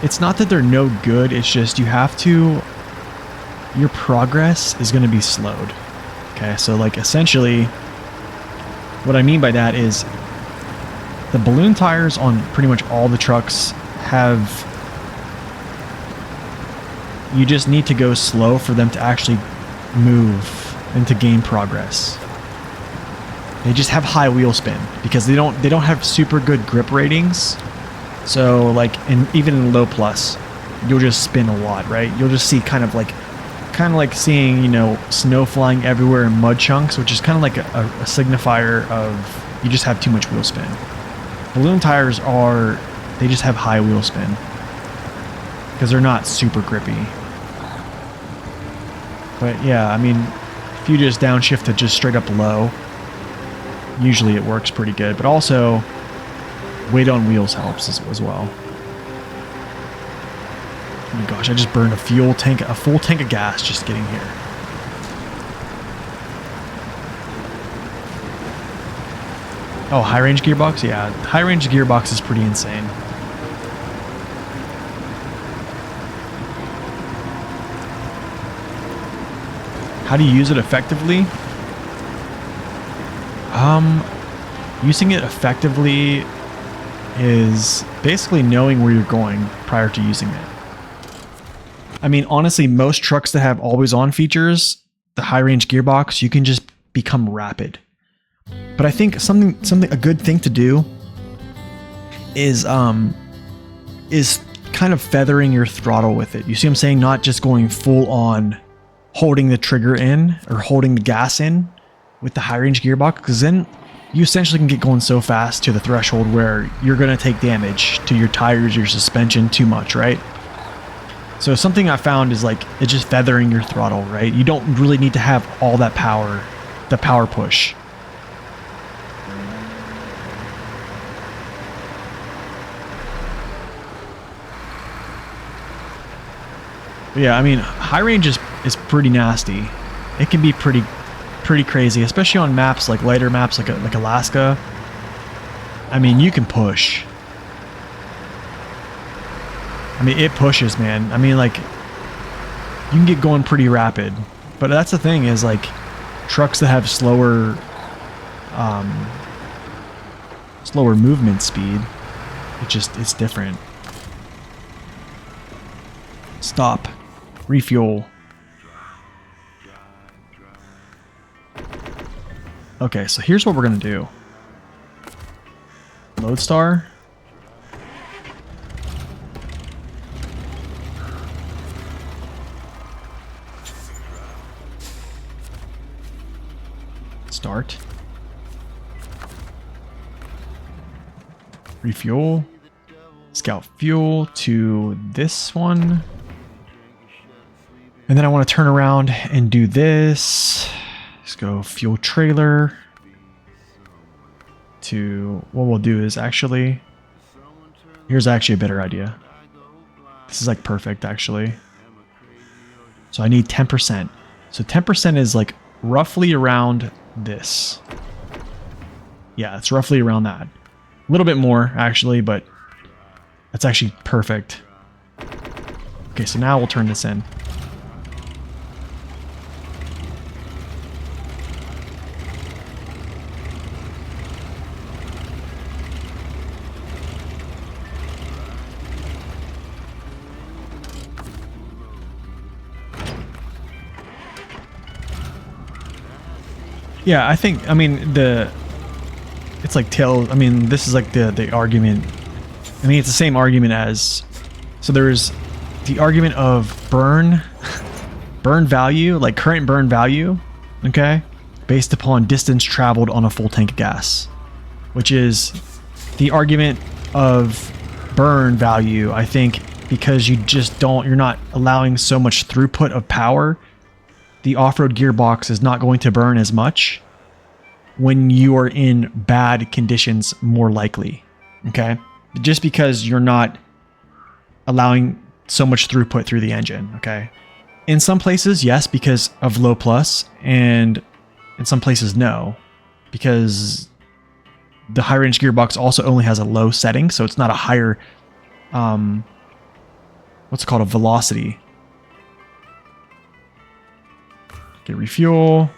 It's not that they're no good, it's just you have to... Your progress is going to be slowed. Okay, so like essentially, what I mean by that is the balloon tires on pretty much all the trucks have... You just need to go slow for them to actually move and to gain progress. They just have high wheel spin because they don't have super good grip ratings. So like even in low plus, you'll just spin a lot, right? You'll just see kind of like seeing, you know, snow flying everywhere in mud chunks, which is kind of like a signifier of you just have too much wheel spin. Balloon tires they just have high wheel spin because they're not super grippy. But yeah, I mean, if you just downshift to just straight up low, usually it works pretty good. But also, weight on wheels helps as well. Oh my gosh, I just burned a full tank of gas just getting here. Oh, high range gearbox? Yeah, high range gearbox is pretty insane. How do you use it effectively? Using it effectively is basically knowing where you're going prior to using it. I mean, honestly, most trucks that have always on features, the high range gearbox, you can just become rapid. But I think a good thing to do is kind of feathering your throttle with it. You see what I'm saying? Not just going full on holding the trigger in or holding the gas in with the high range gearbox, because then you essentially can get going so fast to the threshold where you're going to take damage to your tires, your suspension too much, right? So something I found is like it's just feathering your throttle, right? You don't really need to have all that power, the power push. But yeah, I mean, high range is pretty nasty. It can be pretty crazy, especially on maps like lighter maps like Alaska. I mean, you can push. I mean, it pushes, man. I mean, like, you can get going pretty rapid. But that's the thing is, like, trucks that have slower movement speed, it's different. Stop. Refuel. Okay, so here's what we're gonna do. Loadstar. Start. Refuel. Scout fuel to this one. And then I want to turn around and do this. Let's go fuel trailer. To what we'll do is actually, here's actually a better idea. This is like perfect actually. So I need 10%. So 10% is like roughly around this. Yeah, it's roughly around that. A little bit more actually, but that's actually perfect. Okay, so now we'll turn this in. Yeah, I think, I mean, it's like tail, I mean, this is like the argument. I mean, it's the same argument as, so there's the argument of burn value, like current burn value, okay, based upon distance traveled on a full tank of gas, which is the argument of burn value, I think, because you're not allowing so much throughput of power. The off-road gearbox is not going to burn as much when you are in bad conditions, more likely, okay? Just because you're not allowing so much throughput through the engine, okay? In some places, yes, because of low plus, and in some places, no, because the high range gearbox also only has a low setting, so it's not a higher, what's it called, a velocity. Okay, refuel.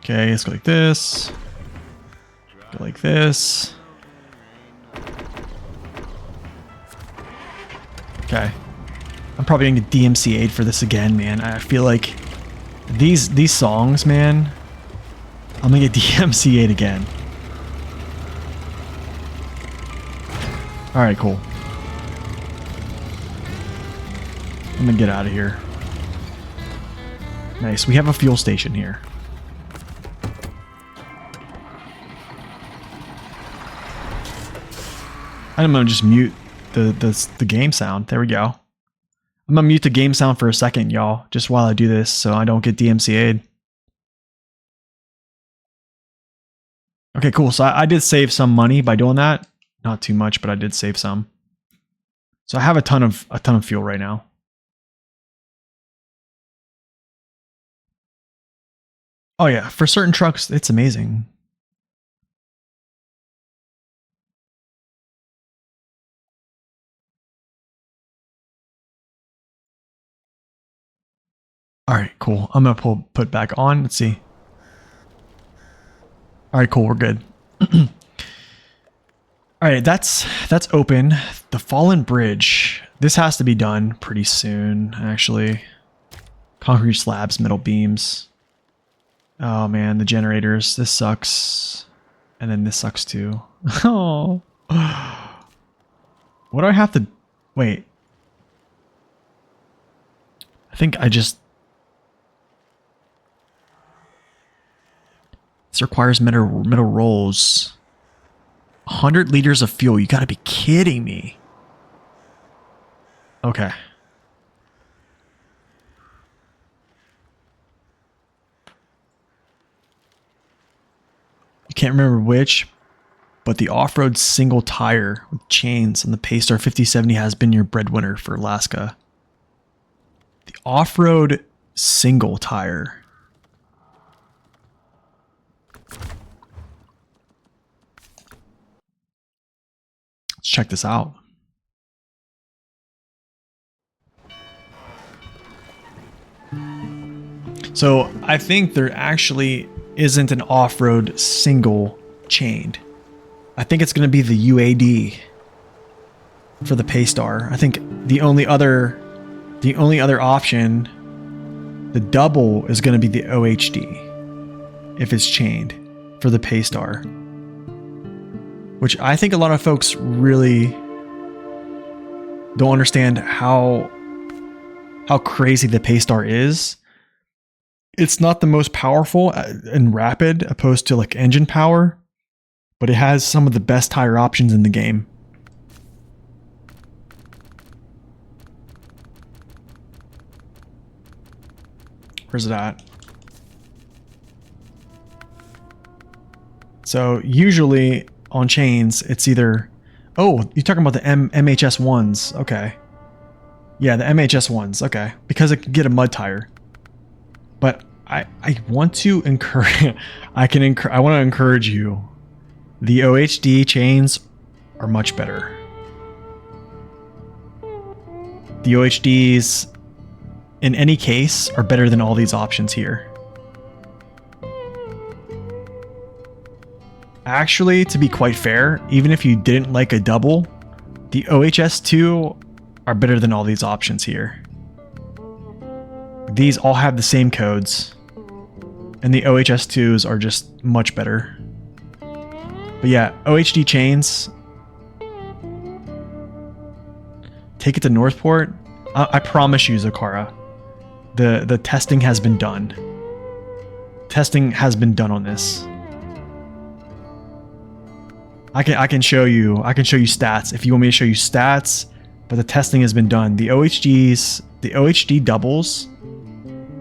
Okay, let's go like this. Go like this. Okay. I'm probably gonna get DMCA'd for this again, man. I feel like these songs, man, I'm gonna get DMCA'd again. Alright, cool. I'm gonna get out of here. Nice. We have a fuel station here. I'm gonna just mute the game sound. There we go. I'm gonna mute the game sound for a second, y'all, just while I do this so I don't get DMCA'd. Okay, cool. So I did save some money by doing that. Not too much, but I did save some. So I have a ton of fuel right now. Oh yeah, for certain trucks, it's amazing. All right, cool. I'm gonna put back on. Let's see. All right, cool. We're good. All right, that's open. The Fallen Bridge. This has to be done pretty soon, actually. Concrete slabs, metal beams. Oh man, the generators. This sucks. And then this sucks too. Oh. What do I have to... Wait. I think I just... This requires metal rolls. 100 liters of fuel. You gotta be kidding me. Okay. You can't remember which, but the off-road single tire with chains on the Paystar 5070 has been your breadwinner for Alaska. The off-road single tire. Let's check this out. So I think there actually isn't an off-road single chained. I think it's going to be the UAD for the Paystar. I think the only other option, the double, is going to be the OHD if it's chained for the Paystar, which I think a lot of folks really don't understand how crazy the Paystar is. It's not the most powerful and rapid opposed to like engine power, but it has some of the best tire options in the game. Where's it at? So usually on chains, it's either... Oh, you're talking about the MHS ones. Okay. Yeah, the MHS ones. Okay. Because it can get a mud tire. But I want to encourage... I want to encourage you. The OHD chains are much better. The OHDs, in any case, are better than all these options here. Actually, to be quite fair, even if you didn't like a double, the OHS2 are better than all these options here. These all have the same codes, and the OHS2s are just much better. But yeah, OHD chains. Take it to Northport. I promise you, Zakara, the testing has been done. Testing has been done on this. I can show you stats if you want me to show you stats, but the testing has been done. The OHD doubles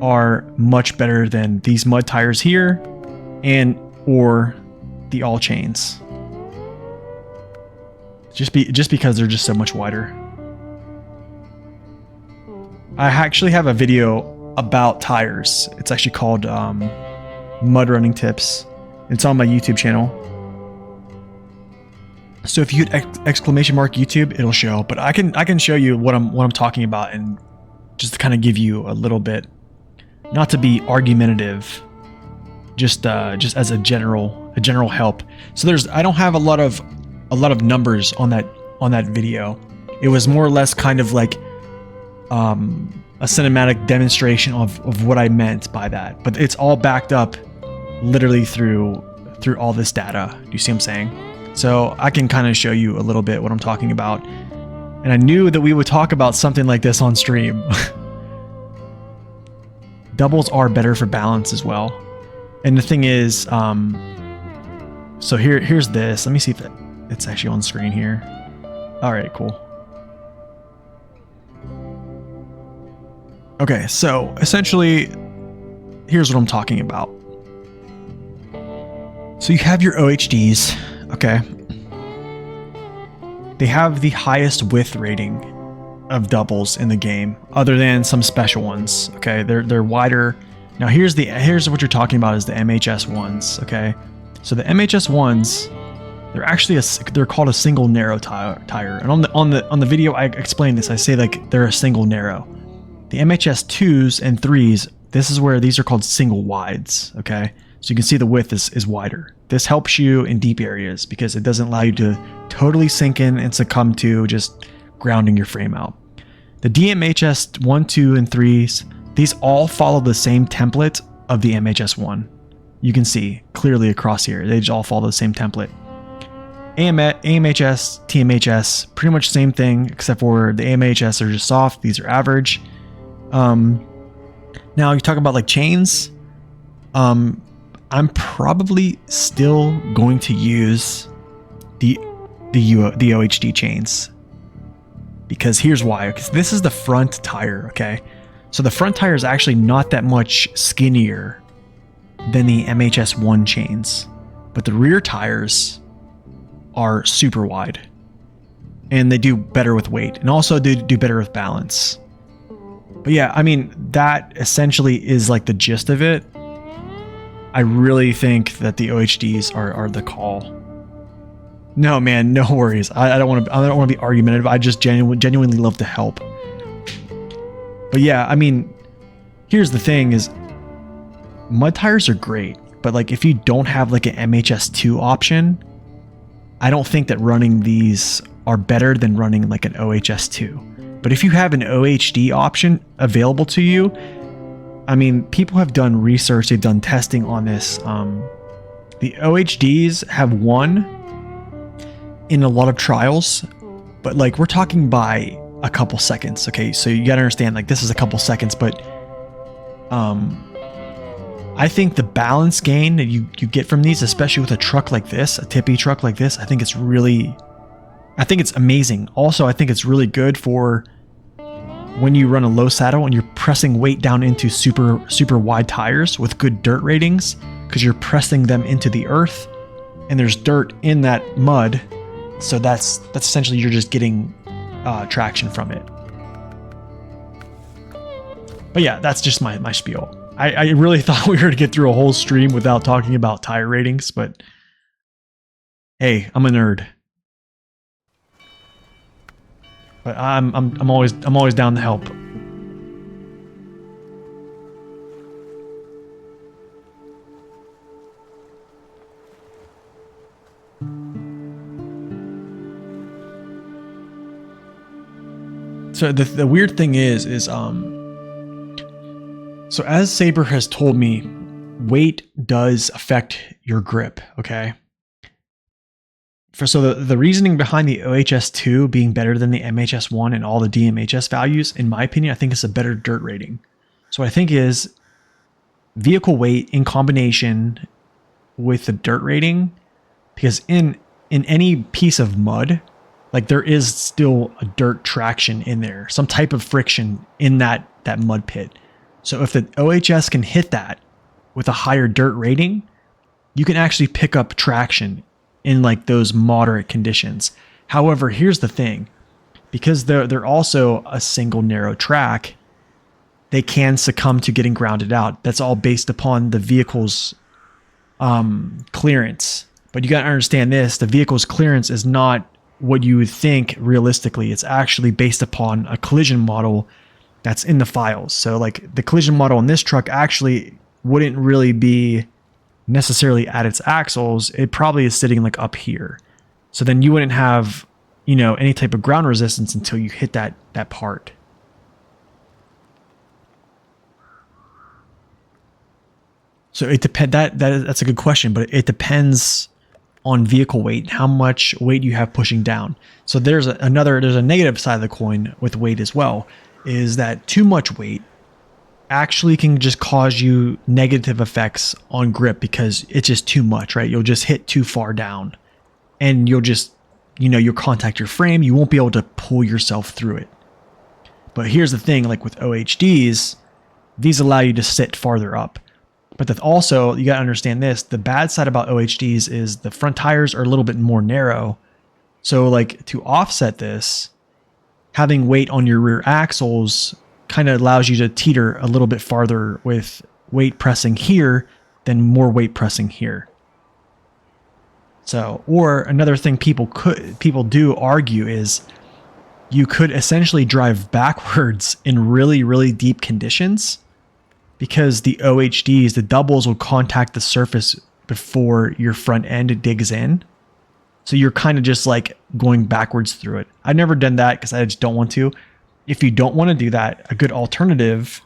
are much better than these mud tires here or the all chains. Just because they're just so much wider. I actually have a video about tires. It's actually called Mud Running Tips. It's on my YouTube channel. So if you hit exclamation mark YouTube, it'll show. But I can show you what I'm talking about, and just to kind of give you a little bit, not to be argumentative, just as a general help. So I don't have a lot of numbers on that video. It was more or less kind of like a cinematic demonstration of what I meant by that. But it's all backed up literally through all this data. Do you see what I'm saying? So I can kind of show you a little bit what I'm talking about. And I knew that we would talk about something like this on stream. Doubles are better for balance as well. And the thing is, so here's this. Let me see if it's actually on screen here. All right, cool. Okay, so essentially, here's what I'm talking about. So you have your OHDs, okay? They have the highest width rating of doubles in the game, other than some special ones, okay? They're wider. Now here's what you're talking about is the MHS ones, okay? So the MHS ones, they're actually they're called a single narrow tire. And on the video I explain this. I say like they're a single narrow. The MHS 2s and 3s, this is where these are called single wides, okay? So you can see the width is wider. This helps you in deep areas because it doesn't allow you to totally sink in and succumb to just grounding your frame out. The DMHS 1, 2, and 3s, these all follow the same template of the MHS 1. You can see clearly across here. They just all follow the same template. AMHS, TMHS, pretty much same thing, except for the AMHS are just soft. These are average. Now you talk about like chains. I'm probably still going to use the OHD chains, because here's why. Because this is the front tire, okay? So the front tire is actually not that much skinnier than the MHS1 chains, but the rear tires are super wide, and they do better with weight, and also do better with balance. But yeah, I mean, that essentially is like the gist of it. I really think that the OHDs are the call. No, man, no worries. I don't want to be argumentative. I just genuinely love to help. But yeah, I mean, here's the thing: is mud tires are great, but like if you don't have like an MHS2 option, I don't think that running these are better than running like an OHS2. But if you have an OHD option available to you, I mean, people have done research, they've done testing on this. The OHDs have won in a lot of trials, but like we're talking by a couple seconds. Okay, so you gotta understand, like, this is a couple seconds, but I think the balance gain that you get from these, especially with a truck like this, a tippy truck like this, I think it's amazing. Also, I think it's really good for when you run a low saddle and you're pressing weight down into super wide tires with good dirt ratings, because you're pressing them into the earth and there's dirt in that mud. So that's essentially, you're just getting traction from it. But yeah, that's just my spiel. I really thought we were going to get through a whole stream without talking about tire ratings, but hey, I'm a nerd. But I'm always down to help. So the weird thing is so as Saber has told me, weight does affect your grip, okay? So the reasoning behind the OHS2 being better than the MHS1 and all the DMHS values, in my opinion, I think it's a better dirt rating. So what I think is vehicle weight in combination with the dirt rating, because in any piece of mud, like, there is still a dirt traction in there, some type of friction in that mud pit. So if the OHS can hit that with a higher dirt rating, you can actually pick up traction in like those moderate conditions. However, here's the thing, because they're also a single narrow track, they can succumb to getting grounded out. That's all based upon the vehicle's clearance. But you got to understand this, the vehicle's clearance is not what you would think realistically. It's actually based upon a collision model that's in the files. So like the collision model in this truck actually wouldn't really be necessarily at its axles. It probably is sitting like up here. So then you wouldn't have, you know, any type of ground resistance until you hit that part. So it that's a good question, but it depends on vehicle weight, how much weight you have pushing down. So there's a negative side of the coin with weight as well, is that too much weight actually can just cause you negative effects on grip, because it's just too much, right? You'll just hit too far down and you'll just, you'll contact your frame. You won't be able to pull yourself through it. But here's the thing, like with OHDs, these allow you to sit farther up. But also, you got to understand this, the bad side about OHDs is the front tires are a little bit more narrow. So like to offset this, having weight on your rear axles kind of allows you to teeter a little bit farther with weight pressing here than more weight pressing here. So, or another thing people do argue is you could essentially drive backwards in really, really deep conditions, because the OHDs, the doubles, will contact the surface before your front end digs in. So you're kind of just like going backwards through it. I've never done that because I just don't want to. If you don't want to do that, a good alternative,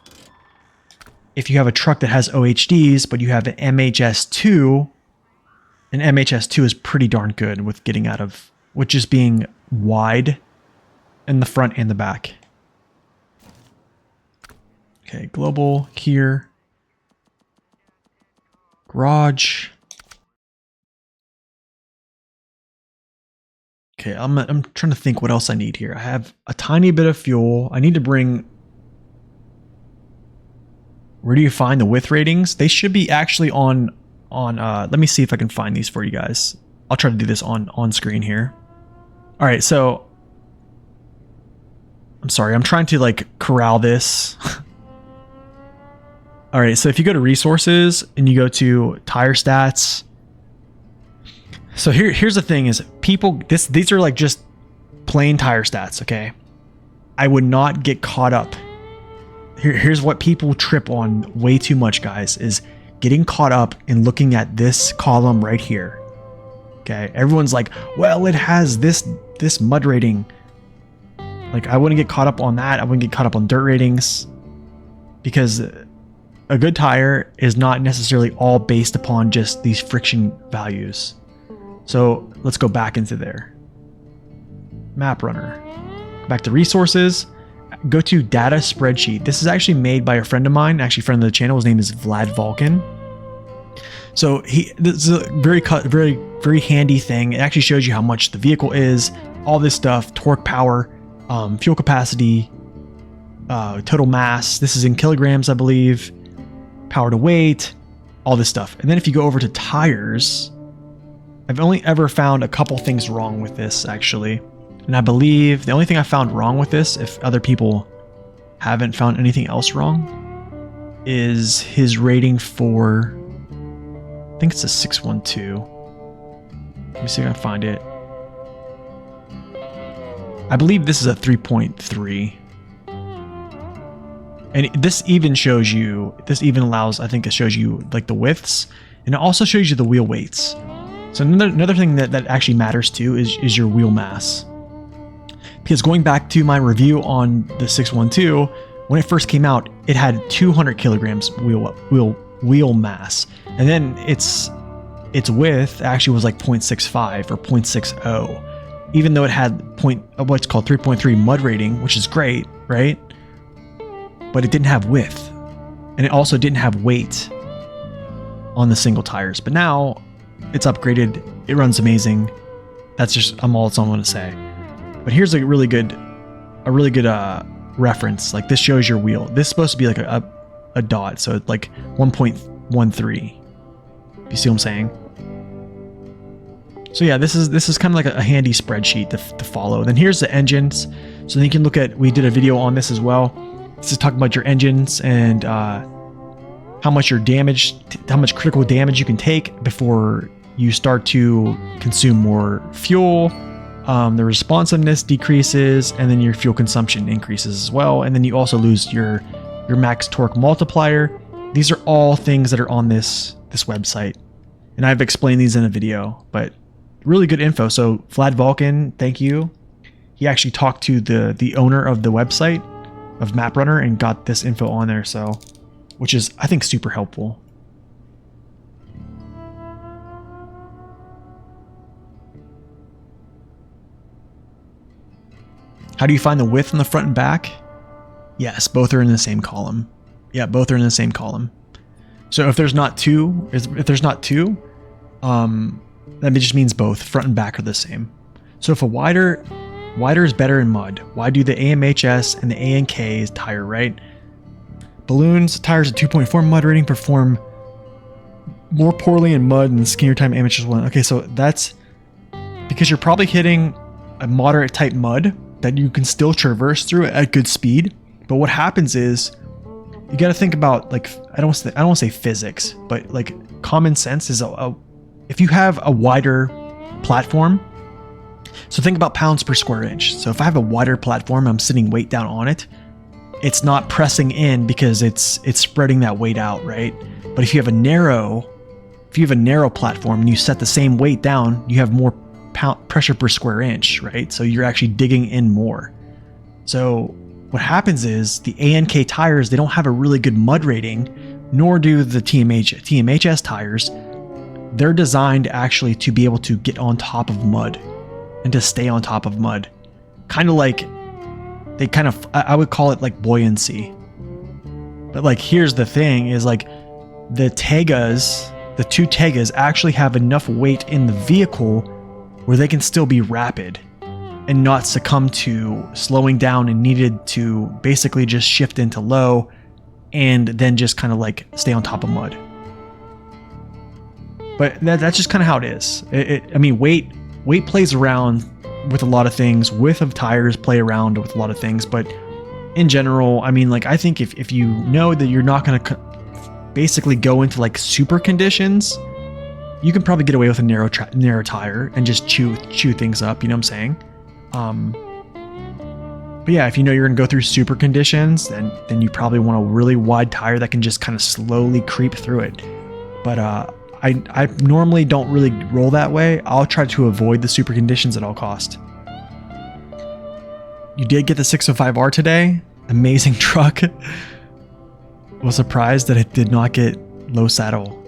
if you have a truck that has OHDs, but you have an MHS2, an MHS2 is pretty darn good with getting out of, with just being wide in the front and the back. Okay, global here. Garage. Okay, I'm trying to think what else I need here. I have a tiny bit of fuel. I need to bring... Where do you find the width ratings? They should be actually on let me see if I can find these for you guys. I'll try to do this on screen here. All right, so I'm sorry, I'm trying to like corral this. All right, so if you go to resources and you go to tire stats. So here's the thing is these are like just plain tire stats, okay? I would not get caught up. Here's what people trip on way too much, guys, is getting caught up in looking at this column right here. Okay, everyone's like, well, it has this mud rating. Like, I wouldn't get caught up on that. I wouldn't get caught up on dirt ratings, because a good tire is not necessarily all based upon just these friction values. So let's go back into there. Map runner. Go back to resources, go to data spreadsheet. This is actually made by a friend of mine, actually friend of the channel. His name is Vlad Vulcan. So this is a very handy thing. It actually shows you how much the vehicle is, all this stuff, torque, power, fuel capacity, total mass. This is in kilograms, I believe, power to weight, all this stuff. And then if you go over to tires, I've only ever found a couple things wrong with this actually. And I believe the only thing I found wrong with this, if other people haven't found anything else wrong, is his rating for, I think it's a 612. Let me see if I can find it. I believe this is a 3.3. And this even shows you, I think it shows you like the widths, and it also shows you the wheel weights. So another thing that actually matters too is your wheel mass. Because going back to my review on the 612, when it first came out, it had 200 kilograms wheel mass, and then its width actually was like 0.65 or 0.60, even though it had what's called 3.3 mud rating, which is great, right? But it didn't have width, and it also didn't have weight on the single tires. But now it's upgraded, it runs amazing. That's all I'm going to say. But here's a really good reference. Like this shows your wheel. This is supposed to be like a dot, so it's like 1.13. You see what I'm saying? So yeah, this is kind of like a handy spreadsheet to follow. Then here's the engines. So then you can look at, we did a video on this as well. This is talking about your engines and how much critical damage you can take before you start to consume more fuel. The responsiveness decreases, and then your fuel consumption increases as well. And then you also lose your max torque multiplier. These are all things that are on this website, and I've explained these in a video, but really good info. So Vlad Vulcan, thank you. He actually talked to the owner of the website of MapRunner and got this info on there, so which is, I think, super helpful. How do you find the width on the front and back? Yes, both are in the same column. Yeah, both are in the same column. So if there's not two, that just means both front and back are the same. So if a wider is better in mud, why do the AMHS and the ANK tire, right? Balloons tires at 2.4 mud rating perform more poorly in mud than skinnier time AMHS 1. Okay, so that's because you're probably hitting a moderate type mud that you can still traverse through at good speed. But what happens is you got to think about, like, I don't want to say physics, but like common sense is if you have a wider platform. So think about pounds per square inch. So if I have a wider platform, I'm sitting weight down on it. It's not pressing in because it's spreading that weight out, right? But if you have a narrow platform and you set the same weight down, you have more pressure per square inch, right? So you're actually digging in more. So what happens is the ANK tires, they don't have a really good mud rating, nor do the TMHS tires. They're designed actually to be able to get on top of mud and to stay on top of mud. Kind of like, I would call it like buoyancy. But like, here's the thing is like the two Tegas actually have enough weight in the vehicle where they can still be rapid and not succumb to slowing down and needed to basically just shift into low and then just kind of like stay on top of mud. But that's just kind of how it is. I mean, weight plays around with a lot of things. Width of tires play around with a lot of things. But in general, I mean, like, I think if you know that you're not going to basically go into like super conditions, you can probably get away with a narrow tire and just chew things up. You know what I'm saying? But yeah, if you know you're gonna go through super conditions, then you probably want a really wide tire that can just kind of slowly creep through it. But I normally don't really roll that way. I'll try to avoid the super conditions at all cost. You did get the 605R today. Amazing truck. Was surprised that it did not get low saddle.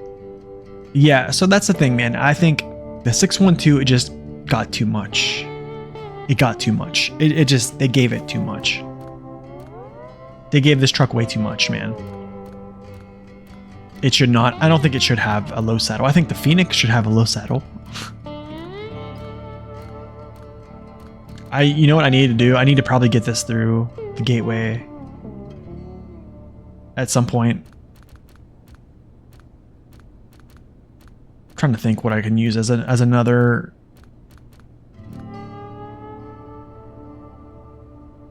Yeah, so that's the thing, man. I think the 612, it just got too much. it got too much. It just, they gave it too much. They gave this truck way too much, man. It should not, I don't think it should have a low saddle. I think the Phoenix should have a low saddle. You know what I need to do? I need to probably get this through the gateway at some point. I'm trying to think what I can use as another.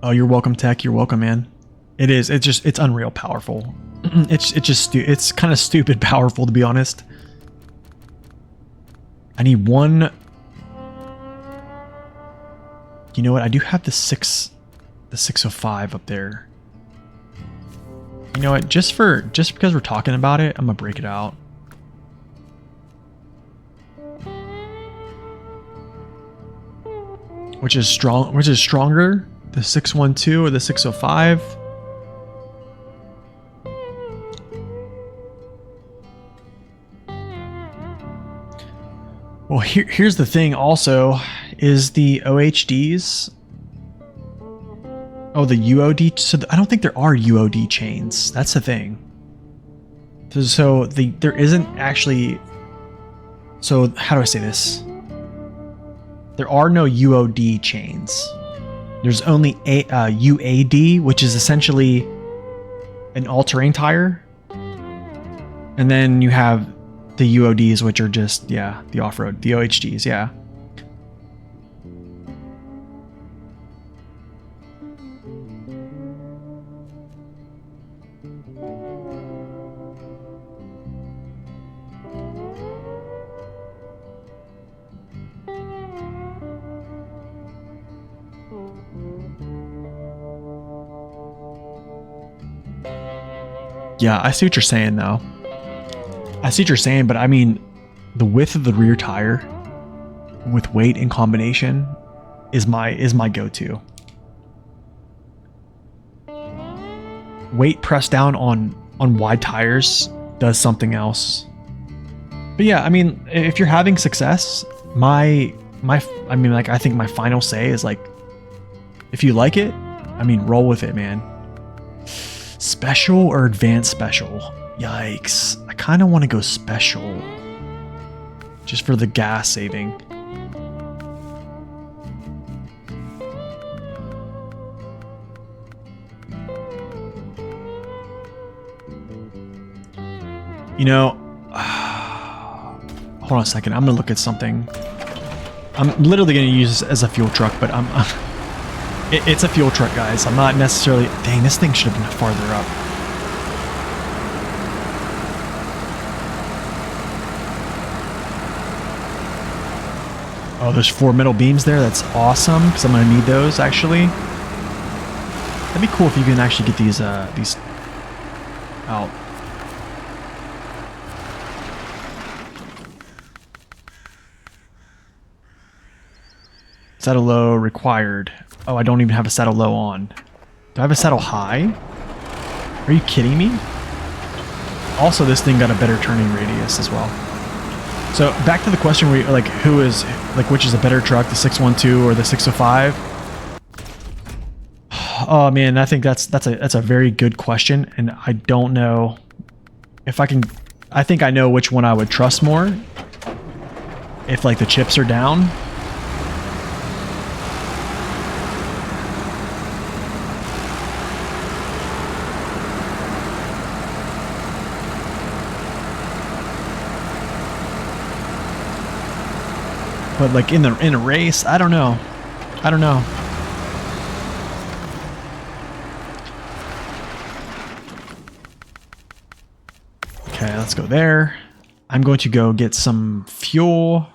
Oh, you're welcome, Tech. You're welcome, man. It is. It's unreal powerful. It's kind of stupid powerful, to be honest. I need one. You know what? I do have the 605 up there. You know what? Just because we're talking about it, I'm gonna break it out. Which is stronger? The 612 or the 605? Well, here's the thing also, is the OHDs. Oh, the UOD. So I don't think there are UOD chains. That's the thing. So there isn't actually. So how do I say this? There are no UOD chains. There's only UAD, which is essentially an all-terrain tire. And then you have the UODs, which are just, yeah, the off-road, the OHDs, yeah. Yeah, I see what you're saying, though. I see what you're saying, but I mean, the width of the rear tire with weight in combination is my go-to. Weight pressed down on wide tires does something else. But yeah, I mean, if you're having success, I think my final say is like, if you like it, I mean, roll with it, man. Special or advanced special? Yikes. I kind of want to go special. Just for the gas saving. You know, hold on a second. I'm going to look at something. I'm literally going to use this as a fuel truck, but it's a fuel truck, guys. I'm not necessarily... Dang, this thing should have been farther up. Oh, there's 4 metal beams there. That's awesome, because I'm going to need those, actually. That'd be cool if you can actually get these out. Saddle low required. Oh, I don't even have a saddle low on. Do I have a saddle high? Are you kidding me? Also, this thing got a better turning radius as well. So back to the question where like which is a better truck, the 612 or the 605? Oh man, I think that's a very good question, and I don't know if I can. I think I know which one I would trust more if like the chips are down. But like in a race, I don't know. I don't know. Okay, let's go there. I'm going to go get some fuel.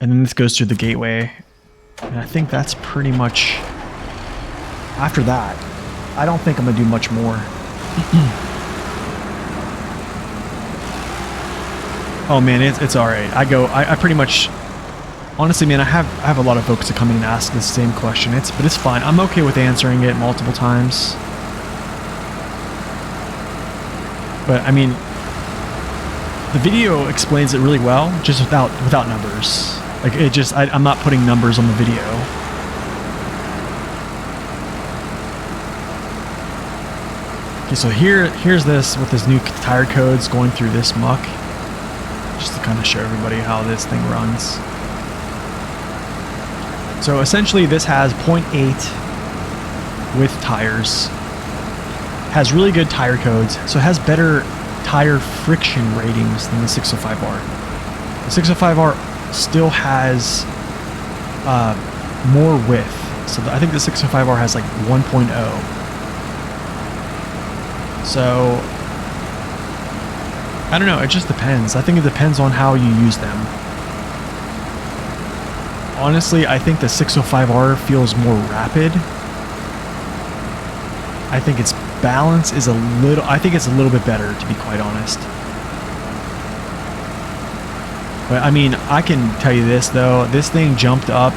And then this goes through the gateway. And I think that's pretty much... After that, I don't think I'm going to do much more. Oh man, it's alright. I pretty much... Honestly, man, I have a lot of folks that come in and ask the same question. But it's fine. I'm okay with answering it multiple times. But I mean, the video explains it really well, just without numbers. Like I'm not putting numbers on the video. Okay, so here's this with this new tire codes going through this muck, just to kind of show everybody how this thing runs. So essentially this has 0.8 width tires, has really good tire codes, so it has better tire friction ratings than the 605R. The 605R still has more width, so I think the 605R has like 1.0. So I don't know, it just depends. I think it depends on how you use them. Honestly, I think the 605R feels more rapid. I think its balance is a little bit better, to be quite honest. But I mean, I can tell you this though, this thing jumped up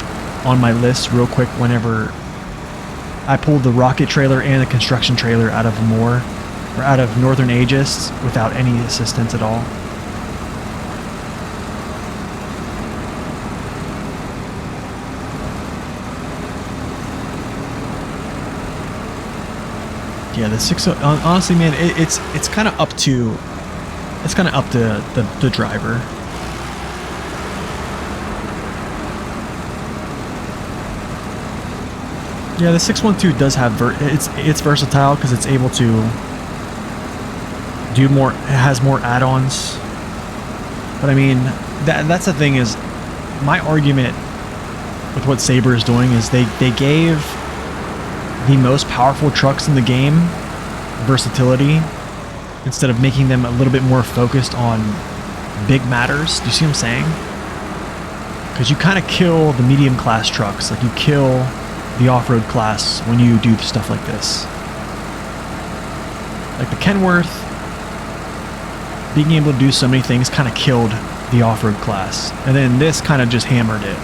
on my list real quick whenever I pulled the rocket trailer and the construction trailer out of out of Northern Aegis without any assistance at all. Yeah, the 60, honestly, man, it's kind of up to the driver. Yeah, the 612 does have it's versatile because it's able to do more. It has more add-ons. But I mean, that's the thing is, my argument with what Sabre is doing is they gave the most powerful trucks in the game versatility instead of making them a little bit more focused on big matters. Do you see what I'm saying? Because you kind of kill the medium class trucks, like you kill the off-road class when you do stuff like this. Like the Kenworth being able to do so many things kind of killed the off-road class, and then this kind of just hammered it.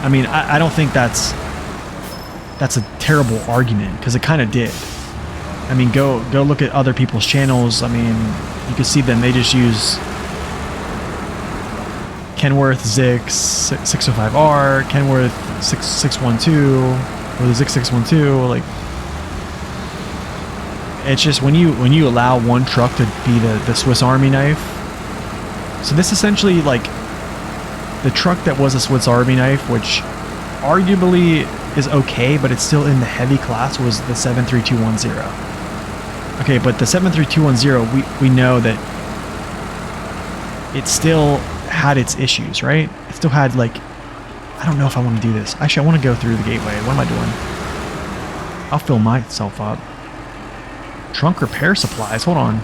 I mean, I don't think that's a terrible argument, because it kind of did. I mean, go look at other people's channels. I mean, you can see them, they just use Kenworth Zix 605R, Kenworth 612, or the Zix 612. Like, it's just when you allow one truck to be the Swiss Army knife. So this essentially, like, the truck that was a Swiss Army knife, which arguably is okay, but it's still in the heavy class, was the 73210. Okay, but the 73210, we know that it still had its issues, right? It still had, like, I don't know if I want to do this. Actually, I want to go through the gateway. What am I doing? I'll fill myself up. Trunk repair supplies. Hold on.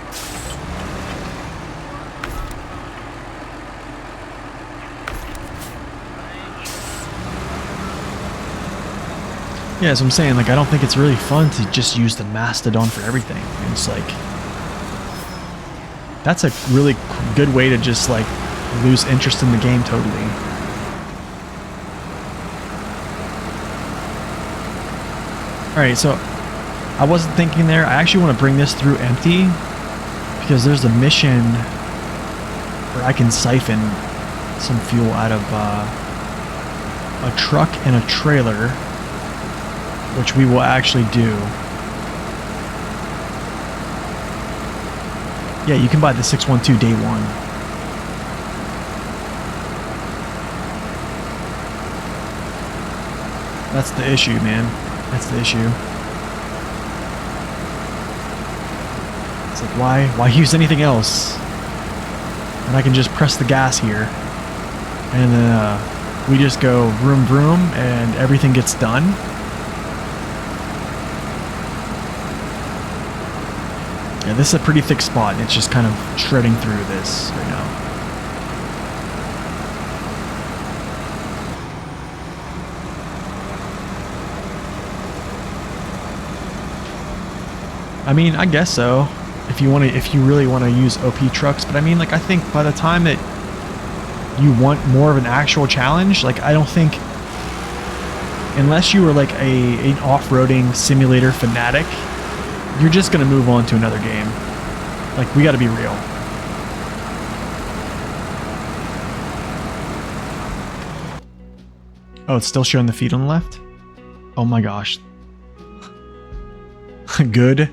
Yeah, as I'm saying, like, I don't think it's really fun to just use the Mastodon for everything. And it's like, that's a really good way to just, like, lose interest in the game totally. Alright, so I wasn't thinking there. I actually want to bring this through empty, because there's a mission where I can siphon some fuel out of a truck and a trailer, which we will actually do. Yeah, you can buy the 612 day one. That's the issue, man. That's the issue. It's like, why use anything else? And I can just press the gas here, and then we just go vroom vroom, and everything gets done. Yeah, this is a pretty thick spot, and it's just kind of shredding through this right now. I mean, I guess so. If you really want to use OP trucks, but I mean, like, I think by the time that you want more of an actual challenge, like, I don't think, unless you were like an off-roading simulator fanatic, you're just gonna move on to another game. Like, we gotta be real. Oh, it's still showing the feed on the left? Oh my gosh. Good.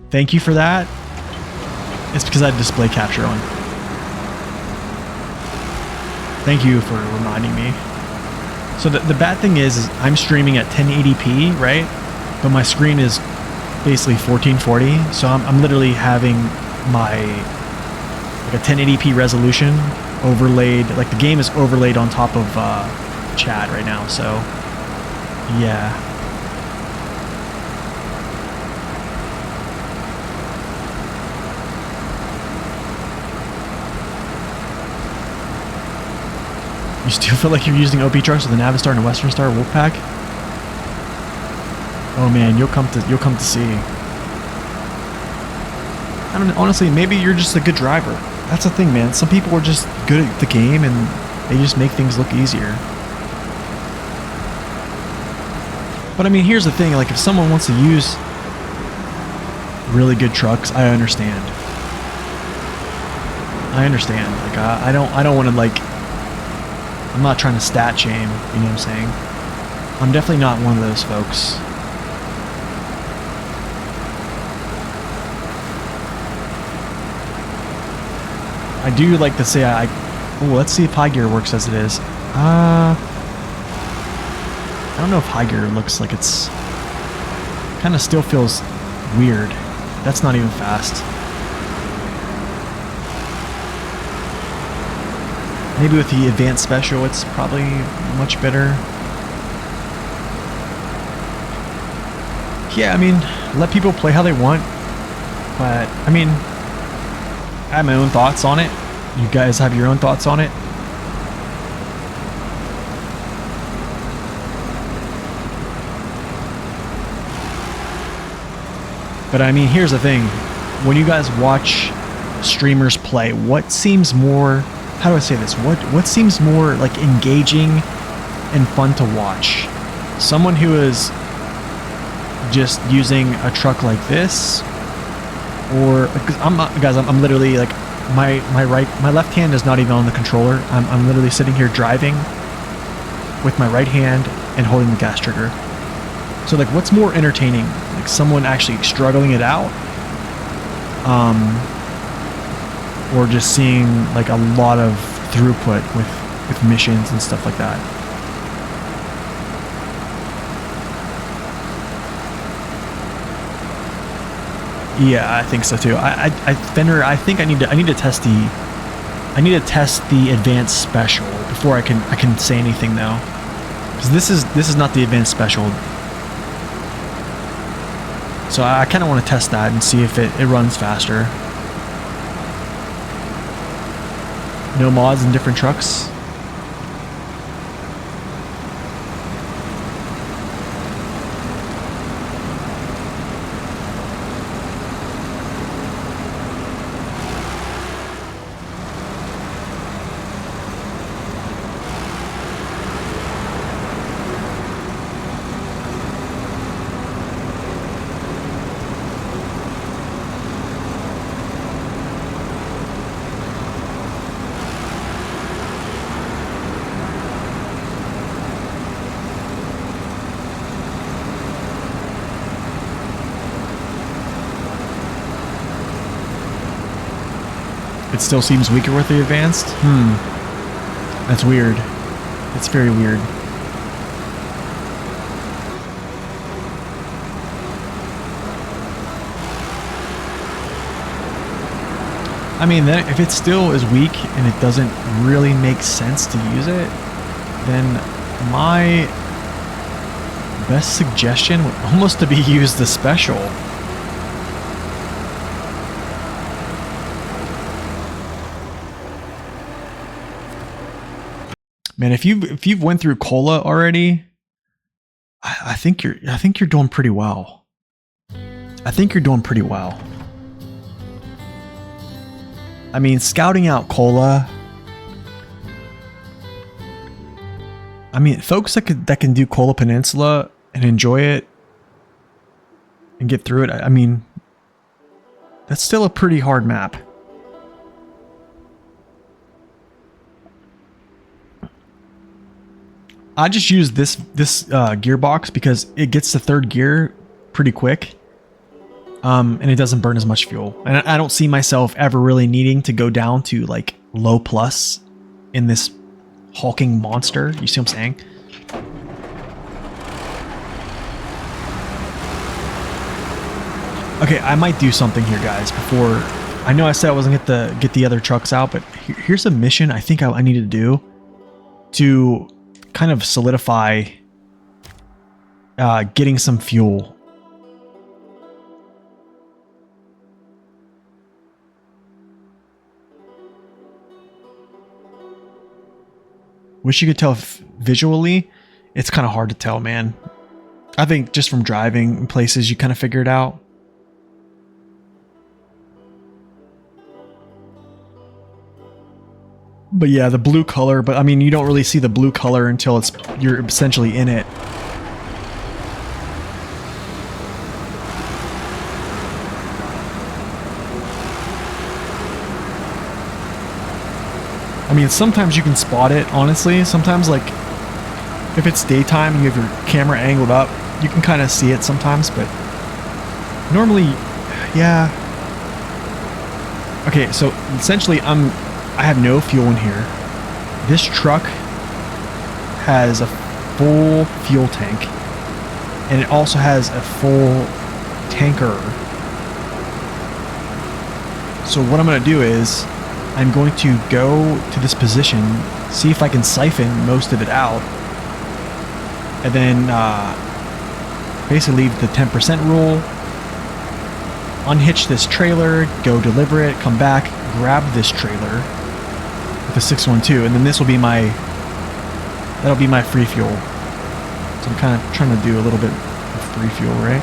Thank you for that. It's because I had display capture on. Thank you for reminding me. So the bad thing is I'm streaming at 1080p, right? But my screen is basically 1440, so I'm literally having my like a 1080p resolution overlaid, like the game is overlaid on top of chat right now, so yeah. You still feel like you're using OP trucks with the Navistar and a Western Star Wolfpack? Oh man, you'll come to see. I don't know, honestly, maybe you're just a good driver. That's the thing, man. Some people are just good at the game and they just make things look easier. But I mean, here's the thing, like if someone wants to use really good trucks, I understand. Like I don't want to like, I'm not trying to stat shame, you know what I'm saying? I'm definitely not one of those folks. I do like to say oh, let's see if high gear works as it is. I don't know if high gear looks like it's kind of still feels weird. That's not even fast. Maybe with the advanced special, it's probably much better. Yeah, I mean, let people play how they want. But, I mean, I have my own thoughts on it. You guys have your own thoughts on it. But, I mean, here's the thing. When you guys watch streamers play, what seems more... How do I say this? What seems more like engaging and fun to watch? Someone who is just using a truck like this, or I'm literally like my left hand is not even on the controller. I'm literally sitting here driving with my right hand and holding the gas trigger. So like, what's more entertaining? Like someone actually struggling it out, or just seeing like a lot of throughput with missions and stuff like that. Yeah, I think so too. Fender, I think I need to test the advanced special before I can say anything though, because this is not the advanced special. So I kind of want to test that and see if it runs faster. No mods in different trucks. It still seems weaker with the advanced? That's weird. It's very weird. I mean, then if it still is weak and it doesn't really make sense to use it, then my best suggestion would almost to be use the special. Man, if you've went through Cola already, I think you're doing pretty well. I think you're doing pretty well. I mean, scouting out Cola. I mean, folks that can do Cola Peninsula and enjoy it and get through it. I mean, that's still a pretty hard map. I just use this gearbox because it gets to third gear pretty quick. And it doesn't burn as much fuel. And I don't see myself ever really needing to go down to like low plus in this hulking monster. You see what I'm saying? Okay, I might do something here, guys, before... I know I said I wasn't going to get the other trucks out, but here's a mission I think I need to do to kind of solidify getting some fuel. Wish you could tell visually. It's kind of hard to tell, man. I think just from driving in places, you kind of figure it out. But yeah, the blue color, but I mean, you don't really see the blue color until you're essentially in it. I mean, sometimes you can spot it, honestly. Sometimes, like, if it's daytime and you have your camera angled up, you can kind of see it sometimes, but normally, yeah. Okay, so essentially, I have no fuel in here. This truck has a full fuel tank, and it also has a full tanker. So what I'm going to do is I'm going to go to this position, see if I can siphon most of it out, and then basically leave the 10% rule, unhitch this trailer, go deliver it, come back, grab this trailer with a 612, and then this will be that'll be my free fuel. So I'm kind of trying to do a little bit of free fuel, right?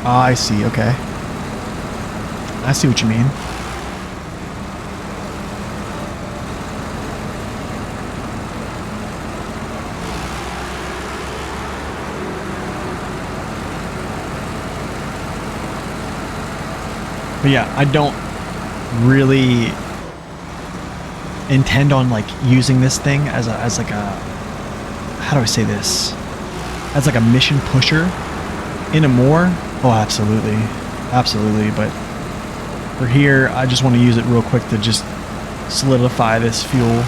Ah, I see, okay. I see what you mean. But yeah, I don't really intend on like using this thing as like a, how do I say this? As like a mission pusher in a more. Oh, absolutely. Absolutely. But for here, I just want to use it real quick to just solidify this fuel.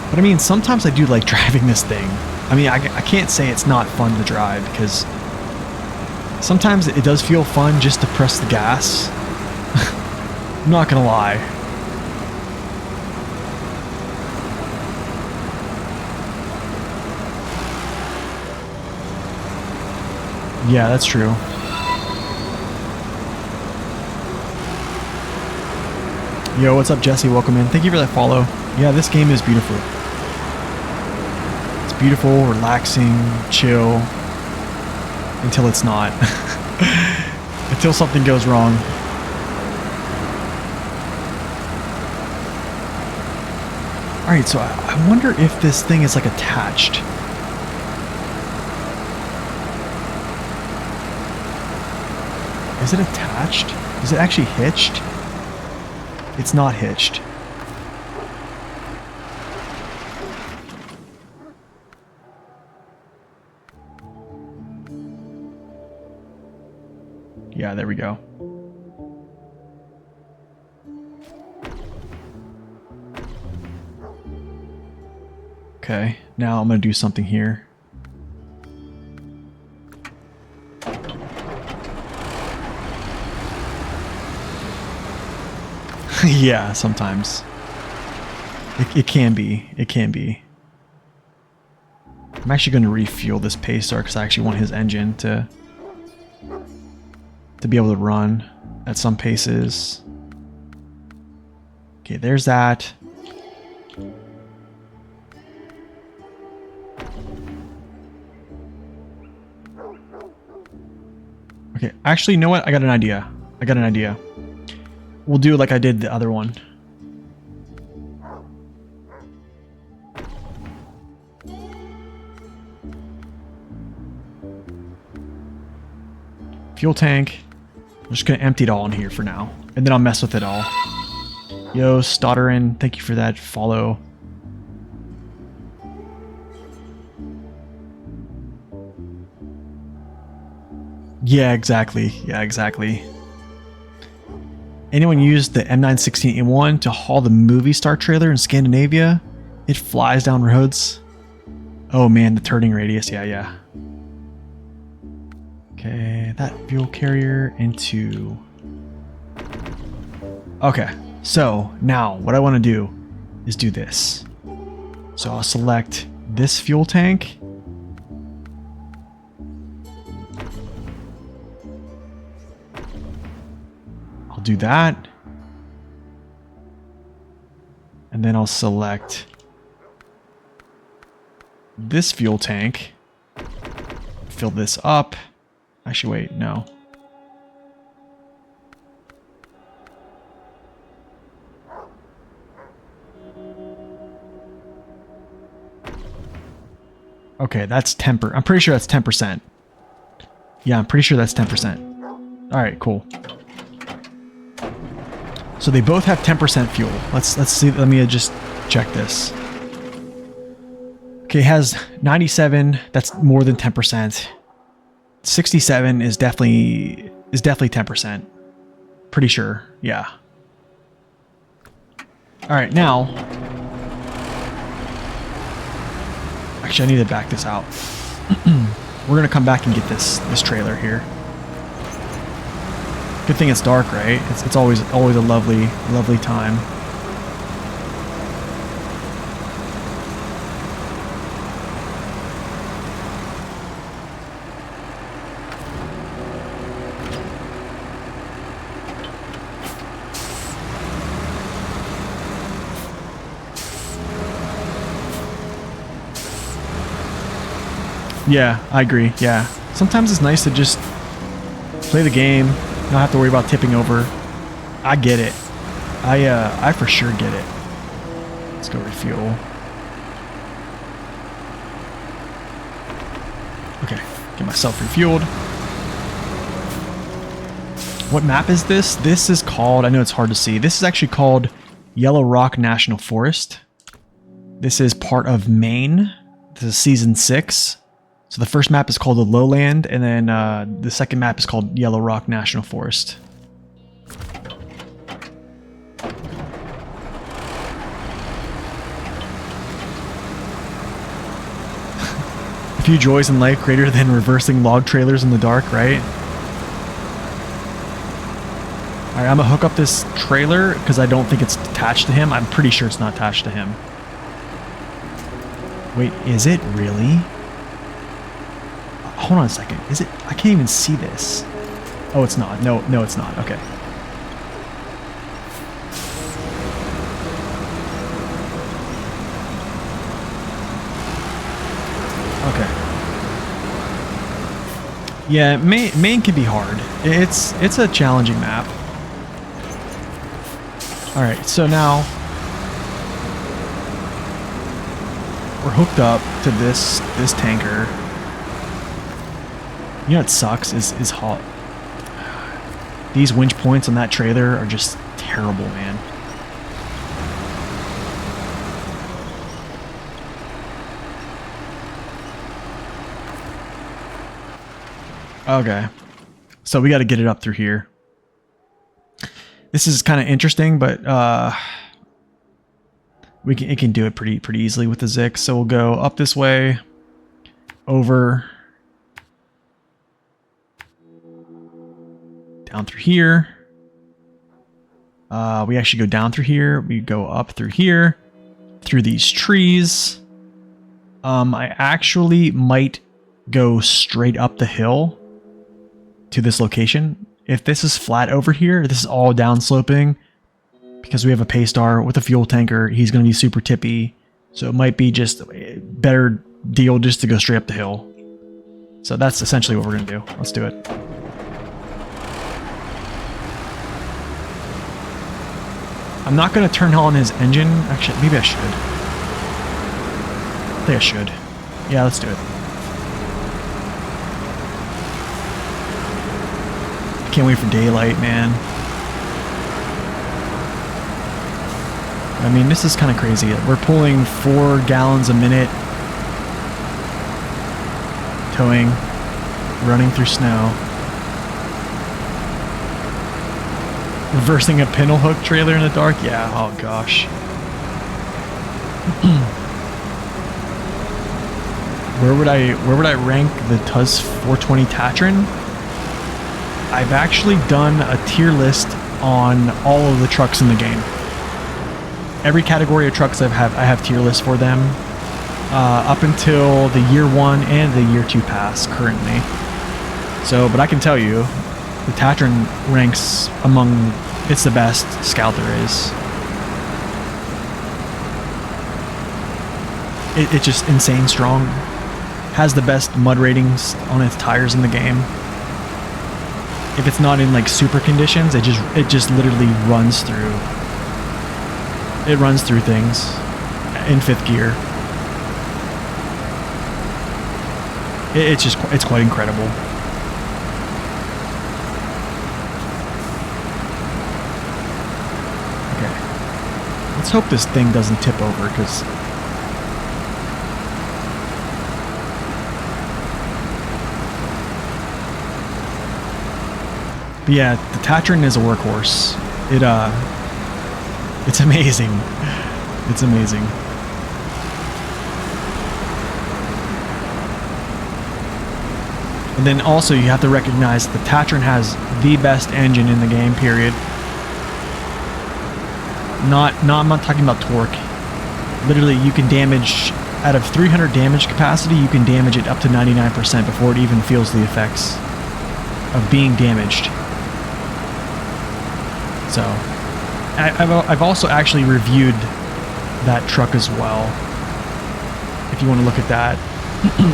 But I mean, sometimes I do like driving this thing. I mean, I can't say it's not fun to drive, because sometimes it does feel fun just to press the gas. I'm not gonna lie. Yeah, that's true. Yo, what's up, Jesse? Welcome in. Thank you for that follow. Yeah, this game is beautiful. It's beautiful, relaxing, chill. Until it's not. Until something goes wrong. Alright, so I wonder if this thing is like attached. Is it attached? Is it actually hitched? It's not hitched. Yeah, there we go. Okay, now I'm gonna do something here. Yeah, sometimes. It can be. It can be. I'm actually going to refuel this Paystar because I actually want his engine to be able to run at some paces. Okay, there's that. Okay, actually, you know what? I got an idea. We'll do like I did the other one. Fuel tank. I'm just gonna empty it all in here for now, and then I'll mess with it all. Yo, Stotterin, thank you for that follow. Yeah, exactly. Yeah, exactly. Anyone used the M916A1 to haul the movie star trailer in Scandinavia? It flies down roads. Oh man, the turning radius. Yeah, yeah. Okay, that fuel carrier into... Okay, so now what I want to do is do this. So I'll select this fuel tank. I'll do that. And then I'll select this fuel tank. Fill this up. Actually, wait, no. Okay, that's 10%. I'm pretty sure that's 10%. Yeah, I'm pretty sure that's 10%. All right, cool. So they both have 10% fuel. Let's see. Let me just check this. Okay, it has 97. That's more than 10%. 67 is definitely 10%. Pretty sure. Yeah. All right, now. Actually, I need to back this out. We're gonna come back and get this trailer here. Good thing it's dark, right? It's always a lovely time. Yeah, I agree. Yeah. Sometimes it's nice to just play the game, not have to worry about tipping over. I get it. I for sure get it. Let's go refuel. Okay, get myself refueled. What map is this? This is called, I know it's hard to see, this is actually called YellowRock National Forest. This is part of Maine. This is season 6. So the first map is called the Lowland, and then the second map is called YellowRock National Forest. A few joys in life greater than reversing log trailers in the dark, right? Alright, I'm gonna hook up this trailer because I don't think it's attached to him. I'm pretty sure it's not attached to him. Wait, is it really? Hold on a second. Is it? I can't even see this. Oh, it's not. No, it's not. Okay. Okay. Yeah, Maine can be hard. It's a challenging map. All right, so now we're hooked up to this tanker. You know what sucks is hot. These winch points on that trailer are just terrible, man. Okay. So we got to get it up through here. This is kind of interesting, but it can do it pretty easily with the Zix. So we'll go up this way, over, down through here. We actually go down through here. We go up through here, through these trees. I actually might go straight up the hill to this location. If this is flat over here, this is all downsloping. Because we have a Paystar with a fuel tanker, he's going to be super tippy. So it might be just a better deal just to go straight up the hill. So that's essentially what we're going to do. Let's do it. I'm not going to turn on his engine. Actually, maybe I should. I think I should. Yeah, let's do it. can't wait for daylight, man. I mean, this is kind of crazy. We're pulling 4 gallons a minute, towing, running through snow, reversing a pintle hook trailer in the dark. Yeah, oh gosh. Where would I rank the TUS 420 Tatran? I've actually done a tier list on all of the trucks in the game. Every category of trucks I have tier lists for them, up until the year 1 and the year 2 pass currently. So, but I can tell you, the Tatran ranks among, it's the best Scout there is. It's just insane strong. Has the best mud ratings on its tires in the game. If it's not in like super conditions, it just literally runs through. It runs through things in 5th gear. It's quite incredible. Okay, let's hope this thing doesn't tip over, because but yeah, the Tatran is a workhorse. It's amazing. It's amazing. And then also you have to recognize the Tatran has the best engine in the game, period. I'm not talking about torque. Literally, you can damage, out of 300 damage capacity, you can damage it up to 99% before it even feels the effects of being damaged. So, I've also actually reviewed that truck as well. If you want to look at that,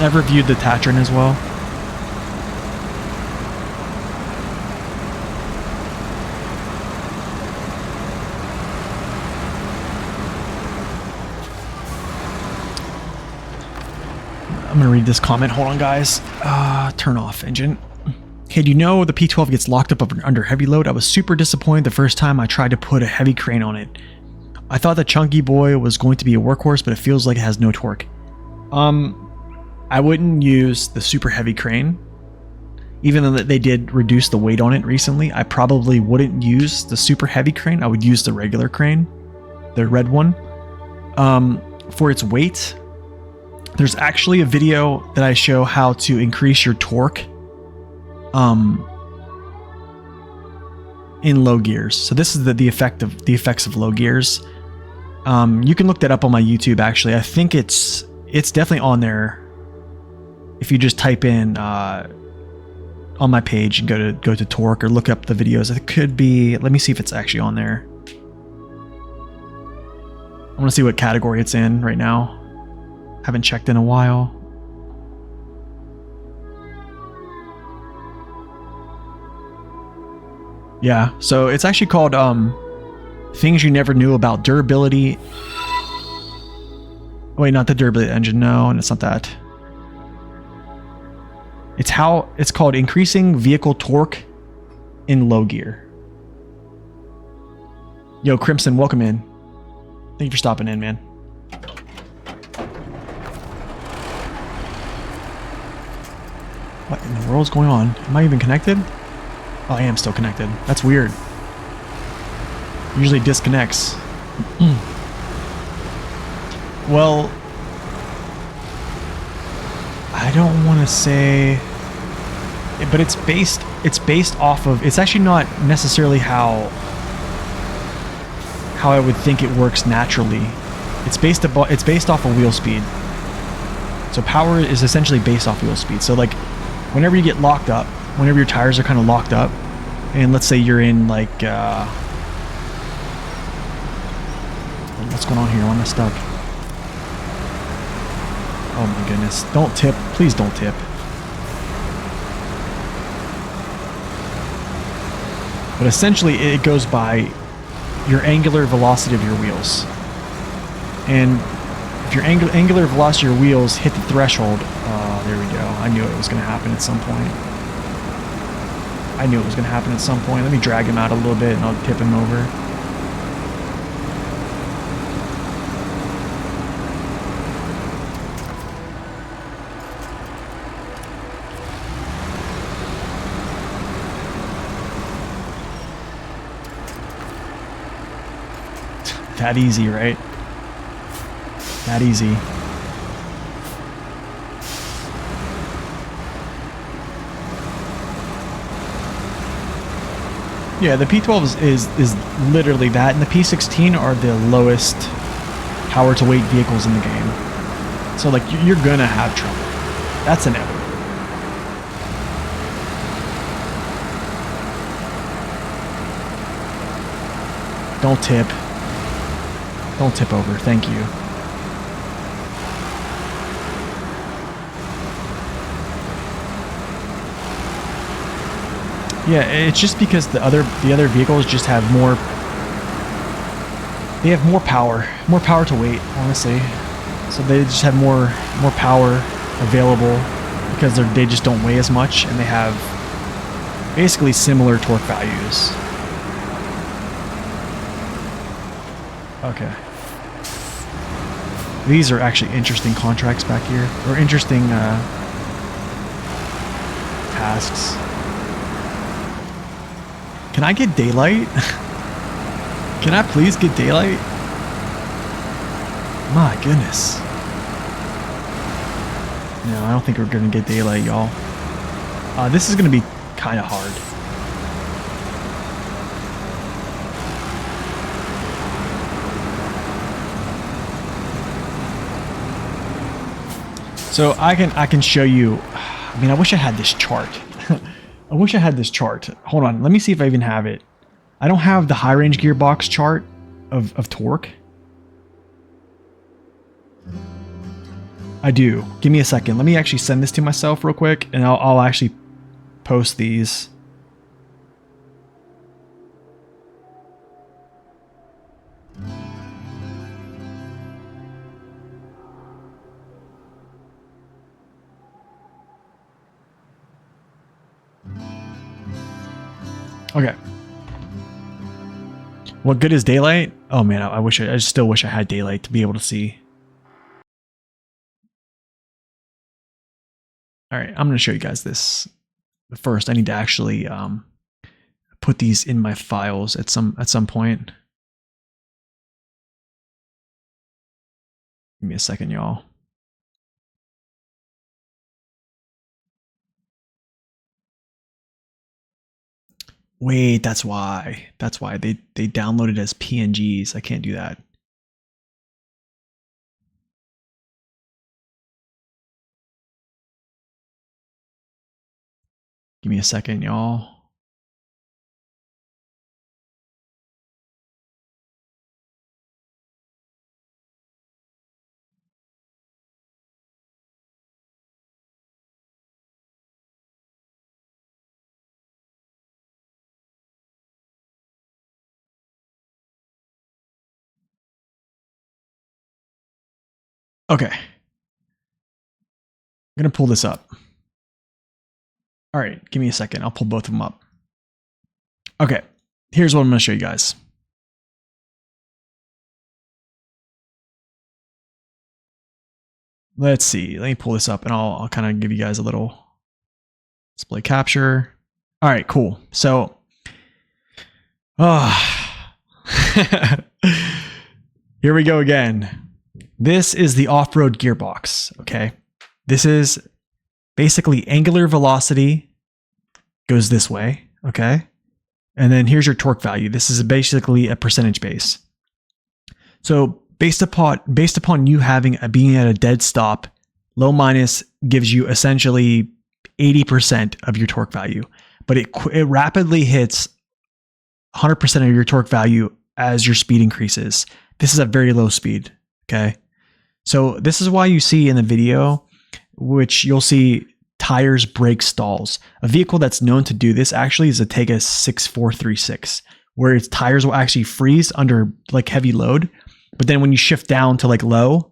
I've reviewed the Tatran as well. I'm gonna read this comment. Hold on, guys. Turn off engine. Hey, do you know the P12 gets locked up under heavy load? I was super disappointed the first time I tried to put a heavy crane on it. I thought the chunky boy was going to be a workhorse, but it feels like it has no torque. I wouldn't use the super heavy crane. Even though they did reduce the weight on it recently, I probably wouldn't use the super heavy crane. I would use the regular crane, the red one. For its weight, there's actually a video that I show how to increase your torque in low gears. So this is the effects of low gears. You can look that up on my YouTube. Actually, I think it's definitely on there. If you just type in on my page and go to torque, or look up the videos, it could be. Let me see if it's actually on there. I want to see what category it's in right now. Haven't checked in a while. Yeah, so it's actually called Things You Never Knew About Durability. Oh, wait, not the durability engine. No, and it's not that. It's called Increasing Vehicle Torque in Low Gear. Yo, Crimson, welcome in. Thank you for stopping in, man. What in the world is going on? Am I even connected? Oh, I am still connected. That's weird. Usually disconnects. Well, I don't want to say, but it's based off of, it's actually not necessarily how I would think it works naturally. It's based off of wheel speed. So power is essentially based off wheel speed. So like whenever you get locked up, whenever your tires are kind of locked up, and let's say you're in like, what's going on here? Why am I stuck? Oh my goodness. Don't tip. Please don't tip. But essentially it goes by your angular velocity of your wheels. And if your angular velocity of your wheels hit the threshold, there we go. I knew it was going to happen at some point. I knew it was going to happen at some point. Let me drag him out a little bit and I'll tip him over. That easy, right? That easy. Yeah, the P12 is literally that, and the P16 are the lowest power to weight vehicles in the game. So like you're gonna have trouble. That's inevitable. Don't tip. Don't tip over. Thank you. Yeah, it's just because the other vehicles just have more. They have more power to weight, honestly. So they just have more power available because they just don't weigh as much, and they have basically similar torque values. Okay. These are actually interesting contracts back here, or interesting tasks. Can I get daylight? Can I please get daylight? My goodness. No, I don't think we're gonna get daylight, y'all. This is gonna be kind of hard. So I can show you. I mean, I wish I had this chart. I wish I had this chart. Hold on, let me see if I even have it. I don't have the high range gearbox chart of torque. I do. Give me a second. Let me actually send this to myself real quick, and I'll actually post these. Okay. What good is daylight? Oh man, I still wish I had daylight to be able to see. All right, I'm going to show you guys this. But first, I need to actually put these in my files at some point. Give me a second, y'all. Wait, that's why. That's why they download it as PNGs. I can't do that. Give me a second, y'all. Okay. I'm going to pull this up. All right, give me a second. I'll pull both of them up. Okay, here's what I'm going to show you guys. Let's see. Let me pull this up and I'll kind of give you guys a little display capture. All right, cool. So, here we go again. This is the off-road gearbox, okay? This is basically angular velocity goes this way, okay? And then here's your torque value. This is basically a percentage base. So based upon you being at a dead stop, low minus gives you essentially 80% of your torque value, but it rapidly hits 100% of your torque value as your speed increases. This is a very low speed, okay? So this is why you see in the video, which you'll see tires, brakes, stalls. A vehicle that's known to do this actually is a Tega 6436, where its tires will actually freeze under like heavy load. But then when you shift down to like low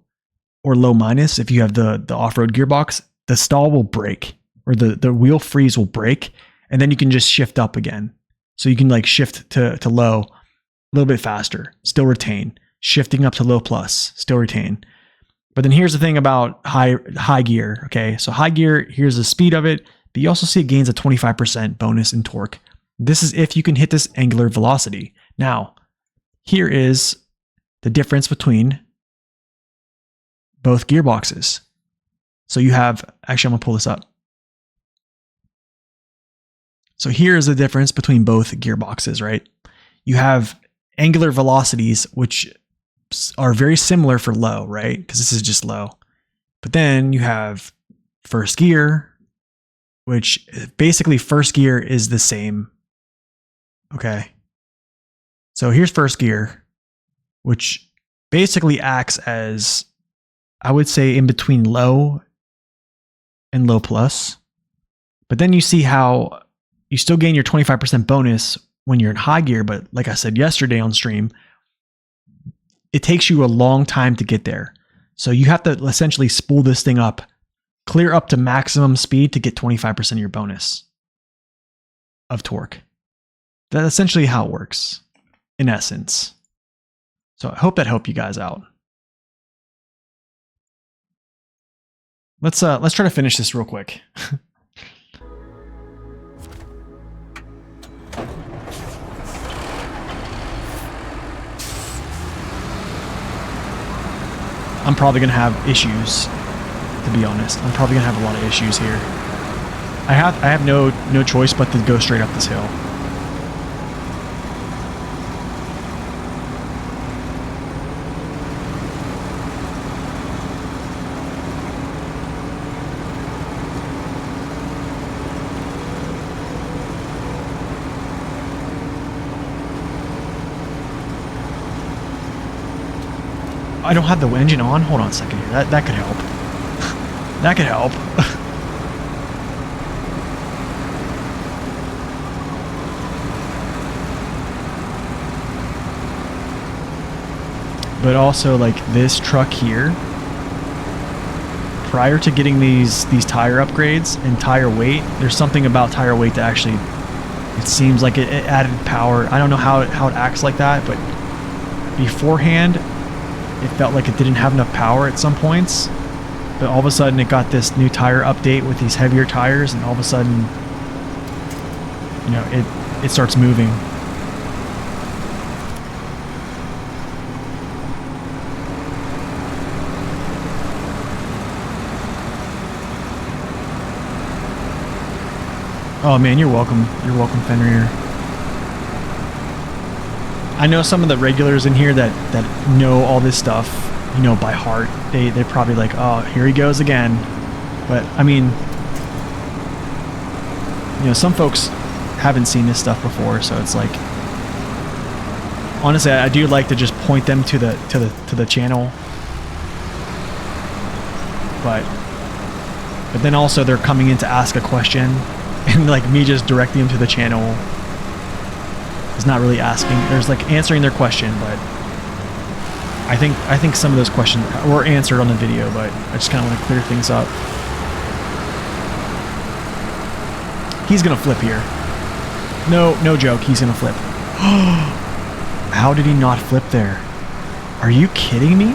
or low minus, if you have the off-road gearbox, the stall will break, or the wheel freeze will break, and then you can just shift up again. So you can like shift to low a little bit faster, still retain. Shifting up to low plus, still retain. But then here's the thing about high gear. Okay, so high gear, here's the speed of it, but you also see it gains a 25% bonus in torque. This is if you can hit this angular velocity. Now, here is the difference between both gearboxes. So you have, actually, I'm gonna pull this up. So here is the difference between both gearboxes, right? You have angular velocities, which are very similar for low, right? Because this is just low. But then you have first gear, which basically first gear is the same. Okay. So here's first gear, which basically acts as, I would say, in between low and low plus. But then you see how you still gain your 25% bonus when you're in high gear. But like I said yesterday on stream, it takes you a long time to get there. So you have to essentially spool this thing up, clear up to maximum speed to get 25% of your bonus of torque. That's essentially how it works in essence. So I hope that helped you guys out. Let's try to finish this real quick. I'm probably gonna have issues, to be honest. I'm probably gonna have a lot of issues here. I have no choice but to go straight up this hill. I don't have the engine on. Hold on a second here. That could help. That could help. But also, like, this truck here, prior to getting these tire upgrades and tire weight, there's something about tire weight that actually, it seems like it added power. I don't know how it acts like that, but beforehand, it felt like it didn't have enough power at some points. But all of a sudden, it got this new tire update with these heavier tires, and all of a sudden, you know, it starts moving. Oh man, you're welcome. You're welcome, Fenrir. I know some of the regulars in here that know all this stuff, you know, by heart. They're probably like, oh, here he goes again. But I mean, you know, some folks haven't seen this stuff before, so it's like, honestly, I do like to just point them to the channel. But then also they're coming in to ask a question, and like me just directing them to the channel is not really asking. There's like answering their question, but I think some of those questions were answered on the video, but I just kind of want to clear things up. He's gonna flip here. No joke, he's gonna flip. How did he not flip there? Are you kidding me?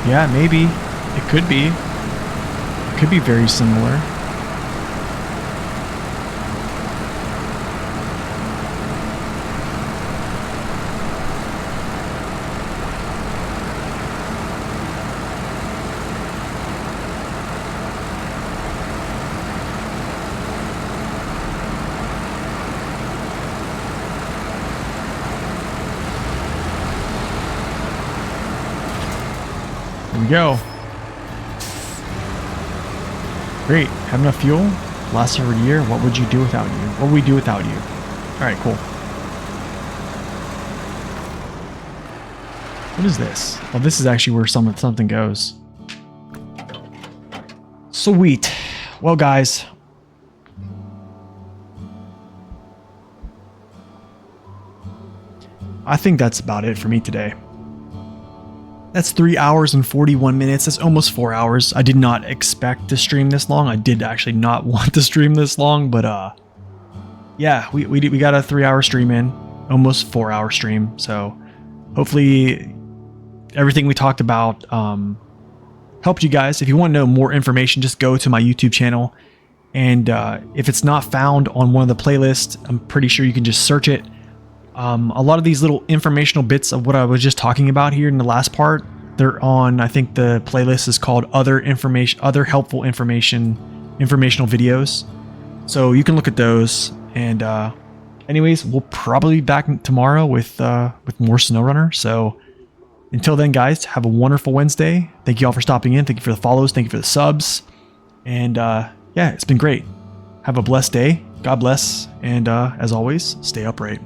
Yeah, maybe. It could be. It could be very similar. There we go. Great. Have enough fuel? Lasts over a year? What would you do without you? What would we do without you? Alright, cool. What is this? Well, this is actually where something goes. Sweet. Well, guys. I think that's about it for me today. That's 3 hours and 41 minutes. That's almost 4 hours. I did not expect to stream this long. I did actually not want to stream this long, but yeah, we got a 3-hour stream in, almost 4-hour stream. So hopefully everything we talked about helped you guys. If you want to know more information, just go to my YouTube channel. And if it's not found on one of the playlists, I'm pretty sure you can just search it. A lot of these little informational bits of what I was just talking about here in the last part, they're on, I think the playlist is called other helpful informational videos. So you can look at those. And anyways, we'll probably be back tomorrow with more SnowRunner. So until then, guys, have a wonderful Wednesday. Thank you all for stopping in. Thank you for the follows. Thank you for the subs. And yeah, it's been great. Have a blessed day. God bless. And as always, stay upright.